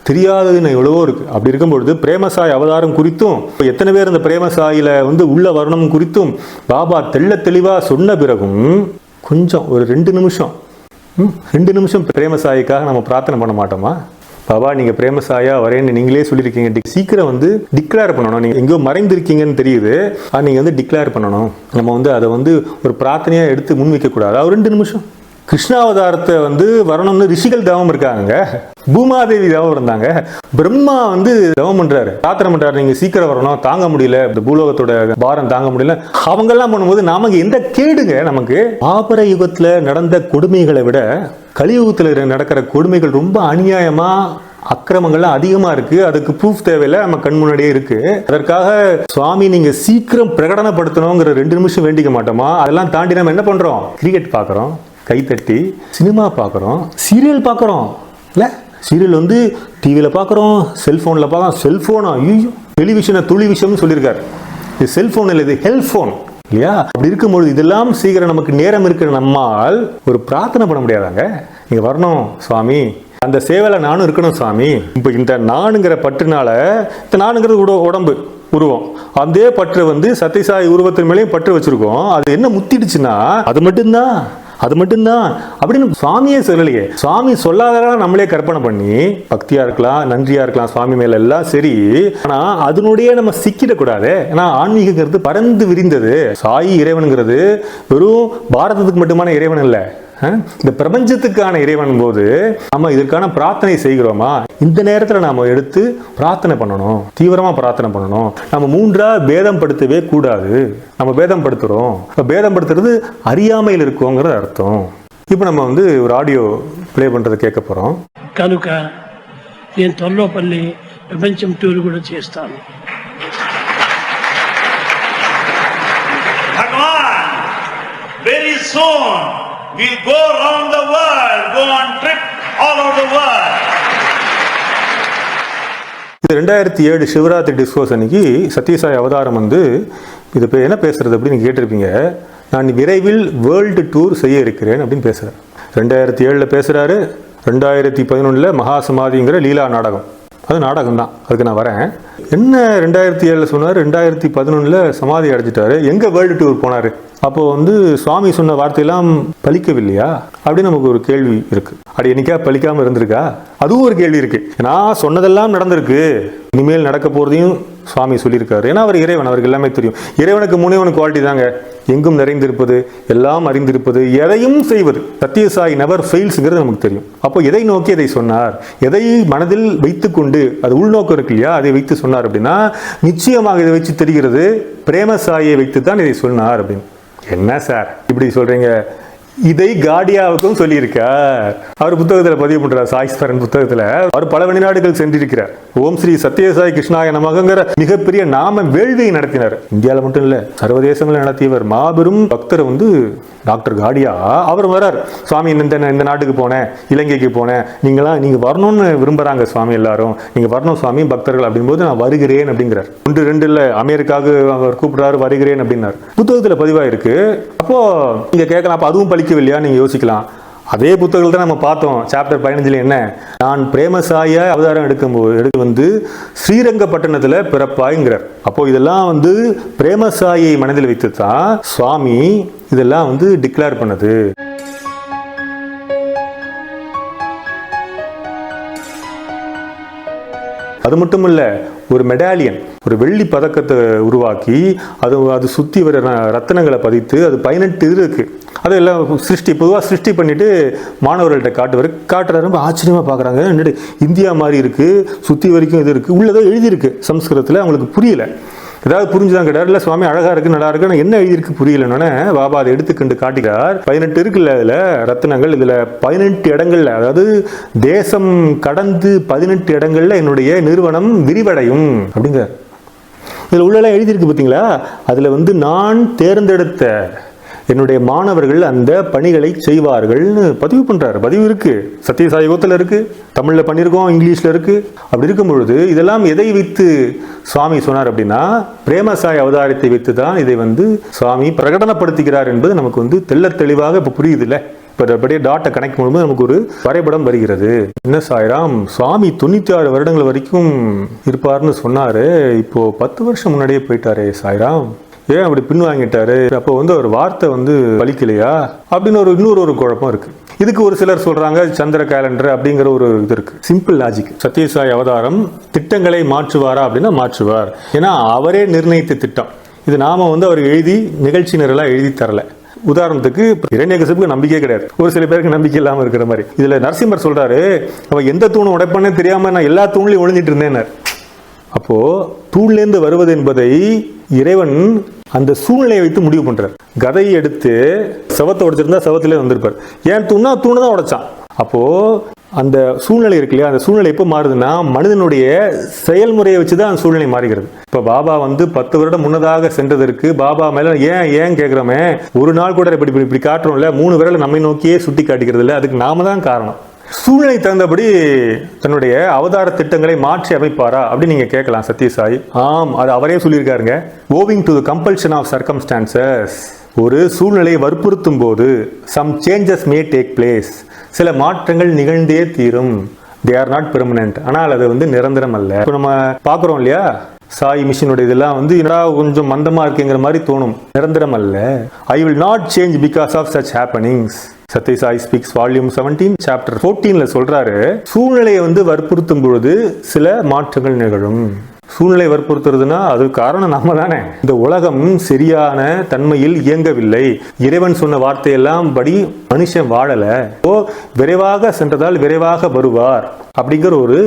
தெரியாதது எவ்வளவோ இருக்கு. அப்படி இருக்கும்பொழுது பிரேமசாயி அவதாரம் குறித்தும் எத்தனை பேர் இந்த பிரேமசாயில வந்து உள்ள வரணும் குறித்தும் பாபா தெளிவா சொன்ன பிறகும் கொஞ்சம் ஒரு 2 நிமிஷம் பிரேமசாயிக்காக நம்ம பிரார்த்தனை பண்ண மாட்டோமா? பாபா நீங்க பிரேமசாயா வரேன்னு நீங்களே சொல்லியிருக்கீங்க, சீக்கிரம் வந்து டிக்ளேர் பண்ணணும். நீங்க எங்கேயோ மறைந்திருக்கீங்கன்னு தெரியுது, நீங்க வந்து டிக்ளேர் பண்ணணும். நம்ம வந்து அதை வந்து ஒரு பிரார்த்தனையா எடுத்து முன்வைக்க கூடாது. அது 2 நிமிஷம். கிருஷ்ணாவதாரத்தை வந்து வரணும்னு ரிஷிகள் தவம் இருக்காங்க, பூமாதேவி தவம் இருந்தாங்க, பிரம்மா வந்து தவம் பண்றாரு, பிரார்த்தனை பண்றாரு, நீங்க சீக்கிரம் வரணும், தாங்க முடியல, இந்த பூலோகத்தோட பாரம் தாங்க முடியல. அவங்க எல்லாம் பண்ணும்போது நமக்கு எந்த கேடுங்க? நமக்கு ஆபர யுகத்துல நடந்த கொடுமைகளை விட கலியுகத்தில் நடக்கிற கொடுமைகள் ரொம்ப அநியாயமா அக்கிரமங்கள்லாம் அதிகமா இருக்கு. அதுக்கு ப்ரூஃப் தேவையில்லை, நம்ம கண் முன்னாடியே இருக்கு. அதற்காக சுவாமி நீங்க சீக்கிரம் பிரகடனப்படுத்தணுங்கிற 2 நிமிஷம் வேண்டிக்க மாட்டோமா? அதெல்லாம் தாண்டி நம்ம என்ன பண்றோம்? கிரிக்கெட் பார்க்குறோம், கைத்தட்டி சினிமா பார்க்குறோம், சீரியல் பார்க்குறோம். இல்லை, சீரியல் வந்து டிவியில் பார்க்குறோம், செல்ஃபோனில் பார்க்குறோம். செல்ஃபோனா? ஐயோ, டெலிவிஷனை துளிவிஷம்னு சொல்லியிருக்காரு. இது செல்ஃபோன் இல்லை, இது ஹெல்ஃபோன் இல்லையா? அப்படி இருக்கும்பொழுது இதெல்லாம் சீக்கிரம் நமக்கு நேரம் இருக்கிற நம்மால் ஒரு பிரார்த்தனை பண்ண முடியாதாங்க? நீங்க வரணும் சுவாமி, அந்த சேவையில நானும் இருக்கணும் சுவாமி. இப்போ இந்த நானுங்கிற பற்றுனால, இந்த நானுங்கிறது உடம்பு உருவம், அதே பற்று வந்து சத்யசாயி உருவத்தின் மேலேயும் பற்று வச்சிருக்கோம். அது என்ன முத்திடுச்சுன்னா அது மட்டும்தான் அப்படின்னு சுவாமியே சொல்லலையே. சுவாமி சொல்லாதெல்லாம் நம்மளே கற்பனை பண்ணி பக்தியா இருக்கலாம், நன்றியா இருக்கலாம் சுவாமி மேல எல்லாம் சரி, ஆனா அதனுடைய நம்ம சிக்கிடக்கூடாது. ஏன்னா ஆன்மீகங்கிறது பறந்து விரிந்தது. சாயி இறைவனுங்கிறது வெறும் பாரதத்துக்கு மட்டுமான இறைவன் இல்லை, இந்த பிரபஞ்சத்துக்கான இறைவன் போது நம்ம இதற்கான பிரார்த்தனை செய்கிறோமா? இந்த நேரத்தில் நாம எடுத்து பிரார்த்தனை பண்ணணும், தீவிரமா பிரார்த்தனை பண்ணணும். நம்ம மூன்றா பேதம் படுத்தவே கூடாது. நம்ம பேதம் படுத்துறோம். பேதம் படுத்துறது அறியாமையில் இருக்கோங்கிறது அர்த்தம். இப்போ நம்ம ஒரு ஆடியோ ப்ளே பண்றதை கேட்க போறோம். కనుక నేను త్వరలోపల్లి ప్రపంచం టూర్ కూడా చేస్తాను. Bhagwan, very soon we'll go around the world, go on trip all over the world. இது 2007 சிவராத்திரி டிஸ்கோர்ஸ் அன்னைக்கு சத்யசாய் அவதாரம் இது என்ன பேசுறது அப்படின்னு கேட்டிருப்பீங்க. நான் விரைவில் வேர்ல்டு டூர் செய்ய இருக்கிறேன் அப்படின்னு பேசுறேன். 2007 பேசுறாரு. 2011 மகா சமாதிங்கிற லீலா நாடகம், அது நாடகம் தான், அதுக்கு நான் வரேன். என்ன 2007 சொன்னார், 2011 சமாதி அடைஞ்சிட்டாரு. எங்க வேர்ல்டு டூர் போனாரு? அப்போ சுவாமி சொன்ன வார்த்தையெல்லாம் பலிக்கவில்லையா அப்படின்னு நமக்கு ஒரு கேள்வி இருக்கு. அது என்னைக்கா பலிக்காம இருந்திருக்கா? அதுவும் ஒரு கேள்வி இருக்கு. நான் சொன்னதெல்லாம் நடந்திருக்கு, இனிமேல் நடக்க போறதையும் சுவாமி சொல்லியிருக்காரு. ஏன்னா அவர் இறைவன், அவருக்கு எல்லாமே தெரியும். இறைவனுக்கு முனைவனு குவாலிட்டி தாங்க, எங்கும் நிறைந்திருப்பது, எல்லாம் அறிந்திருப்பது, எதையும் செய்வது. சத்யசாய் நெவர் ஃபெயில்ஸ்ங்கிறது நமக்கு தெரியும். அப்போ எதை நோக்கி அதை சொன்னார், எதை மனதில் வைத்துக்கொண்டு, அது உள்நோக்கம் இருக்கு இல்லையா, அதை வைத்து சொன்னார் அப்படின்னா நிச்சயமாக இதை வச்சு தெரிகிறது பிரேமசாயை வைத்து தான் இதை சொன்னார் அப்படின்னு. என்ன சார் இப்படி சொல்றீங்க? இதை காடியாவுக்கும் சொல்லியிருக்கார். அவர் புத்தகத்தில் பதிவு பண்றார், சாய்ஸ்வரன் புத்தகத்தில். அவர் பல வெளிநாடுகள் சென்றிருக்கிறார். ஓம் ஸ்ரீ சத்யசாய் கிருஷ்ணாய நமகங்கிற மிகப்பெரிய நாம வேள்வியை நடத்தினார். இந்தியாவில் மட்டும் இல்ல, சர்வதேசங்களில் நடத்தியவர். மாபெரும் பக்தர் டாக்டர் காடியா. அவர் வர்றார், சுவாமி இந்த நாட்டுக்கு போனேன், இலங்கைக்கு போனேன், நீங்க வரணும்னு விரும்புறாங்க சுவாமி, எல்லாரும் நீங்க வரணும் சுவாமி பக்தர்கள் அப்படிங்கும்போது நான் வருகிறேன் அப்படிங்கிறார். 1-2 இல்ல, அமெரிக்காவுக்கு அவர் கூப்பிடுறாரு, வருகிறேன் அப்படின்னார். புத்தகத்தில் பதிவாயிருக்கு. அப்போ நீங்க கேட்கலாம், அப்ப அதுவும் பலிக்கவில்லையா நீங்க யோசிக்கலாம். அதே புத்தகத்தில் தான் நம்ம பார்த்தோம். சாப்டர் 15 என்ன, நான் பிரேமசாய அவதாரம் எடுத்து ஸ்ரீரங்கப்பட்டணத்துல பிறப்பாய்ங்கிறார். அப்போ இதெல்லாம் பிரேமசாயை மனதில் வைத்து தான் சுவாமி இதெல்லாம் டிக்ளேர் பண்ணது. அது மட்டும் இல்ல, ஒரு மெடாலியன், ஒரு வெள்ளி பதக்கத்தை உருவாக்கி அது சுத்தி வர ரத்தினங்களை பதித்து, அது 18 இருக்கு. அதெல்லாம் பொதுவாக சிருஷ்டி பண்ணிட்டு மாணவர்கள்ட்ட காட்டுறாரு. ரொம்ப ஆச்சரியமா பாக்குறாங்க. என்னட்டு இந்தியா மாதிரி இருக்கு, சுத்தி வரைக்கும் இது இருக்கு, உள்ளதோ எழுதியிருக்கு சம்ஸ்கிருதத்தில். அவங்களுக்கு புரியல. ஏதாவது புரிஞ்சுதான் கேட்டார். இல்லை சுவாமி அழகா இருக்கு, நல்லா இருக்கு, என்ன எழுதியிருக்கு புரியலன்னு பாபா அதை எடுத்துக்கொண்டு காட்டினார். 18 இருக்குல்ல இதுல ரத்தினங்கள், இதுல 18 இடங்கள்ல, அதாவது தேசம் கடந்து 18 இடங்கள்ல என்னுடைய நிறுவனம் விரிவடையும் அப்படிங்கிற இதுல உள்ளெல்லாம் எழுதியிருக்கு பார்த்தீங்களா. அதுல நான் தேர்ந்தெடுத்த என்னுடைய மாணவர்கள் அந்த பணிகளை செய்வார்கள்னு பதிவு பண்றாரு. பதிவு இருக்கு, சத்யசாயோகத்தில் இருக்கு, தமிழ்ல பண்ணியிருக்கோம், இங்கிலீஷ்ல இருக்கு. அப்படி இருக்கும் பொழுது இதெல்லாம் எதை வைத்து சுவாமி சொன்னார் அப்படின்னா, பிரேமசாய் அவதாரத்தை வைத்து தான் இதை சுவாமி பிரகடனப்படுத்துகிறார் என்பது நமக்கு தெள்ள தெளிவாக இப்ப புரியுது இல்ல. இப்ப அப்படியே டாட்டை கனெக்ட் பண்ணும்போது நமக்கு ஒரு வரைபடம் வருகிறது. என்ன சாய்ராம், சுவாமி 96 வருடங்கள் வரைக்கும் இருப்பார்னு சொன்னாரு. இப்போ 10 வருஷம் முன்னாடியே போயிட்டாரே சாய்ராம், ஏன் அப்படி பின் வாங்கிட்டாரு? அப்போ ஒரு வார்த்தை பலிக்கலையா அப்படின்னு இன்னொரு குழப்பம் இருக்கு. இதுக்கு ஒரு சிலர் சொல்றாங்க சந்திர கேலண்டர் அப்படிங்கிற ஒரு இது இருக்கு. Simple logic. சத்யசாய் அவதாரம் திட்டங்களை மாற்றுவாரா அப்படின்னா மாற்றுவார். ஏன்னா அவரே நிர்ணயித்த திட்டம் இது. நாம அவர் எழுதி நிகழ்ச்சி நிரலா எழுதி தரல. உதாரணத்துக்கு இரண்யகசிப்புக்கு நம்பிக்கை கிடையாது, ஒரு சில பேருக்கு நம்பிக்கை இல்லாம இருக்கிற மாதிரி. இதுல நரசிம்மர் சொல்றாரு, அவன் எந்த தூண் உடைப்பானே தெரியாம நான் எல்லா தூண்லையும் ஒளிஞ்சிட்டு இருந்தேன். அப்போ தூண்லேருந்து வருவது என்பதை இறைவன் அந்த சூழ்நிலையை வைத்து முடிவு பண்றார். கதையை எடுத்து சவத்தை உடைச்சிருந்தா சவத்திலே வந்திருப்பார். ஏன் தூணா தூணை தான் உடைச்சான். அப்போ அந்த சூழ்நிலை இருக்கு இல்லையா, அந்த சூழ்நிலை எப்போ மாறுதுன்னா மனிதனுடைய செயல்முறையை வச்சுதான் அந்த சூழ்நிலை மாறுகிறது. இப்ப பாபா 10 வருடம் முன்னதாக சென்றதற்கு பாபா மேல ஏன் கேட்கிறோமே, ஒரு நாள் கூட இப்படி காட்டுறோம்ல, 3 விரலை நம்மை நோக்கியே சுட்டி காட்டிக்கிறது இல்லை, அதுக்கு நாம தான் காரணம். சூழ்நிலை தகுந்தபடி தன்னுடைய அவதார திட்டங்களை மாற்றி அமைப்பாரா அப்படின்னு நீங்க கேட்கலாம். சத்யசாய் ஆம், அது அவரே சொல்லியிருக்காருங்க. Owing to the compulsion of circumstances, ஒரு சூழ்நிலையை வற்புறுத்தும் போது some changes may take place, சில மாற்றங்கள் நிகழ்ந்தே தீரும். they are not permanent, ஆனால் அது நிரந்தரம் அல்ல. இப்போ நம்ம பார்க்குறோம் இல்லையா, சாய் மிஷினுடைய இதெல்லாம் என்னடா கொஞ்சம் மந்தமா இருக்குங்கிற மாதிரி தோணும். நிரந்தரம் அல்ல. I will not change because of such happenings. Sathya Sai speaks volume 17 chapter 14 சொல்றாரு, சூழ்நிலையை வற்புறுத்தும் பொழுது சில மாற்றங்கள் நிகழும். சூழ்நிலை வற்புறுத்துறதுன்னா அது காரணம் நம்ம தானே. இந்த உலகம் சரியான தன்மையில் இயங்கவில்லை. இறைவன் சொன்ன வார்த்தையெல்லாம் படி மனுஷன் வாழல. விரைவாக சென்றதால் விரைவாக வருவார் அப்படிங்கிற ஒரு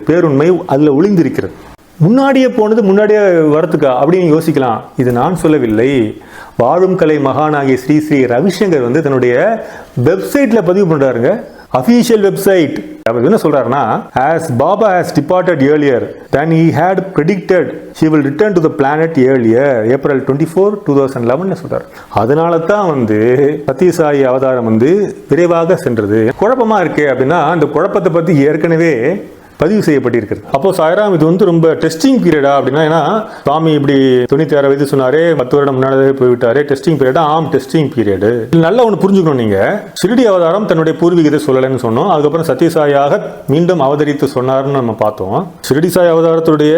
பேருண்மை அதுல ஒளிந்திருக்கிறது. முன்னாடியே போனது முன்னாடியே வரத்துக்கா அப்படின்னு யோசிக்கலாம். இது நான் சொல்லவில்லை. வாழும் கலை மகானாகிய ஸ்ரீ ஸ்ரீ ரவிசங்கர் தன்னுடைய வெப்சைட்ல பதிவு பண்றாருங்க. Official website. அவர் என்ன சொல்றாருன்னா, as Baba has departed earlier than he had predicted, he will return to the planet earlier, April 24, 2011 சொல்றாரு. அதனால தான் சத்யசாயி அவதாரம் விரைவாக சென்றது. குழப்பமா இருக்கே அப்படின்னா அந்த குழப்பத்தை பத்தி ஏற்கனவே பதிவு செய்யப்பட்டிருக்கிறது. அப்போ சாய்ராம் இது ரொம்ப டெஸ்டிங் பீரியடா அப்படின்னா, ஏன்னா சுவாமி இப்படி 96 வயது சொன்னாரே, 10 வருடம் முன்னாடி போய்விட்டாரு, டெஸ்டிங் பீரியடா? ஆம், டெஸ்டிங் பீரியடு. நல்லா ஒன்று புரிஞ்சுக்கணும். நீங்க ஷிரடி அவதாரம் தன்னுடைய பூர்வீகத்தை சொல்லலைன்னு சொன்னோம். அதுக்கப்புறம் சத்யசாயாக மீண்டும் அவதரித்து சொன்னார்னு நம்ம பார்த்தோம். ஷிரடி சாய் அவதாரத்துடைய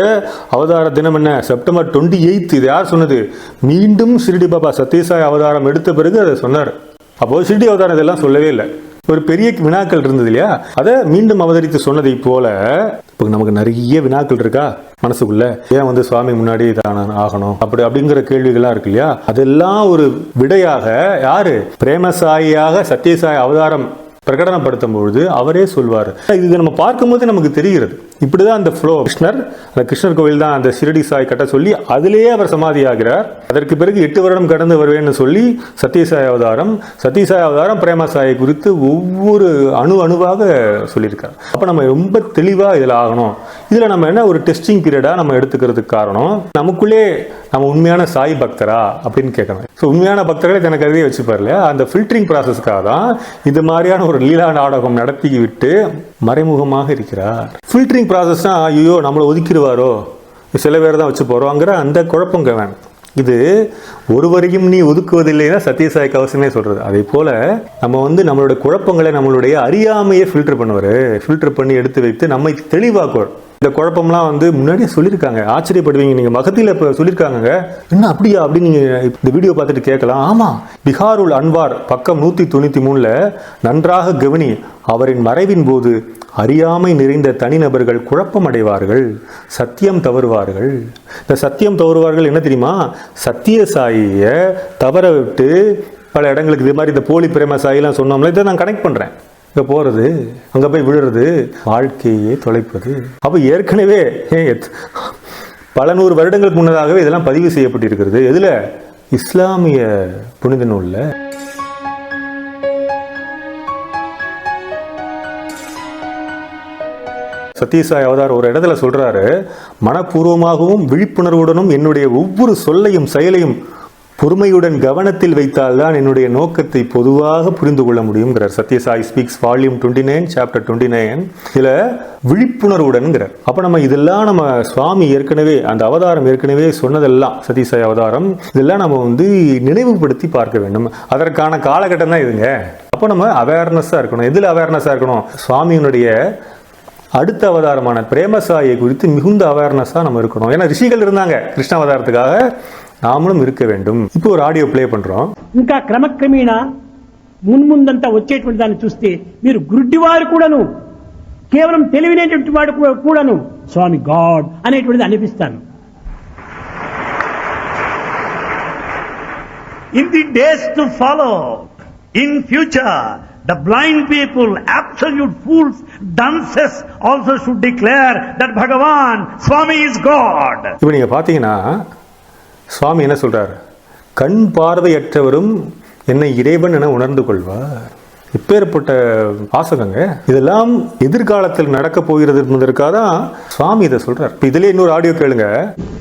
அவதார தினம் என்ன? செப்டம்பர் 28. இது யார் சொன்னது? மீண்டும் ஷிரடி பாபா சத்யசாய் அவதாரம் எடுத்த பிறகு அதை சொன்னார். அப்போ ஷிரடி அவதாரம் இதெல்லாம் சொல்லவே இல்லை. ஒரு பெரிய வினாக்கள் இருந்தது இல்லையா, அதை மீண்டும் அவதரித்து சொன்னதை போல இப்போ நமக்கு நிறைய வினாக்கள் இருக்கா மனசுக்குள்ள. ஏன் சுவாமி முன்னாடி தான் ஆகணும் அப்படிங்கிற கேள்விகள்லாம் இருக்கு இல்லையா, அதெல்லாம் ஒரு விடையாக யாரு? பிரேமசாயியாக சத்யசாய் அவதாரம் பிரகடனப்படுத்தும் பொழுது அவரே சொல்வார். இது நம்ம பார்க்கும்போது நமக்கு தெரிகிறது. இப்படிதான் அந்த ஃப்ளோ. கிருஷ்ணர் கோவில் தான் அந்த ஷிரடி சாய் கட்ட சொல்லி அதிலேயே அவர் சமாதி ஆகிறார். அதற்கு பிறகு 8 வருடம் கடந்து வருவேன்னு சொல்லி சத்யசாய் அவதாரம் பிரேமசாயை குறித்து ஒவ்வொரு அணுவாக சொல்லியிருக்கார். அப்ப நம்ம ரொம்ப தெளிவா இதுல ஆகணும். இதுல நம்ம என்ன ஒரு டெஸ்டிங் பீரியடா நம்ம எடுத்துக்கிறதுக்கு காரணம், நமக்குள்ளே நம்ம உண்மையான சாய் பக்தரா அப்படின்னு கேட்கணும். உண்மையான பக்தர்களை தனக்கு கருதியே வச்சுப்பார் இல்லையா, அந்த ஃபில்டரிங் ப்ராசஸ்க்காக தான் இது மாதிரியான ஒரு லீலா நாடகம் நடத்தி விட்டு மறைமுகமாக இருக்கிறார். ஃபில்டரிங் ப்ராசஸ்னா ஐயோ நம்மளை ஒதுக்கிடுவாரோ, சில பேர் தான் வச்சு போறோங்கிற அந்த குழப்பங்க வேணும். இது ஒருவரையும் நீ ஒதுக்குவதில்லைன்னா சத்யசாய் கவசமே சொல்றது. அதே போல நம்ம நம்மளுடைய குழப்பங்களை, நம்மளுடைய அறியாமையை ஃபில்டர் பண்ணி எடுத்து வைத்து நம்மை தெளிவாக்குவார். இந்த குழப்பம்லாம் முன்னாடியே சொல்லியிருக்காங்க. ஆச்சரியப்படுவீங்க. நீங்க மகத்தில சொல்லியிருக்காங்க. என்ன அப்படியா அப்படின்னு நீங்க இந்த வீடியோ பார்த்துட்டு கேட்கலாம். ஆமா, பிகாருல் அன்வார் பக்கம் 193 நன்றாக கவனி. அவரின் மறைவின் போது அறியாமை நிறைந்த தனிநபர்கள் குழப்பம் அடைவார்கள், சத்தியம் தவறுவார்கள். இந்த சத்தியம் தவறுவார்கள் என்ன தெரியுமா? சத்யசாயிய தவற விட்டு பல இடங்களுக்கு இது மாதிரி இந்த போலி பிரேமசாயிலாம் சொன்னோம்ல, இதை நான் கனெக்ட் பண்றேன். இங்க போறது, அங்க போய் விழுறது, வாழ்க்கையே தொலைப்பது. அப்ப ஏற்கனவே பல 100 வருடங்களுக்கு முன்னதாகவே இதெல்லாம் பதிவு செய்யப்பட்டிருக்கிறது. எதுல? இஸ்லாமிய புனித நூல்ல. சத்யசாய் அவதார் ஒரு இடத்துல சொல்றாரு, மனப்பூர்வமாகவும் விழிப்புணர்வுடனும் என்னுடைய ஒவ்வொரு சொல்லையும் செயலையும் பொறுமையுடன் கவனத்தில் வைத்தால்தான் என்னுடைய நோக்கத்தை பொதுவாக புரிந்து கொள்ள முடியுங்கிறார். Sathya Sai speaks volume 29 chapter 29. இதுல விழிப்புணர்வுடன்ங்கிறார். அப்ப நம்ம இதெல்லாம் நம்ம சுவாமி ஏற்கனவே அந்த அவதாரம் ஏற்கனவே சொன்னதெல்லாம், சத்யசாய் அவதாரம் இதெல்லாம் நம்ம நினைவுபடுத்தி பார்க்க வேண்டும். அதற்கான காலகட்டம் தான் இதுங்க. அப்போ நம்ம அவேர்னஸா இருக்கணும். எதுல அவேர்னஸா இருக்கணும்? சுவாமியினுடைய அடுத்த அவதாரமான பிரேமசாயை குறித்து மிகுந்த அவேர்னஸா நம்ம இருக்கணும். ஏன்னா ரிஷிகள் இருந்தாங்க கிருஷ்ண அவதாரத்துக்காக, நாமளும் இருக்க வேண்டும். இப்போ ஒரு ఆడియో ప్లే பண்றோம். ఇంకా క్రమక్రమేణా మున్ముందంతా వచ్చేటువంటి దాన్ని చూస్తే మీరు గుడ్డివారు కూడాను, కేవలం తెలివినేటువంటి వాడు కూడాను స్వామి గాడ్ అనేటువంటిది అనిపిస్తాను. In the days to follow, in future, the blind people, absolute fools, dunces also should declare that Bhagavan, Swami is God. இப்போ நீங்க பாத்தீங்கன்னா சுவாமி என்ன சொல்றார்? கண் பார்வையற்றவரும் என்னை இறைவன் என உணர்ந்து கொள்வார். இப்பேற்பட்ட வாசகங்க. இதெல்லாம் எதிர்காலத்தில் நடக்க போகிறது என்பதற்காக தான் சுவாமி இதை சொல்றார். இதுல இன்னொரு ஆடியோ கேளுங்க.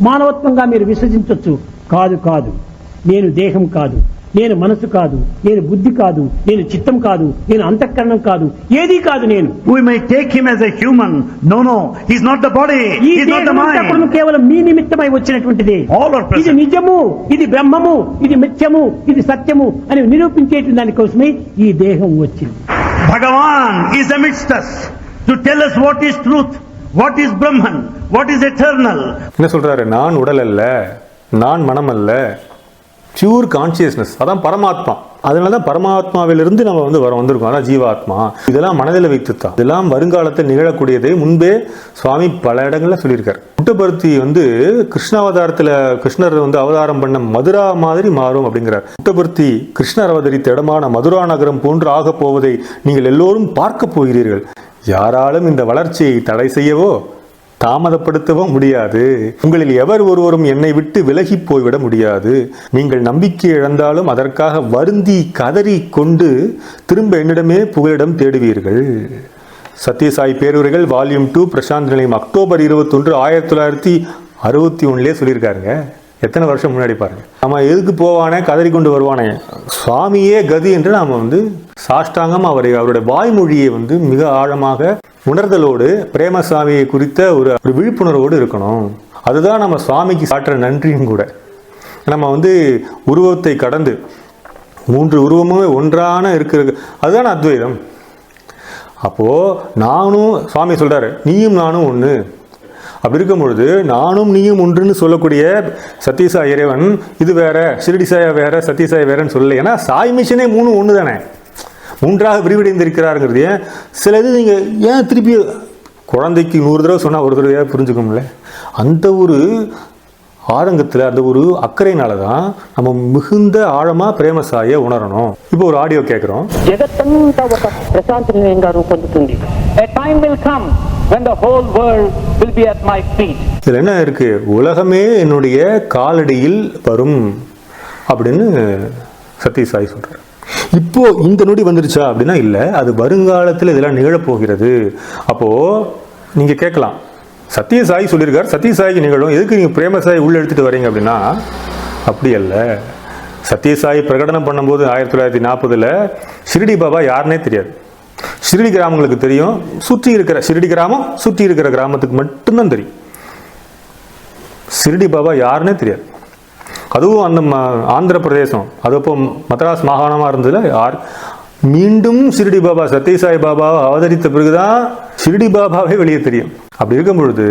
మానవత్వంగా మీరు విసర్జించొచ్చు. కాదు కాదు, నేను దేహం కాదు, నేను మనసు కాదు, నేను బుద్ధి కాదు, నేను చిత్తం కాదు, నేను అంతఃకరణం కాదు, ఏది కాదు నేను. We may take him as a human. No, he's not the body, he's not the mind. కేవలం మీ నిమిత్తమై వచ్చినటువంటిది. All are present. ఇది నిజము, ఇది బ్రహ్మము, ఇది మిథ్యము, ఇది సత్యము అని నిరూపించేటువంటి దానికోసమే ఈ దేహం వచ్చింది. Bhagavan is amidst us to tell us what is truth, what is Brahman, what is eternal. என்ன சொல்றாரு? நான் உடல் அல்ல, நான் மனம் அல்ல, பியூர் கான்சியஸ்னஸ், அதான் பரமாத்மா. அதனால தான் பரமாத்மாவிலிருந்து நம்ம வந்திருக்கோம், அதான் ஜீவாத்மா. இதெல்லாம் மனதில் வைத்துத்தான், இதெல்லாம் வருங்காலத்தில் நிகழக்கூடியதை முன்பே சுவாமி பல இடங்கள்ல சொல்லியிருக்கார். புட்டபர்த்தி கிருஷ்ணாவதாரத்தில் கிருஷ்ணர் அவதாரம் பண்ண மதுரா மாதிரி மாறும் அப்படிங்கிறார். புட்டபர்த்தி கிருஷ்ணர் அவதரித்த இடமான மதுரா நகரம் போன்று ஆகப் போவதை நீங்கள் எல்லோரும் பார்க்க போகிறீர்கள். யாராலும் இந்த வளர்ச்சியை தடை செய்யவோ தாமதப்படுத்தவும் முடியாது. உங்களில் எவர் ஒருவரும் என்னை விட்டு விலகி போய்விட முடியாது. நீங்கள் நம்பிக்கை இழந்தாலும் அதற்காக வருந்தி கதறி கொண்டு திரும்ப என்னிடமே புகலிடம் தேடுவீர்கள். சத்யசாய் பேருரைகள் வால்யூம் 2 பிரசாந்த் நிலையம் அக்டோபர் 21, 1961 சொல்லியிருக்காருங்க. எத்தனை வருஷம் முன்னாடி பாருங்க. நம்ம எதுக்கு போவானே, கதறி கொண்டு வருவானே, சுவாமியே கதி என்று நாம் சாஷ்டாங்கம் அவருடைய வாய்மொழியை மிக ஆழமாக உணர்தலோடு பிரேமசாமியை குறித்த ஒரு விழிப்புணர்வோடு இருக்கணும். அதுதான் நம்ம சுவாமிக்கு காட்டுற நன்றியும் கூட. நம்ம உருவத்தை கடந்து 3 உருவமுமே ஒன்றான இருக்கிறது, அதுதான் அத்வைதம். அப்போ நானும், சுவாமி சொல்றாரு, நீயும் நானும் ஒன்று. அப்படி இருக்கும் பொழுது நானும் நீயும் ஒன்றுன்னு சொல்லக்கூடிய சத்யசாய் இறைவன் இது வேற, ஷிரடி சாயா வேற, சத்யசாய் வேறன்னு சொல்லலை. ஏன்னா சாய் மிஷனே 3 ஒன்று தானே, 3ஆக விரிவடைந்திருக்கிறாருங்கிறது. ஏன் சில இது நீங்கள் ஏன் திருப்பி குழந்தைக்கு 100 தடவை சொன்னால் ஒரு தடவையாக புரிஞ்சுக்கோங்களே. அந்த ஒரு ஆரங்கத்தில், அந்த ஒரு அக்கறையினால தான் நம்ம மிகுந்த ஆழமாக பிரேமசாயை உணரணும். இப்போ ஒரு ஆடியோ கேட்குறோம். జగత్తంతా ఒక ప్రశాంతంగా రూపొందుతుంది. A time will come when the whole world will be at my feet. இதில் என்ன இருக்கு, உலகமே என்னுடைய காலடியில் வரும் அப்படின்னு சத்யசாய் சொல்றாரு. இப்போ இந்த நொடி வந்துருச்சா அப்படின்னா இல்லை, அது வருங்காலத்தில் இதெல்லாம் நிகழப்போகிறது. அப்போ நீங்க கேட்கலாம், சத்யசாய் சொல்லியிருக்காரு, சத்யசாய்க்கு நிகழும், எதுக்கு நீங்க பிரேமசாய் உள்ள எடுத்துட்டு வரீங்க அப்படின்னா, அப்படி அல்ல. சத்யசாய் பிரகடனம் பண்ணும்போது 1940 ஷிரடி பாபா யாருன்னே தெரியாது. ஷிரடி கிராமங்களுக்கு தெரியும், சுற்றி இருக்கிற ஷிரடி கிராமம், சுற்றி இருக்கிற கிராமத்துக்கு மட்டும்தான் தெரியும். ஷிரடி பாபா யாருன்னே தெரியாது. அதுவும் அந்த ஆந்திர பிரதேசம், அது அப்போ மദ്രാஸ் மாகாணமாக இருந்ததுல யார் மீண்டும் ஷிரடி பாபா சத்யசாய் பாபாவை அவதரித்த பிறகுதான் ஷிரடி பாபாவே வெளியே தெரியும். அப்படி இருக்கும் பொழுது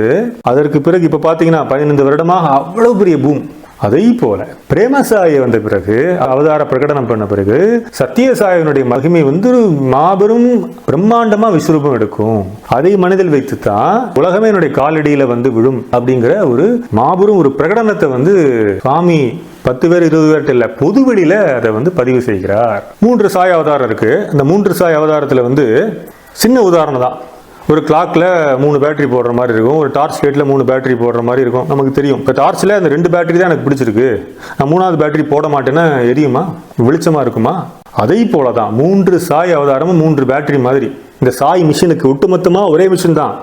அதற்கு பிறகு இப்போ பார்த்தீங்கன்னா 15 வருடமாக அவ்வளவு பெரிய பூம். அதை போல பிரேமசாயை வந்த பிறகு, அவதார பிரகடனம் பண்ண பிறகு சத்யசாயனுடைய மகிமை மாபெரும் பிரம்மாண்டமா விஸ்வரூபம் எடுக்கும். அதை மனதில் வைத்துத்தான் உலகமே என்னுடைய காலடியில விழும் அப்படிங்கிற ஒரு மாபெரும் ஒரு பிரகடனத்தை சுவாமி 10 பேர் 20 பேர்கிட்ட இல்ல, பொதுவெளியில அதை பதிவு செய்கிறார். 3 சாய் அவதாரம் இருக்கு. அந்த 3 சாய் அவதாரத்துல சின்ன உதாரணம் தான். ஒரு கிளாக்ல 3 பேட்டரி போடுற மாதிரி இருக்கும், ஒரு டார்ச் லைட்ல 3 பேட்டரி போடுற மாதிரி இருக்கும். நமக்கு தெரியும், இப்போ டார்ச்ல அந்த 2 பேட்டரி தான் எனக்கு பிடிச்சிருக்கு, நான் 3ஆவது பேட்டரி போட மாட்டேன்னா எரியுமா, வெளிச்சமா இருக்குமா? அதை போலதான் 3 சாய் அவதாரமும் 3 பேட்டரி மாதிரி. இந்த சாய் மிஷினுக்கு ஒட்டுமொத்தமா ஒரே மிஷின் தான்.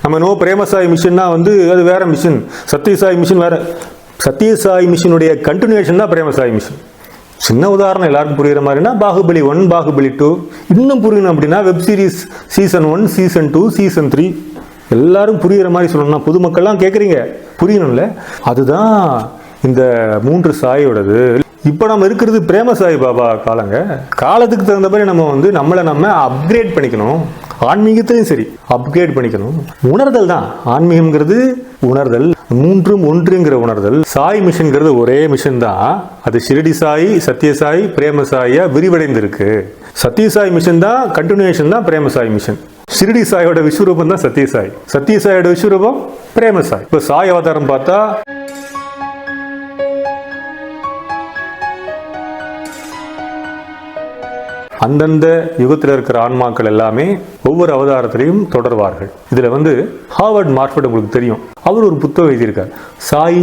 நம்ம பிரேமசாய் மிஷின்னா அது வேற மிஷின், சத்யசாய் மிஷின் வேற. சத்யசாய் மிஷினுடைய கண்டினியூஷன் தான் பிரேமசாய் மிஷின். சின்ன உதாரணம் எல்லாருக்கும் புரியுற மாதிரினா பாகுபலி 1, பாகுபலி 2. இன்னும் புரியணும் அப்படின்னா web series season 1, season 2, season 3 எல்லாரும் புரியுற மாதிரி சொல்லணும்னா, பொதுமக்கள்லாம் கேட்குறீங்க, புரியணும்ல. அதுதான் இந்த 3 சாயோடது. இப்போ நம்ம இருக்கிறது பிரேமசாய் பாபா காலங்க. காலத்துக்கு தகுந்த மாதிரி நம்ம நம்மளை அப்கிரேட் பண்ணிக்கணும். ஆன்மீகத்திலையும் சரி அப்கிரேட் பண்ணிக்கணும். உணர்தல் தான் ஆன்மீகம்ங்கிறது, உணர்தல். 3ம் ஒன்றுங்கிற உணர்தல். சாய் மிஷன்ங்கிறது ஒரே மிஷன் தான். அது ஷிரடி சாய், சத்யசாய், பிரேமசாயா விரிவடைந்திருக்கு. சத்யசாய் மிஷன் தான் கண்டினியூஷன் தான் பிரேமசாய் மிஷன். ஷிரடி சாயோட விஸ்வரூபம் தான் சத்யசாய், சத்யசாயோட விஸ்வரூபம் பிரேமசாய். இப்போ சாய் அவதாரம் பார்த்தா அந்தந்த யுகத்தில் இருக்கிற ஆன்மாக்கள் எல்லாமே ஒவ்வொரு அவதாரத்திலையும் தொடர்வார்கள். இதுல ஹார்வர்ட் மார்ஃபர்ட் உங்களுக்கு தெரியும், அவர் ஒரு புத்தகம் எழுதியிருக்கார், Sai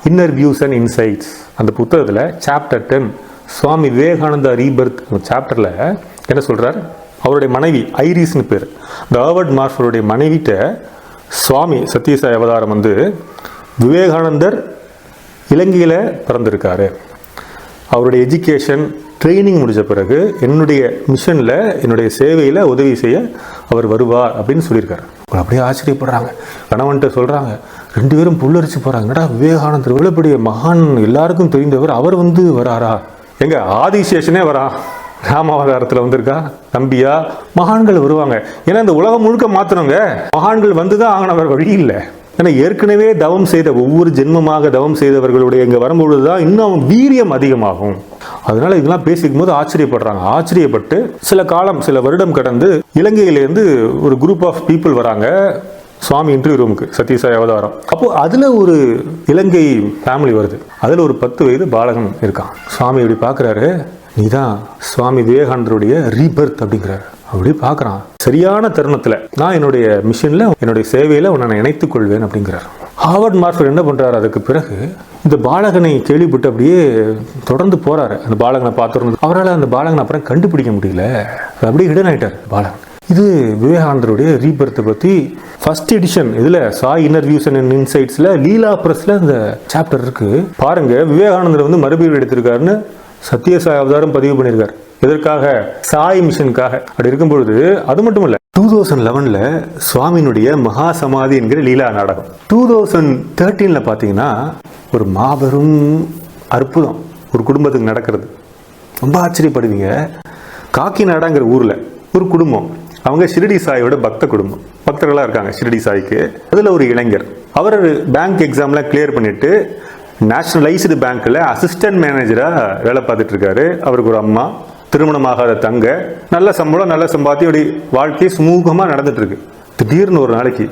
inner views and insights. அந்த புத்தகத்துல சாப்டர் 10 சுவாமி விவேகானந்தா ரீபர்த் சாப்டர்ல என்ன சொல்றார், அவருடைய மனைவி ஐரிஸ்னு பேர், இந்த ஹார்வர்ட் மார்ஃபர்டுடைய மனைவிட்ட சுவாமி சத்யசாய் அவதாரம் விவேகானந்தர் இலங்கையில பிறந்திருக்காரு, அவருடைய எஜுகேஷன் ட்ரைனிங் முடிஞ்ச பிறகு என்னுடைய மிஷனில், என்னுடைய சேவையில் உதவி செய்ய அவர் வருவார் அப்படின்னு சொல்லியிருக்காரு. அப்படியே ஆச்சரியப்படுறாங்க. கணவன்கிட்ட சொல்கிறாங்க, 2 பேரும் புல்லரிச்சு போகிறாங்க, என்னடா விவேகானந்தர் இவ்வளோ பெரிய மகான், எல்லாருக்கும் தெரிந்தவர், அவர் வராரா? எங்க ஆதிசேஷனே வரா, ராமாவதாரத்தில் வந்திருக்கா, நம்பியா? மகான்கள் வருவாங்க. ஏன்னா இந்த உலகம் முழுக்க மாற்றணுங்க, மகான்கள் தான் ஆகணும், அவர் வழி இல்லை. ஏன்னா ஏற்கனவே தவம் செய்த ஒவ்வொரு ஜென்மமாக தவம் செய்தவர்களுடைய இங்கே வரும்பொழுதுதான் இன்னும் வீரியம் அதிகமாகும். அதனால இதெல்லாம் பேசிக்கும் போது ஆச்சரியப்படுறாங்க. ஆச்சரியப்பட்டு சில வருடம் கடந்து இலங்கையிலேருந்து ஒரு குரூப் ஆஃப் பீப்புள் வராங்க சுவாமி இன்டர்வியூ ரூமுக்கு, சத்யசாய் அவதாரம். அப்போ அதுல ஒரு இலங்கை ஃபேமிலி வருது. அதுல ஒரு 10 வயது பாலகன் இருக்கான். சுவாமி இப்படி பாக்குறாரு, நீதான் சுவாமி விவேகானந்தருடைய ரீபர்த் அப்படிங்கிறாரு. அப்படி பார்க்குறான். சரியான தருணத்தில் நான் என்னுடைய மிஷனில் என்னுடைய சேவையில் உன்னை நான் இணைத்துக் கொள்வேன் அப்படிங்கிறார். ஹார்வர்ட் மார்ஃபர் என்ன பண்ணுறாரு, அதுக்கு பிறகு இந்த பாலகனை கேள்விப்பட்டு அப்படியே தொடர்ந்து போகிறாரு. அந்த பாலகனை பார்த்துருந்து அவரால் அந்த பாலகனை அப்புறம் கண்டுபிடிக்க முடியல, அப்படியே ஹிடன் ஆகிட்டார் பாலகன். இது விவேகானந்தருடைய ரீபர்த்தை பற்றி ஃபர்ஸ்ட் எடிஷன் இதில் சாய் இன்டர்வியூஸ் அண்ட் இன்சைட்ஸில் லீலா பிரஸ்ல இந்த சாப்டர் இருக்கு. பாருங்க, விவேகானந்தர் வந்து மறுபடியும் எடுத்திருக்காருன்னு சத்யசாய் அவதாரம் பதிவு பண்ணியிருக்காரு. எதற்காக? சாய் மிஷனுக்காக. அப்படி இருக்கும் பொழுது அது மட்டும் இல்ல, 2011 சுவாமியினுடைய மகா சமாதி என்கிற லீலா நாடகம் 2013 பாத்தீங்கன்னா ஒரு மாபெரும் அற்புதம் ஒரு குடும்பத்துக்கு நடக்கிறது. ரொம்ப ஆச்சரியப்படுவீங்க. காக்கிநாடாங்கிற ஊர்ல ஒரு குடும்பம், அவங்க ஷிரடி சாயோட பக்த குடும்பம், பக்தர்களா இருக்காங்க ஷிரடி சாய்க்கு. அதுல ஒரு இளைஞர், அவர் பேங்க் எக்ஸாம்ல கிளியர் பண்ணிட்டு நேஷனலைஸ்டு பேங்க்ல அசிஸ்டன்ட் மேனேஜரா வேலை பார்த்துட்டு இருக்காரு. அவருக்கு ஒரு அம்மா, திருமணமாகாத தங்க, நல்ல சம்பளம், நல்ல சம்பாத்தியம், அப்படி வாழ்க்கை சுமூகமா நடந்துட்டு இருக்கு. திடீர்னு ஒரு நாளைக்கு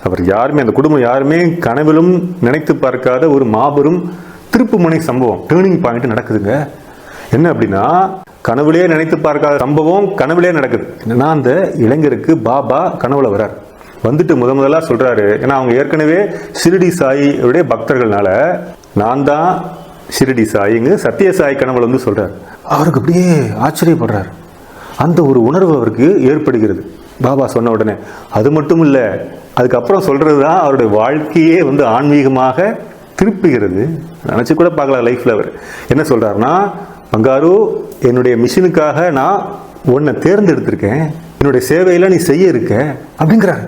அவர் யாருமே, அந்த குடும்பம் யாருமே கனவிலும் நினைத்து பார்க்காத ஒரு மாபெரும் திருப்புமுனை சம்பவம், டேர்னிங் பாயிண்ட் நடக்குதுங்க. என்ன அப்படின்னா, கனவுலேயே நினைத்து பார்க்காத சம்பவம் கனவுலேயே நடக்குது. என்னன்னா, அந்த இளைஞருக்கு பாபா கனவுல வர்றார். வந்துட்டு முதலா சொல்றாரு, ஏன்னா அவங்க ஏற்கனவே ஷிரடி சாயியுடைய பக்தர்கள்னால, நான் தான் ஷிரடி சாயிங்க சத்யசாய் கனவுல வந்து சொல்றாரு. அவருக்கு அப்படியே ஆச்சரியப்படுறாரு. அந்த ஒரு உணர்வு அவருக்கு ஏற்படுகிறது பாபா சொன்ன உடனே. அது மட்டும் இல்ல, அதுக்கப்புறம் சொல்றதுதான் அவருடைய வாழ்க்கையே வந்து ஆன்மீகமாக திருப்புகிறது. நினைச்சு கூட பார்க்கலாம் லைஃப்ல. அவர் என்ன சொல்றாருன்னா, பங்காரு, என்னுடைய மிஷனுக்காக நான் உன்னை தேர்ந்தெடுத்திருக்கேன், என்னுடைய சேவையில நீ செய்ய இருக்க அப்படிங்கிறாரு.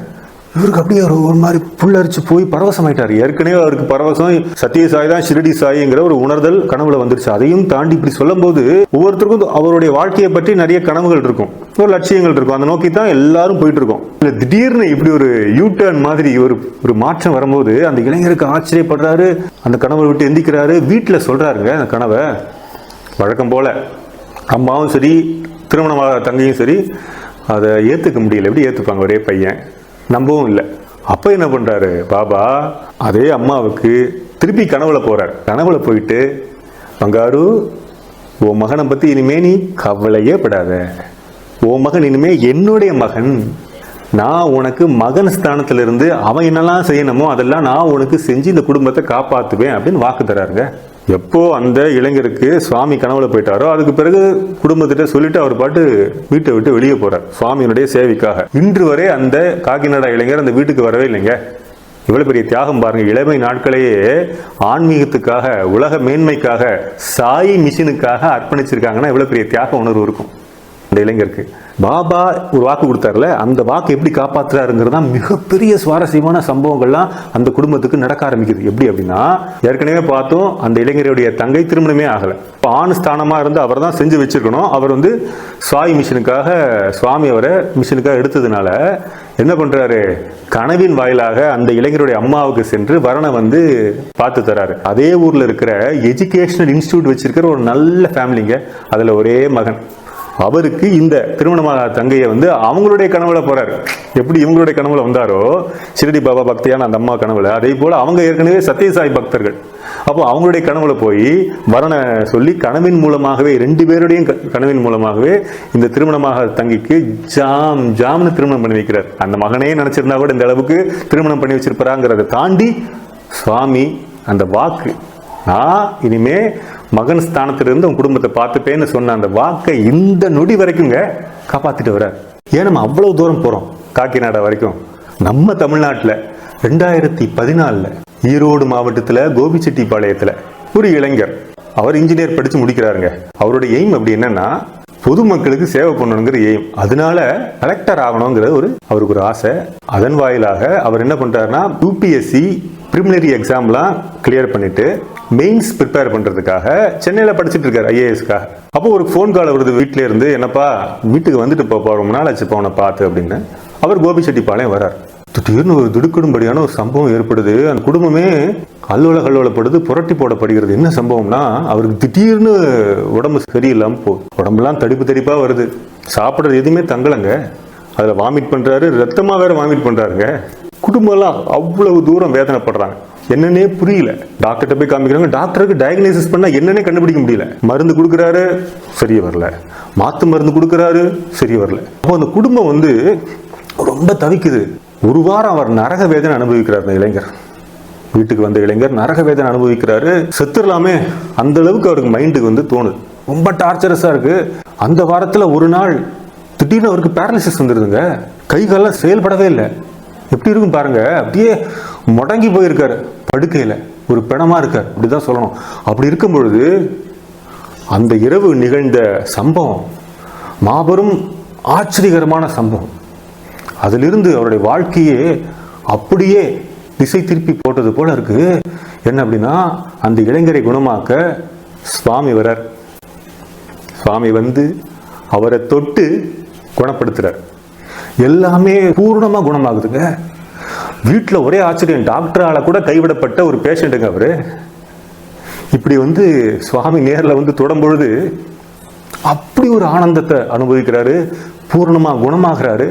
இவருக்கு அப்படியே ஒரு மாதிரி புல்லரிச்சு போய் பரவசமாயிட்டாரு. ஏற்கனவே அவருக்கு பரவசம் சத்யசாய் தான் ஷிரடி சாய்ங்கிற ஒரு உணர்தல் கனவுல வந்துருச்சு. அதையும் தாண்டி இப்படி சொல்லும் போது ஒவ்வொருத்தருக்கும் அவருடைய வாழ்க்கையை பற்றி நிறைய கனவுகள் இருக்கும், ஒரு லட்சியங்கள் இருக்கும். அந்த நோக்கி தான் எல்லாரும் போயிட்டு இருக்கோம். திடீர்னு இப்படி ஒரு யூ டர்ன் மாதிரி ஒரு மாற்றம் வரும்போது அந்த இளைஞருக்கு ஆச்சரியப்படுறாரு. அந்த கனவை விட்டு எந்திக்கிறாரு. வீட்டுல சொல்றாருங்க அந்த கனவை. வழக்கம் போல அம்மாவும் சரி, திருமணமாக தங்கையும் சரி அதை ஏத்துக்க முடியல. எப்படி ஏத்துப்பாங்க, ஒரே பையன், நம்பவும் இல்லை. அப்ப என்ன பண்றாரு பாபா, அதே அம்மாவுக்கு திருப்பி கனவுல போறார். கனவுல போயிட்டு, பங்காரு, உன் மகனை பத்தி இனிமே நீ கவலையே படாத, உன் மகன் இனிமே என்னுடைய மகன், நான் உனக்கு மகன் ஸ்தானத்திலிருந்து அவன் என்னெல்லாம் செய்யணுமோ அதெல்லாம் நான் உனக்கு செஞ்சு இந்த குடும்பத்தை காப்பாத்துவேன் அப்படின்னு வாக்கு தராருங்க. எப்போ அந்த இளைஞருக்கு சுவாமி கனவுல போயிட்டாரோ அதுக்கு பிறகு குடும்பத்திட்ட சொல்லிட்டு அவர் பாட்டு வீட்டை விட்டு வெளியே போறார் சுவாமியினுடைய சேவைக்காக. இன்று வரை அந்த காக்கிநாடா இளைஞர் அந்த வீட்டுக்கு வரவே இல்லைங்க. இவ்வளவு பெரிய தியாகம் பாருங்க. இளமை நாட்களையே ஆன்மீகத்துக்காக, உலக மேன்மைக்காக, சாய் மிஷனுக்காக அர்ப்பணிச்சிருக்காங்கன்னா இவ்வளவு பெரிய தியாக உணர்வு இருக்கும் அந்த இளைஞருக்கு. பாபா ஒரு வாக்கு கொடுத்தாருல, அந்த வாக்கு எப்படி காப்பாற்றுறாருங்கிறதா மிகப்பெரிய சுவாரஸ்யமான சம்பவங்கள்லாம் அந்த குடும்பத்துக்கு நடக்க ஆரம்பிக்குது. எப்படி அப்படின்னா, ஏற்கனவே பார்த்தோம், அந்த இளைஞருடைய தங்கை திருமணமே ஆகலை. ஆண் ஸ்தானமா இருந்து அவர் தான் செஞ்சு வச்சிருக்கணும். அவர் வந்து சாய் மிஷனுக்காக, சுவாமி அவரை மிஷனுக்காக எடுத்ததுனால என்ன பண்றாரு, கனவின் வாயிலாக அந்த இளைஞருடைய அம்மாவுக்கு சென்று வரனை வந்து பார்த்து தராரு. அதே ஊர்ல இருக்கிற எஜுகேஷனல் இன்ஸ்டிடியூட் வச்சிருக்கிற ஒரு நல்ல ஃபேமிலிங்க. அதுல ஒரே மகன். அவருக்கு இந்த திருமணமாக தங்கையை வந்து அவங்களுடைய கனவுல போறாரு. எப்படி இவங்களுடைய கனவுல வந்தாரோ ஷிரடி பாபா பக்தியான அந்த அம்மா கனவுல, அதே போல அவங்க ஏற்கனவே சத்யசாய் பக்தர்கள். அப்போ அவங்களுடைய கனவுல போய் வரனை சொல்லி கனவின் மூலமாகவே, 2 பேருடையும் கனவின் மூலமாகவே இந்த திருமணமாக தங்கிக்கு ஜாம்னு திருமணம் பண்ணி வைக்கிறார். அந்த மகனே நினைச்சிருந்தா கூட இந்த அளவுக்கு திருமணம் பண்ணி வச்சிருப்பாங்கிறத தாண்டி சுவாமி அந்த வாக்கு, நான் இனிமே மகன் ஸ்தானத்திலிருந்து உன் குடும்பத்தை பார்த்துப்பேன்னு சொன்ன அந்த வாக்கை இந்த நொடி வரைக்குங்க காப்பாத்திட்டு வர்றார். ஏன் நம்ம அவ்வளவு தூரம் போறோம் காக்கிநாடா வரைக்கும்? நம்ம தமிழ்நாட்டில் 2014 ஈரோடு மாவட்டத்தில் கோபிச்செட்டிப்பாளையத்தில் ஒரு இளைஞர், அவர் இன்ஜினியர் படிச்சு முடிக்கிறாருங்க. அவருடைய எய்ம் அப்படி என்னன்னா, பொதுமக்களுக்கு சேவை பண்ணணுங்கிற எய்ம். அதனால கலெக்டர் ஆகணுங்கிறது அவருக்கு ஒரு ஆசை. அதன் வாயிலாக அவர் என்ன பண்றாருன்னா, யூபிஎஸ்சி பிரிமினரி எக்ஸாம்லாம் கிளியர் பண்ணிட்டு மெயின்ஸ் ப்ரிப்பேர் பண்றதுக்காக சென்னையில படிச்சுட்டு இருக்காரு, ஐஏஎஸ்க்காக. அப்போ ஒரு ஃபோன் கால் வருது வீட்டில இருந்து, என்னப்பா வீட்டுக்கு வந்துட்டு போப்பா, ரொம்ப நாள் ஆச்சு போன பார்த்து அப்படின்னு. அவர் கோபிச்செட்டிப்பாளையம் வர்றார். திடீர்னு ஒரு திடுக்கிடும்படியான ஒரு சம்பவம் ஏற்படுது. அந்த குடும்பமே கல்லோலப்படுது, புரட்டி போடப்படுகிறது. என்ன சம்பவம்னா, அவருக்கு திடீர்னு உடம்பு சரியில்லாமல் போகுது. உடம்புலாம் தடிப்பா வருது. சாப்பிட்றது எதுவுமே தங்கலைங்க. அதில் வாமிட் பண்ணுறாரு, ரத்தமாக வேற வாமிட் பண்ணுறாருங்க. குடும்பம்லாம் அவ்வளவு தூரம் வேதனைப்படுறாங்க. என்னன்னே புரியல. டாக்டர்கிட்ட போய் காமிக்கிறாங்க. டாக்டருக்கு டயக்னோசிஸ் பண்ணா என்னன்னே கண்டுபிடிக்க முடியல. மருந்து கொடுக்குறாரு, சரி வரல. மாத்து மருந்து கொடுக்குறாரு, சரி வரல. அப்போ அந்த குடும்பம் வந்து ரொம்ப தவிக்குது. ஒரு வாரம் அவர் நரக வேதனை அனுபவிக்கிறார். அந்த இளைஞர், வீட்டுக்கு வந்த இளைஞர் நரக வேதனை அனுபவிக்கிறாரு. செத்துடலாமே அந்த அளவுக்கு அவருக்கு மைண்டுக்கு வந்து தோணுது. ரொம்ப டார்ச்சரஸா இருக்கு. அந்த வாரத்துல ஒரு நாள் திடீர்னு அவருக்கு பேரலிசிஸ் வந்துருதுங்க. கை காலெல்லாம் செயல்படவே இல்லை. எப்படி இருக்கும் பாருங்க. அப்படியே முடங்கி போயிருக்காரு. படுக்கையில ஒரு பிணமா இருக்கார், அப்படிதான் சொல்லணும். அப்படி இருக்கும் பொழுது அந்த இரவு நிகழ்ந்த சம்பவம் மாபெரும் ஆச்சரியகரமான சம்பவம். அதிலிருந்து அவருடைய வாழ்க்கையே அப்படியே திசை திருப்பி போட்டது போல இருக்கு. என்ன அப்படின்னா, அந்த இளைஞரை குணமாக்க சுவாமி வரார். சுவாமி வந்து அவரை தொட்டு குணப்படுத்துறார். எல்லாமே பூர்ணமா குணமாகுதுங்க. வீட்டில் ஒரே ஆச்சரியம். டாக்டரால கூட கைவிடப்பட்ட ஒரு பேஷண்ட்டுங்க அவரு. இப்படி வந்து சுவாமி நேரில் வந்து தொடும்பொழுது அப்படி ஒரு ஆனந்தத்தை அனுபவிக்கிறாரு. பூர்ணமா குணமாகிறாரு.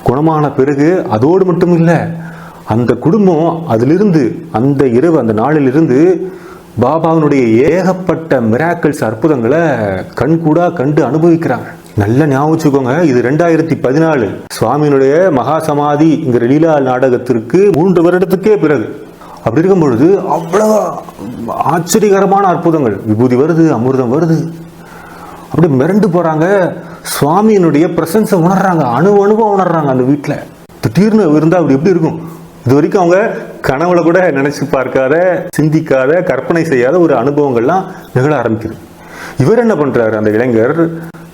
குணமான பிறகு அதோடு மட்டும் இல்லை, அந்த குடும்பம் அதிலிருந்து அந்த இரவு அந்த நாளிலிருந்து பாபாவினுடைய ஏகப்பட்ட மிராக்கிள்ஸ் அற்புதங்களை கண்கூடா கண்டு அனுபவிக்கிறாங்க. நல்ல ஞாபகம் வச்சுக்கோங்க, இது 2014 சுவாமியினுடைய மகா சமாதிங்கிற லீலா நாடகத்திற்கு 3 வருடத்துக்கே பிறகு. அப்படி இருக்கும் பொழுது அவ்வளவு ஆச்சரியகரமான அற்புதங்கள். விபூதி வருது, அமிர்தம் வருது. அப்படி மிரண்டு போறாங்க. சுவாமியினுடைய பிரசன்ஸை உணர்றாங்க, அணுவா உணர்றாங்க. அந்த வீட்டில் திடீர்னு இருந்தா அப்படி எப்படி இருக்கும்? இது வரைக்கும் அவங்க கனவுல கூட நினைச்சு பார்க்காத, சிந்திக்காத, கற்பனை செய்யாத ஒரு அனுபவங்கள்லாம் நிகழ ஆரம்பிக்குது. இவர் என்ன பண்றாரு, அந்த இளைஞர்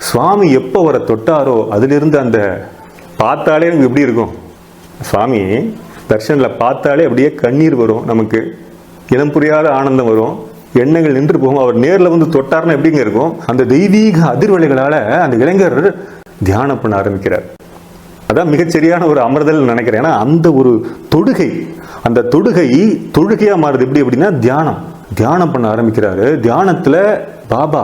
சுவாமி எப்போ அவரை தொட்டாரோ அதிலிருந்து அந்த பார்த்தாலே எனக்கு எப்படி இருக்கும், சுவாமி தர்ஷனில் பார்த்தாலே அப்படியே கண்ணீர் வரும், நமக்கு இனம் புரியாத ஆனந்தம் வரும், எண்ணங்கள் நின்று போகும். அவர் நேரில் வந்து தொட்டார்னா எப்படிங்க இருக்கும்? அந்த தெய்வீக அதிர்வலைகளால அந்த இளைஞர் தியானம் பண்ண ஆரம்பிக்கிறார். அதான் மிகச்சரியான ஒரு அமர்தல் நினைக்கிறேன். ஏன்னா அந்த ஒரு தொடுகை, அந்த தொடுகை தொழுகையா மாறுது. எப்படி அப்படின்னா தியானம் பண்ண ஆரம்பிக்கிறாரு. தியானத்துல பாபா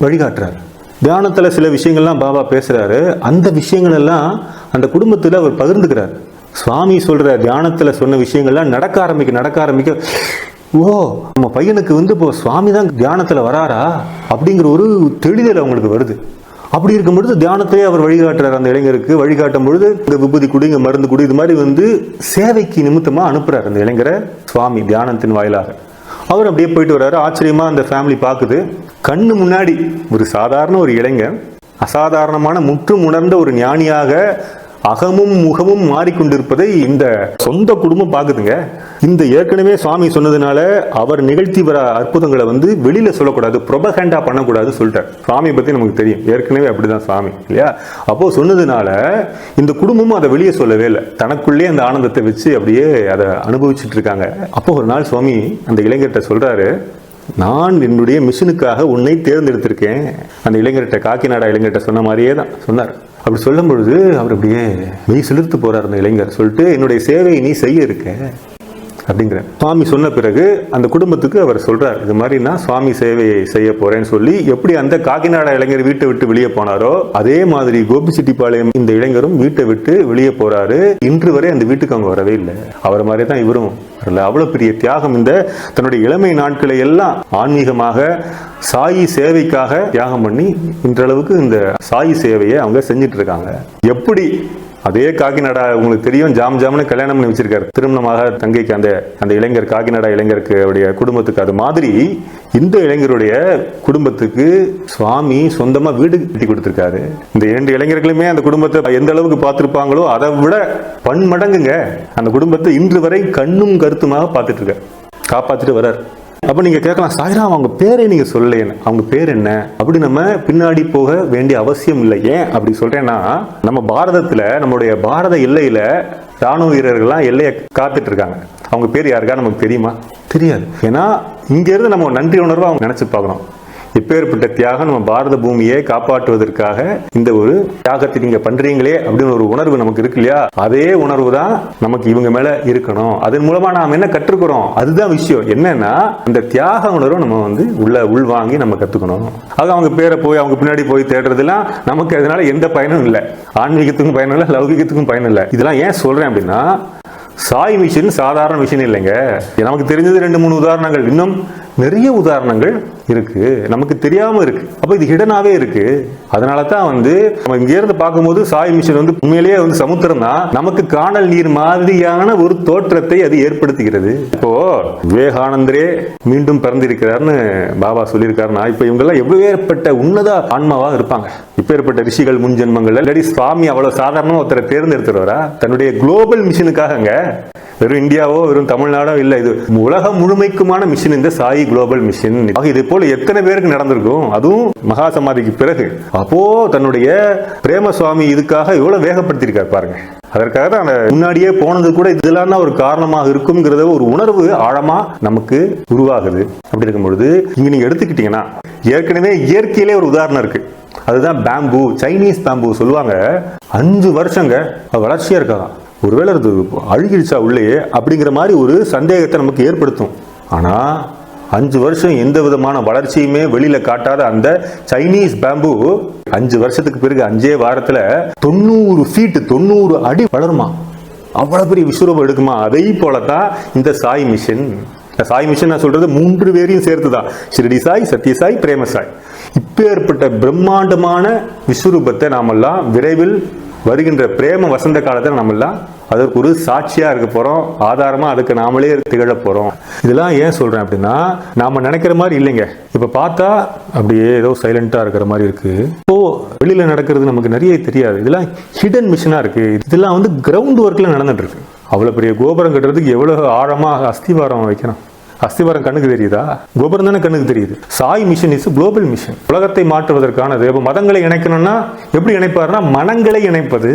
வழிகாட்டுறாரு. தியானத்துல சில விஷயங்கள்லாம் பாபா பேசுறாரு. அந்த விஷயங்கள் எல்லாம் அந்த குடும்பத்துல அவர் பகிர்ந்துக்கிறார். சுவாமி சொல்ற தியானத்துல சொன்ன விஷயங்கள்லாம் நடக்க ஆரம்பிக்க ஓ, நம்ம பையனுக்கு வந்து இப்போ சுவாமி தான் தியானத்துல வராரா அப்படிங்கிற ஒரு தெளிதல் அவங்களுக்கு வருது. அப்படி இருக்கும் பொழுது தியானத்திலே அவர் வழிகாட்டுறாரு. அந்த இளைஞருக்கு வழிகாட்டும் பொழுது இந்த விபூதி குடி, இங்க மருந்து குடி, இது மாதிரி வந்து சேவைக்கு நிமித்தமா அனுப்புறாரு அந்த இளைஞரை சுவாமி தியானத்தின் வாயிலாக. அவர் அப்படியே போயிட்டு வர்றாரு. ஆச்சரியமா அந்த ஃபேமிலி பார்க்குது. கண்ணு முன்னாடி ஒரு சாதாரண ஒரு இளைஞர் அசாதாரணமான முற்றும் உணர்ந்த ஒரு ஞானியாக அகமும் முகமும் மாறிக்கொண்டிருப்பதை இந்த சொந்த குடும்பம் பார்க்குதுங்க. இந்த ஏற்கனவே சுவாமி சொன்னதுனால அவர் நிகழ்த்தி வர அற்புதங்களை வந்து வெளியில சொல்லக்கூடாது, ப்ரொபகண்டா பண்ணக்கூடாது சொல்லிட்டார். சுவாமியை பத்தி நமக்கு தெரியும், ஏற்கனவே அப்படிதான் சுவாமி இல்லையா. அப்போ சொன்னதுனால இந்த குடும்பமும் அதை வெளியே சொல்லவே இல்லை. தனக்குள்ளே அந்த ஆனந்தத்தை வச்சு அப்படியே அதை அனுபவிச்சுட்டு இருக்காங்க. அப்போ ஒரு நாள் சுவாமி அந்த இளைஞர்கிட்ட சொல்றாரு, நான் என்னுடைய மிஷனுக்காக உன்னை தேர்ந்தெடுத்திருக்கேன். அந்த இளைஞர்கிட்ட, காக்கிநாடா இளைஞர்கிட்ட சொன்ன மாதிரியே தான் சொன்னார். அப்படி சொல்லும் பொழுது அவர் அப்படியே மெய் சிலிர்த்து போறார். அந்த இளைஞர் சொல்லிட்டு, என்னுடைய சேவையை நீ செய்ய இருக்க அப்படிங்கிற சுவாமி சொன்ன பிறகு அந்த குடும்பத்துக்கு அவர் சொல்றார், இது மாதிரி நான் சுவாமி சேவையை செய்ய போறேன்னு சொல்லி. எப்படி அந்த காக்கிநாடா இளைஞர் வீட்டை விட்டு வெளியே போனாரோ அதே மாதிரி கோபிச்செட்டிப்பாளையம் இந்த இளைஞரும் வீட்டை விட்டு வெளியே போறாரு. இன்று வரை அந்த வீட்டுக்கு அவங்க வரவே இல்லை. அவரை மாதிரி தான் இவரும் வரல. அவ்வளவு பெரிய தியாகம். இந்த தன்னுடைய இளமை நாட்களை எல்லாம் ஆன்மீகமாக சாயி சேவைக்காக தியாகம் பண்ணி இன்றளவுக்கு இந்த சாயி சேவையை அவங்க செஞ்சிட்டு இருக்காங்க. எப்படி அதே காக்கிநாடா உங்களுக்கு தெரியும், ஜாம்னு கல்யாணம் பண்ணி வச்சிருக்காரு திருமணமாக தங்கைக்கு. அந்த இளைஞர் காக்கிநாடா இளைஞருக்கு அவருடைய குடும்பத்துக்கு அது மாதிரி இந்த இளைஞருடைய குடும்பத்துக்கு சுவாமி சொந்தமா வீடு கட்டி கொடுத்திருக்காரு. இந்த 2 இளைஞர்களுமே அந்த குடும்பத்தை எந்த அளவுக்கு பார்த்திருப்பாங்களோ அதை விட பன்மடங்குங்க அந்த குடும்பத்தை இன்று வரை கண்ணும் கருத்துமாக பார்த்துட்டு இருக்க, காப்பாத்திட்டு வர்றார். அப்ப நீங்க கேட்கலாம், சாய்ராம் அவங்க பேரை நீங்க சொல்லலைன்னு, அவங்க பேர் என்ன அப்படி நம்ம பின்னாடி போக வேண்டிய அவசியம் இல்லை. ஏன் அப்படி சொல்றேன்னா, நம்ம பாரதத்துல நம்மளுடைய பாரத எல்லையில ராணுவ வீரர்கள்லாம் எல்லையை காத்துட்டு இருக்காங்க. அவங்க பேர் யாருக்கா நமக்கு தெரியுமா? தெரியாது. ஏன்னா இங்க இருந்து நம்ம நன்றி உணர்வா அவங்க நினைச்சு பார்க்கணும். இப்பேற்பட்ட தியாகம் நம்ம பாரத பூமியை காப்பாற்றுவதற்காக இந்த ஒரு தியாகத்தை நீங்க பண்றீங்களே அப்படின்னு ஒரு உணர்வு நமக்கு இருக்கு இல்லையா, அதே உணர்வு தான் நமக்கு இவங்க மேல இருக்கணும். அதன் மூலமா நாம் என்ன கற்றுக்கிறோம், அதுதான் விஷயம். என்னன்னா அந்த தியாக உணர்வு நம்ம உள்வாங்கி நம்ம கத்துக்கணும். அது அவங்க பேரை போய் அவங்க பின்னாடி போய் தேடுறதுலாம் நமக்கு அதனால எந்த பயனும் இல்லை. ஆன்மீகத்துக்கும் பயனும் இல்லை, லௌகிகத்துக்கும் பயனும் இல்லை. இதெல்லாம் ஏன் சொல்றேன் அப்படின்னா, சாய் மிஷன் சாதாரண மிஷன் இல்லைங்க. நமக்கு தெரிஞ்சது 2-3 உதாரணங்கள், இன்னும் நிறைய உதாரணங்கள் இருக்கு, நமக்கு தெரியாம இருக்கு. அப்ப இது ஹிடனாவே இருக்கு. அதனால தான் நம்ம இங்க இருந்து பார்க்கும்போது சாய் மிஷன் உண்மையிலேயே சமுத்திரம் தான், நமக்கு காணல் நீர் மாதிரியான ஒரு தோற்றத்தை அது ஏற்படுத்துகிறது. இப்போ விவேகானந்தரே மீண்டும் பிறந்திருக்கிறார்னு பாபா சொல்லியிருக்காருன்னா, இப்ப இவங்க எல்லாம் எவ்வளவு உன்னத ஆன்மாவா இருப்பாங்க. இப்பேற்பட்ட ரிஷிகள் முன்ஜென்மங்கள் இல்லாட்டி சுவாமி அவ்வளவு சாதாரணமா ஒருத்தரை தேர்ந்தெடுத்துருவாரா தன்னுடைய குளோபல் மிஷனுக்காகங்க. வெறும் இந்தியாவோ வெறும் தமிழ்நாடோ இல்ல, இது உலகம் முழுமைக்குமான மிஷன் இந்த சாய் குளோபல் மிஷன். இது போல எத்தனை பேருக்கு நடந்திருக்கும், அதுவும் மகா சமாதிக்கு பிறகு. அப்போ தன்னுடைய பிரேம சுவாமி இதுக்காக எவ்வளவு வேகப்படுத்திருக்காரு பாருங்க. அதற்காக தான் முன்னாடியே போனது கூட இதெல்லாம் தான் ஒரு காரணமாக இருக்கும்ங்கிறத ஒரு உணர்வு ஆழமா நமக்கு உருவாகுது. அப்படி இருக்கும் பொழுது இங்க நீங்க எடுத்துக்கிட்டீங்கன்னா ஏற்கனவே இயற்கையிலே ஒரு உதாரணம் இருக்கு. அதுதான் பேம்பு, சைனீஸ் பேம்பு சொல்லுவாங்க. 5 வருஷங்க வளர்ச்சியா இருக்காதான். ஒருவேளை அது அழுகிடுச்சா உள்ளே அப்படிங்கிற மாதிரி ஒரு சந்தேகத்தை நமக்கு ஏற்படுத்தும். ஆனா 5 வருஷம் எந்த விதமான வளர்ச்சியுமே வெளியில காட்டாத அந்த சைனீஸ் பேம்பு 5 வருஷத்துக்கு பிறகு 5 வாரத்துல 90 ஃபீட் 90 அடி வளருமா. அவ்வளவு பெரிய விஸ்வரூபம் எடுக்குமா. அதை போலதான் இந்த சாய் மிஷன். சாய் மிஷன் நான் சொல்றது 3 பேரையும் சேர்த்துதான், ஷிரடி சாய், சத்ய சாய், பிரேம சாய். இப்பேற்பட்ட பிரம்மாண்டமான விஸ்வரூபத்தை நாமெல்லாம் விரைவில் வருகின்ற பிரேம வசந்த காலத்தில் நாமெல்லாம் அதற்கு ஒரு சாட்சியா இருக்க போறோம், ஆதாரமா அதுக்கு நாமளே திகழ போறோம். இதெல்லாம் ஏன் சொல்றேன் அப்படின்னா, நாம நினைக்கிற மாதிரி இல்லைங்க. இப்ப பார்த்தா அப்படியே ஏதோ சைலண்டா இருக்கிற மாதிரி இருக்கு. இப்போ வெளியில நடக்கிறது நமக்கு நிறைய தெரியாது. இதெல்லாம் ஹிடன் மிஷனா இருக்கு. இதெல்லாம் கிரவுண்ட் ஒர்க்ல நடந்துட்டு இருக்கு. அவ்வளவு பெரிய கோபுரம் கட்டுறதுக்கு எவ்வளவு ஆழமா அஸ்திவாரம் வைக்கணும். அஸ்திவாரம் கண்ணுக்கு தெரியுதா? கோபுரம் தானே கண்ணுக்கு தெரியுது. Sai mission is global mission. உலகத்தை மாற்றுவதற்கானது. மதங்களை இணைக்கணும்னா எப்படி இணைப்பாருன்னா, மனங்களை இணைப்பது.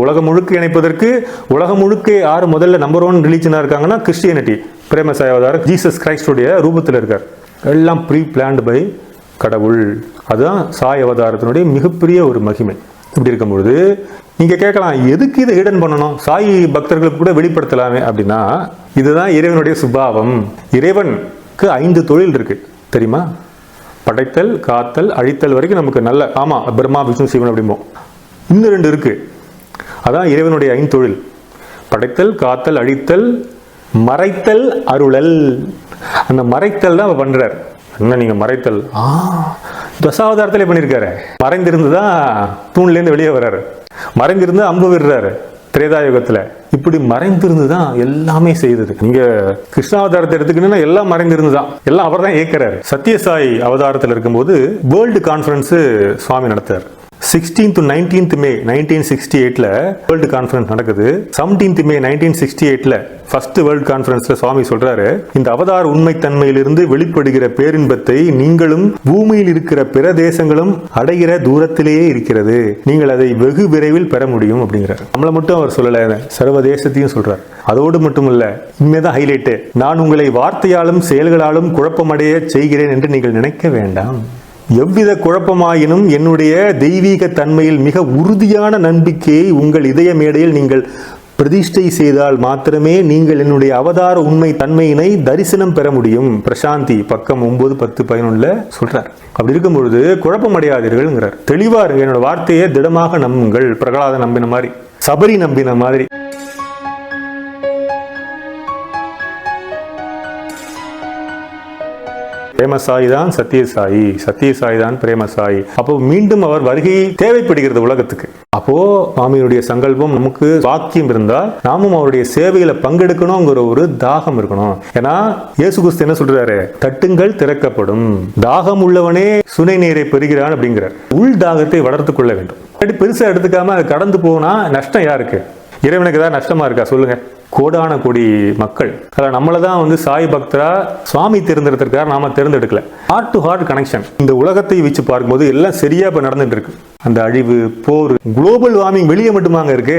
உலகம் முழுக்க இணைப்பதற்கு உலகம் முழுக்க யாரு முதல்ல நம்பர் 1 ரிலீஜனா இருக்காங்கன்னா கிறிஸ்டியானிட்டி. பிரேம சாய் அவதாரம் ஜீசஸ் கிரைஸ்டுடைய ரூபத்தில் இருக்கார். எல்லாம் ப்ரீ பிளான்டு பை கடவுள். அதுதான் சாய் அவதாரத்தினுடைய மிகப்பெரிய ஒரு மகிமை. இப்படி இருக்கும்பொழுது நீங்க கேட்கலாம், எதுக்கு இதை ஹிடன் பண்ணணும், சாய் பக்தர்களுக்கு கூட வெளிப்படுத்தலாமே அப்படின்னா, இதுதான் இறைவனுடைய சுபாவம். இறைவனுக்கு 5 தொழில் இருக்கு தெரியுமா? படைத்தல், காத்தல், அழித்தல் வரைக்கும் நமக்கு நல்ல, ஆமா பிரம்மா விஷ்ணு சிவன் அப்படிம்போம். இன்னும் 2 இருக்கு. அதான் இறைவனுடைய 5 தொழில்: படைத்தல், காத்தல், அழித்தல், மறைத்தல், அருளல். அந்த மறைத்தல் தான் அவர் பண்றார். என்ன நீங்க மறைத்தல்? தசாவதாரத்திலே பண்ணியிருக்காரு. மறைந்திருந்துதான் தூண்ல இருந்து வெளியே வர்றாரு, மறைந்திருந்து அம்பு விடுறாரு திரேதாயுகத்துல. இப்படி மறைந்திருந்துதான் எல்லாமே செய்தது. நீங்க கிருஷ்ணாவதாரத்தை எடுத்துக்கிட்டீங்கன்னா எல்லாம் மறைந்திருந்துதான், எல்லாம் அவர் தான் இயக்குறாரு. சத்யசாய் அவதாரத்தில் இருக்கும்போது வேர்ல்டு கான்ஃபரன்ஸ் சுவாமி நடத்துறாரு. 16th to 19th May 1968ல வேர்ல்டு கான்ஃபரன்ஸ் நடக்குது. 17th May 1968ல ஃபர்ஸ்ட் வேர்ல்டு கான்ஃபரன்ஸ்ல சுவாமி சொல்றாரு, இந்த அவதார உண்மைத்தன்மையிலிருந்து வெளிப்படுகிற பேரின்பத்தை நீங்களும் பூமியில் இருக்கிற பிற தேசங்களும் அடைகிற தூரத்திலேயே இருக்கிறது. நீங்கள் அதை வெகு விரைவில் பெற முடியும் அப்படிங்கிறார். நம்மளை மட்டும் அவர் சொல்லல, சர்வதேசத்தையும் சொல்றார். அதோடு மட்டுமல்ல, இனிமேதான் ஹைலைட், நான் உங்களை வார்த்தையாலும் செயல்களாலும் குழப்பமடைய செய்கிறேன் என்று நீங்கள் நினைக்க வேண்டாம். எவ்வித குழப்பமாயினும் என்னுடைய தெய்வீக தன்மையில் மிக உறுதியான நம்பிக்கையை உங்கள் இதய மேடையில் நீங்கள் பிரதிஷ்டை செய்தால் மாத்திரமே நீங்கள் என்னுடைய அவதார உண்மை தன்மையினை தரிசனம் பெற முடியும். பிரசாந்தி பக்கம் 9, 10, 11 சொல்றார். அப்படி இருக்கும் பொழுது குழப்பம் அடையாதீர்கள்ங்கிறார். தெளிவா இருங்க, என்னோட வார்த்தையை திடமாக நம்புங்கள். பிரகலாத நம்பின மாதிரி, சபரி நம்பின மாதிரி. பிரேமசாயி தான் சத்யசாயி, சத்யசாயி தான் பிரேமசாயி. அப்போ மீண்டும் அவர் வருகை தேவைப்படுகிறது உலகத்துக்கு. அப்போ சுவாமியுடைய சங்கல்பம், நமக்கு வாக்கியம் இருந்தால் நாமும் அவருடைய சேவையில பங்கெடுக்கணுங்கிற ஒரு தாகம் இருக்கணும். ஏன்னா இயேசு கிறிஸ்து என்ன சொல்றாரு, தட்டுங்கள் திறக்கப்படும், தாகம் உள்ளவனே சுனை நீரை பெறுகிறான் அப்படிங்கிறார். உள் தாகத்தை வளர்த்து கொள்ள வேண்டும். பெருசா எடுத்துக்காம அதை கடந்து போனா நஷ்டம் யாருக்கு? இறைவனுக்கு தான் நஷ்டமா இருக்கா சொல்லுங்க? கோடான கோடி மக்கள். அதில் நம்மளை தான் வந்து சாய் பக்தரா சுவாமி தேர்ந்தெடுத்திருக்காரு, நாம தேர்ந்தெடுக்கல. Heart to heart connection. இந்த உலகத்தை வச்சு பார்க்கும்போது எல்லாம் சரியா இப்ப நடந்துட்டு இருக்கு. அந்த அழிவு, போர், குளோபல் வார்மிங் வெளியே மட்டுமாங்க இருக்கு,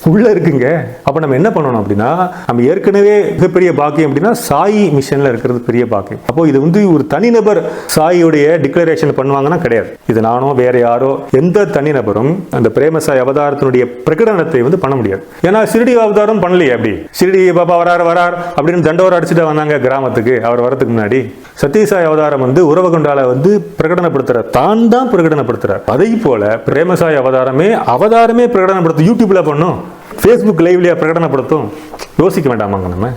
உள்ள இருக்குங்க. அப்ப நம்ம என்ன பண்ணணும் அப்படின்னா, நம்ம ஏற்கனவே மிகப்பெரிய பாக்கியம் அப்படின்னா சாய் மிஷன்ல இருக்கிறது பெரிய பாக்கியம். அப்போ இது வந்து ஒரு தனிநபர் சாயோடைய டிக்ளரேஷன் பண்ணுவாங்கன்னா கிடையாது. இது நானோ வேற யாரோ எந்த தனிநபரும் அந்த பிரேமசாய் அவதாரத்தினுடைய பிரகடனத்தை வந்து பண்ண முடியாது. ஏன்னா ஷிரடி அவதாரம் பண்ணலையே. அப்படி ஷிரடி பாபா வரார் அப்படின்னு தண்டோரம் அடிச்சுட்டு வந்தாங்க கிராமத்துக்கு. அவர் வரதுக்கு முன்னாடி சத்யசாய் அவதாரம் வந்து உறவகொண்டால வந்து பிரகடனப்படுத்துறார், தான் பிரகடனப்படுத்துறார். அதை போல பிரேமசாய் அவதாரமே பிரகடனப்படுத்தும். யூடியூப்ல பண்ணும், ஃபேஸ்புக் லைவ்லயா பிரகடனப்படுத்தும். யோசிக்க வேண்டாமாங்க நம்ம?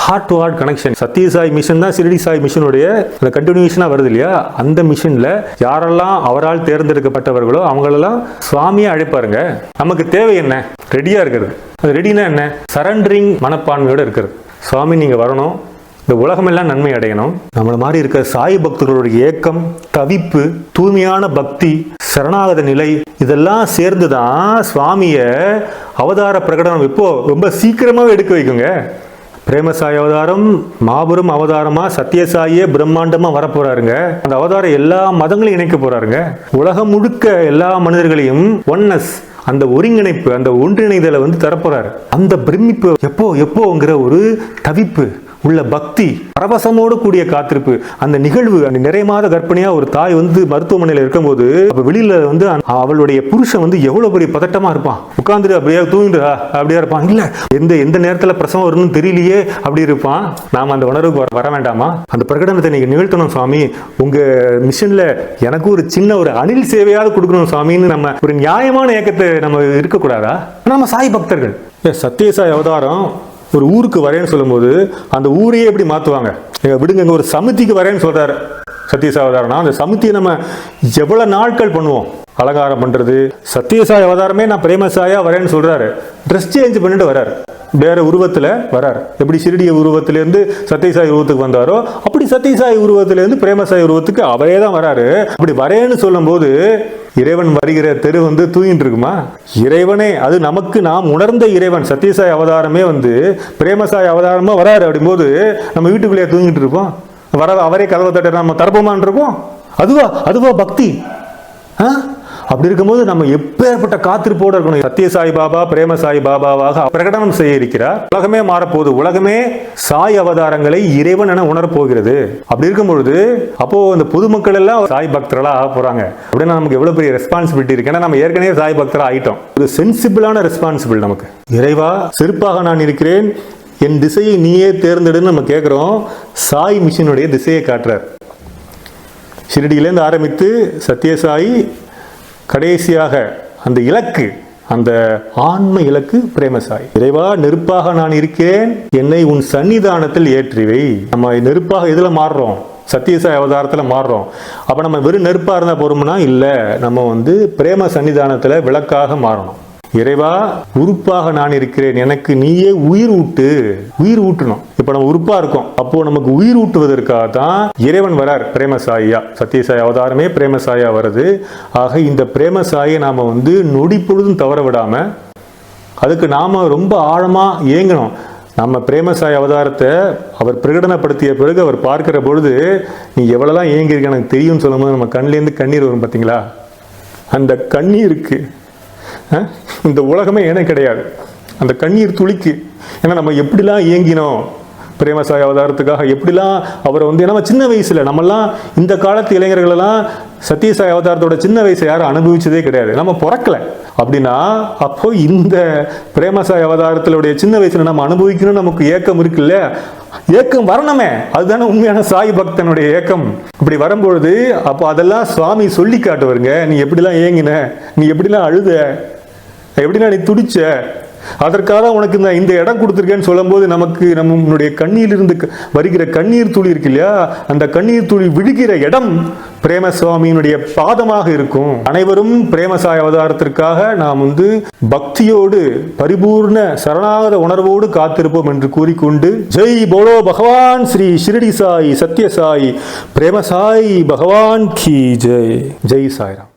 Heart to heart connection. Sathya Sai mission தான் ஷிரடி சாய் மிஷனுடைய அந்த கண்டினியூஷனா வருது இல்லையா? அந்த மிஷன்ல யாரெல்லாம் அவரால் தேர்ந்தெடுக்கப்பட்டவர்களோ அவங்களெல்லாம் சுவாமியை அழைப்பாருங்க. நமக்கு தேவை என்ன? ரெடியா இருக்கிறது. அது ரெடினா என்ன? சரண்டரிங் மனப்பான்மையோட இருக்கிறது. சுவாமி நீங்க வரணும், இந்த உலகமெல்லாம் நன்மை அடையணும். நம்மள மாதிரி இருக்க சாய் பக்தர்களுடைய ஏக்கம், தவிப்பு, தூய்மையான பக்தி, சரணாகத நிலை, இதெல்லாம் சேர்ந்துதான் சுவாமிய அவதார பிரகடனம் இப்போ ரொம்ப சீக்கிரமாவே எடுக்க வைக்குங்க. பிரேமசாய் அவதாரம் மாபெரும் அவதாரமா சத்யசாயே பிரம்மாண்டமா வரப்போறாருங்க. அந்த அவதாரம் எல்லா மதங்களையும் இணைக்க போறாருங்க. உலகம் முழுக்க எல்லா மனிதர்களையும் ஒன்னஸ், அந்த ஒருங்கிணைப்பு, அந்த ஒன்றிணைதலை வந்து தரப்போறாரு. அந்த பிரமிப்பு எப்போங்கிற ஒரு தவிப்பு உள்ள பக்தி, பரவசமோடு கூடிய காத்திருப்பு, அந்த நிகழ்வு. அந்த நிறைய மாத கர்ப்பிணியா ஒரு தாய் வந்து மருத்துவமனையில் இருக்கும்போது அப்ப வெளியில வந்து அவளுடைய புருஷன் வந்து எவ்வளவு பெரிய பதட்டமா இருப்பான். உட்கார்ந்துட்டு அப்படியே தூங்கிடுறா அப்படியே இருப்பான். இல்ல எந்த நேரத்துல பிரசவம் வரும்னு தெரியலையே அப்படி இருப்பான். நாம அந்த உணர்வுக்கு வர வேண்டாமா? அந்த பிரகடனத்தை நீங்க நிகழ்த்தணும் சுவாமி. உங்க மிஷன்ல எனக்கு ஒரு சின்ன ஒரு அணில் சேவையாவது கொடுக்கணும் சுவாமின்னு நம்ம ஒரு நியாயமான ஏக்கத்தை நம்ம இருக்கக்கூடாதா? நம்ம சாய் பக்தர்கள். சத்யசாய் அவதாரம் ஒரு ஊருக்கு வரேன்னு சொல்லும் போது அந்த ஊரையே எப்படி மாத்துவாங்க? விடுங்க, ஒரு சமிதிக்கு வரேன்னு சொல்றாரு சத்யசாய் அவதாரம்னா, அந்த சமிதியை நம்ம எவ்வளவு நாட்கள் பண்ணுவோம் அலங்காரம் பண்றது. சத்யசாய் அவதாரமே நான் பிரேமசாயா வரேன்னு சொல்றாரு. ட்ரெஸ் சேஞ்ச் பண்ணிட்டு வர்றாரு, வேற உருவத்துல வர்றாரு. எப்படி ஷிரடிய உருவத்திலிருந்து சத்யசாய் உருவத்துக்கு வந்தாரோ அப்படி சத்யசாய் உருவத்திலிருந்து பிரேமசாய் உருவத்துக்கு அவரே தான் வராரு. அப்படி வரேன்னு சொல்லும் போது இறைவன் வருகிற தெரு வந்து தூங்கிட்டு இருக்குமா? இறைவனே, அது நமக்கு நாம் உணர்ந்த இறைவன் சத்யசாய் அவதாரமே வந்து பிரேமசாய் அவதாரமா வராரு. அப்படிங்கும்போது நம்ம வீட்டுக்குள்ளேயே தூங்கிட்டு இருப்போம்? அவரே கதவை தட்ட நம்ம தரப்போமான் இருக்கோம்? அதுவா பக்தி? அப்படி இருக்கும்போது நம்ம எப்பேற்பட்ட காத்திருப்போடு இருக்கணும். சத்யசாய் பாபா பிரேமசாய் பாபாவாக பிரகடனம் செய்ய இருக்கிறார். உலகமே மாறப்போகுது. உலகமே சாய் அவதாரங்களை இறைவன் என உணரப்போகிறது. அப்படி இருக்கும் பொழுது அப்போ இந்த பொதுமக்கள் எல்லாம் சாய் பக்தர்களா ஆக போறாங்க அப்படின்னா நமக்கு எவ்வளவு பெரிய ரெஸ்பான்சிபிலிட்டி இருக்கு. ஏன்னா நம்ம ஏற்கனவே சாய் பக்தரா ஆயிட்டோம். ஒரு சென்சிபிளான ரெஸ்பான்சிபிள் நமக்கு. இறைவா, செருப்பாக நான் இருக்கிறேன், என் திசையை நீயே தேர்ந்தெடுன்னு நம்ம கேட்கிறோம். சாய் மிஷனுடைய திசையை காட்டுறார். ஷிரடியிலேருந்து ஆரம்பித்து சத்யசாயி கடைசியாக அந்த இலக்கு, அந்த ஆன்ம இலக்கு பிரேமசாய். இறைவா, நெருப்பாக நான் இருக்கிறேன், என்னை உன் சன்னிதானத்தில் ஏற்றிவை. நம்ம நெருப்பாக எதுல மாறுறோம்? சத்யசாய் அவதாரத்துல மாறுறோம். அப்ப நம்ம வெறும் நெருப்பா இருந்தா போறோம்னா இல்ல, நம்ம வந்து பிரேம சன்னிதானத்துல விளக்காக மாறணும். இறைவா, உறுப்பாக நான் இருக்கிறேன், எனக்கு நீயே உயிர் ஊட்டணும். இப்ப நம்ம உறுப்பா இருக்கோம், அப்போ நமக்கு உயிர் ஊட்டுவதற்காக தான் இறைவன் வரார் பிரேமசாயா. சத்யசாய் அவதாரமே பிரேமசாயா வருது. ஆக இந்த பிரேமசாயை நாம வந்து நொடி பொழுதும் தவற விடாம அதுக்கு நாம ரொம்ப ஆழமா ஏங்கணும். நம்ம பிரேமசாய் அவதாரத்தை அவர் பிரகடனப்படுத்திய பிறகு அவர் பார்க்கிற பொழுது நீ எவ்வளவுதான் ஏங்கிருக்க எனக்கு தெரியும் சொல்லும் போது நம்ம கண்ணிலேருந்து கண்ணீர் வரும். பார்த்தீங்களா? அந்த கண்ணீருக்கு இந்த உலகமே ஏனே கிடையாது. அந்த கண்ணீர் துளிக்கு. ஏன்னா நம்ம எப்படிலாம் ஏங்கினோம் பிரேமசாய் அவதாரத்துக்காக, எப்படிலாம் அவரை வந்து நம்ம சின்ன வயசுல நம்மெல்லாம் இந்த காலத்து இளைஞர்கள் எல்லாம் சத்யசாய் அவதாரத்தோட சின்ன வயசை யாரும் அனுபவிச்சதே கிடையாது. நம்ம பிறக்கல. அப்படின்னா அப்போ இந்த பிரேமசாய் அவதாரத்தினுடைய சின்ன வயசுல நம்ம அனுபவிக்கணும் நமக்கு ஏக்கம் இருக்குல்ல, ஏக்கம் வரணுமே. அதுதானே உண்மையான சாய் பக்தனுடைய ஏக்கம். இப்படி வரும்பொழுது அப்போ அதெல்லாம் சுவாமி சொல்லி காட்டுவாருங்க. நீ எப்படிலாம் ஏங்கின, நீ எப்படிலாம் அழுத, எப்படிலாம் நீ துடிச்ச, அதற்காக உனக்கு இந்த இடம் கொடுத்துருக்கேன்னு சொல்லும் போது நமக்கு நம்மளுடைய கண்ணீரிலிருந்து வருகிற கண்ணீர் துளி இருக்கு இல்லையா, அந்த கண்ணீர் துளி விழுகிற இடம் பிரேமசுவாமியினுடைய பாதமாக இருக்கும். அனைவரும் பிரேமசாய் அவதாரத்திற்காக நாம் வந்து பக்தியோடு பரிபூர்ண சரணாகத உணர்வோடு காத்திருப்போம் என்று கூறிக்கொண்டு, ஜெய் போலோ பகவான் ஸ்ரீ ஷிரடி சாய் சத்யசாய் பிரேமசாய் பகவான் கி ஜெய். ஜெய் சாய்ராம்.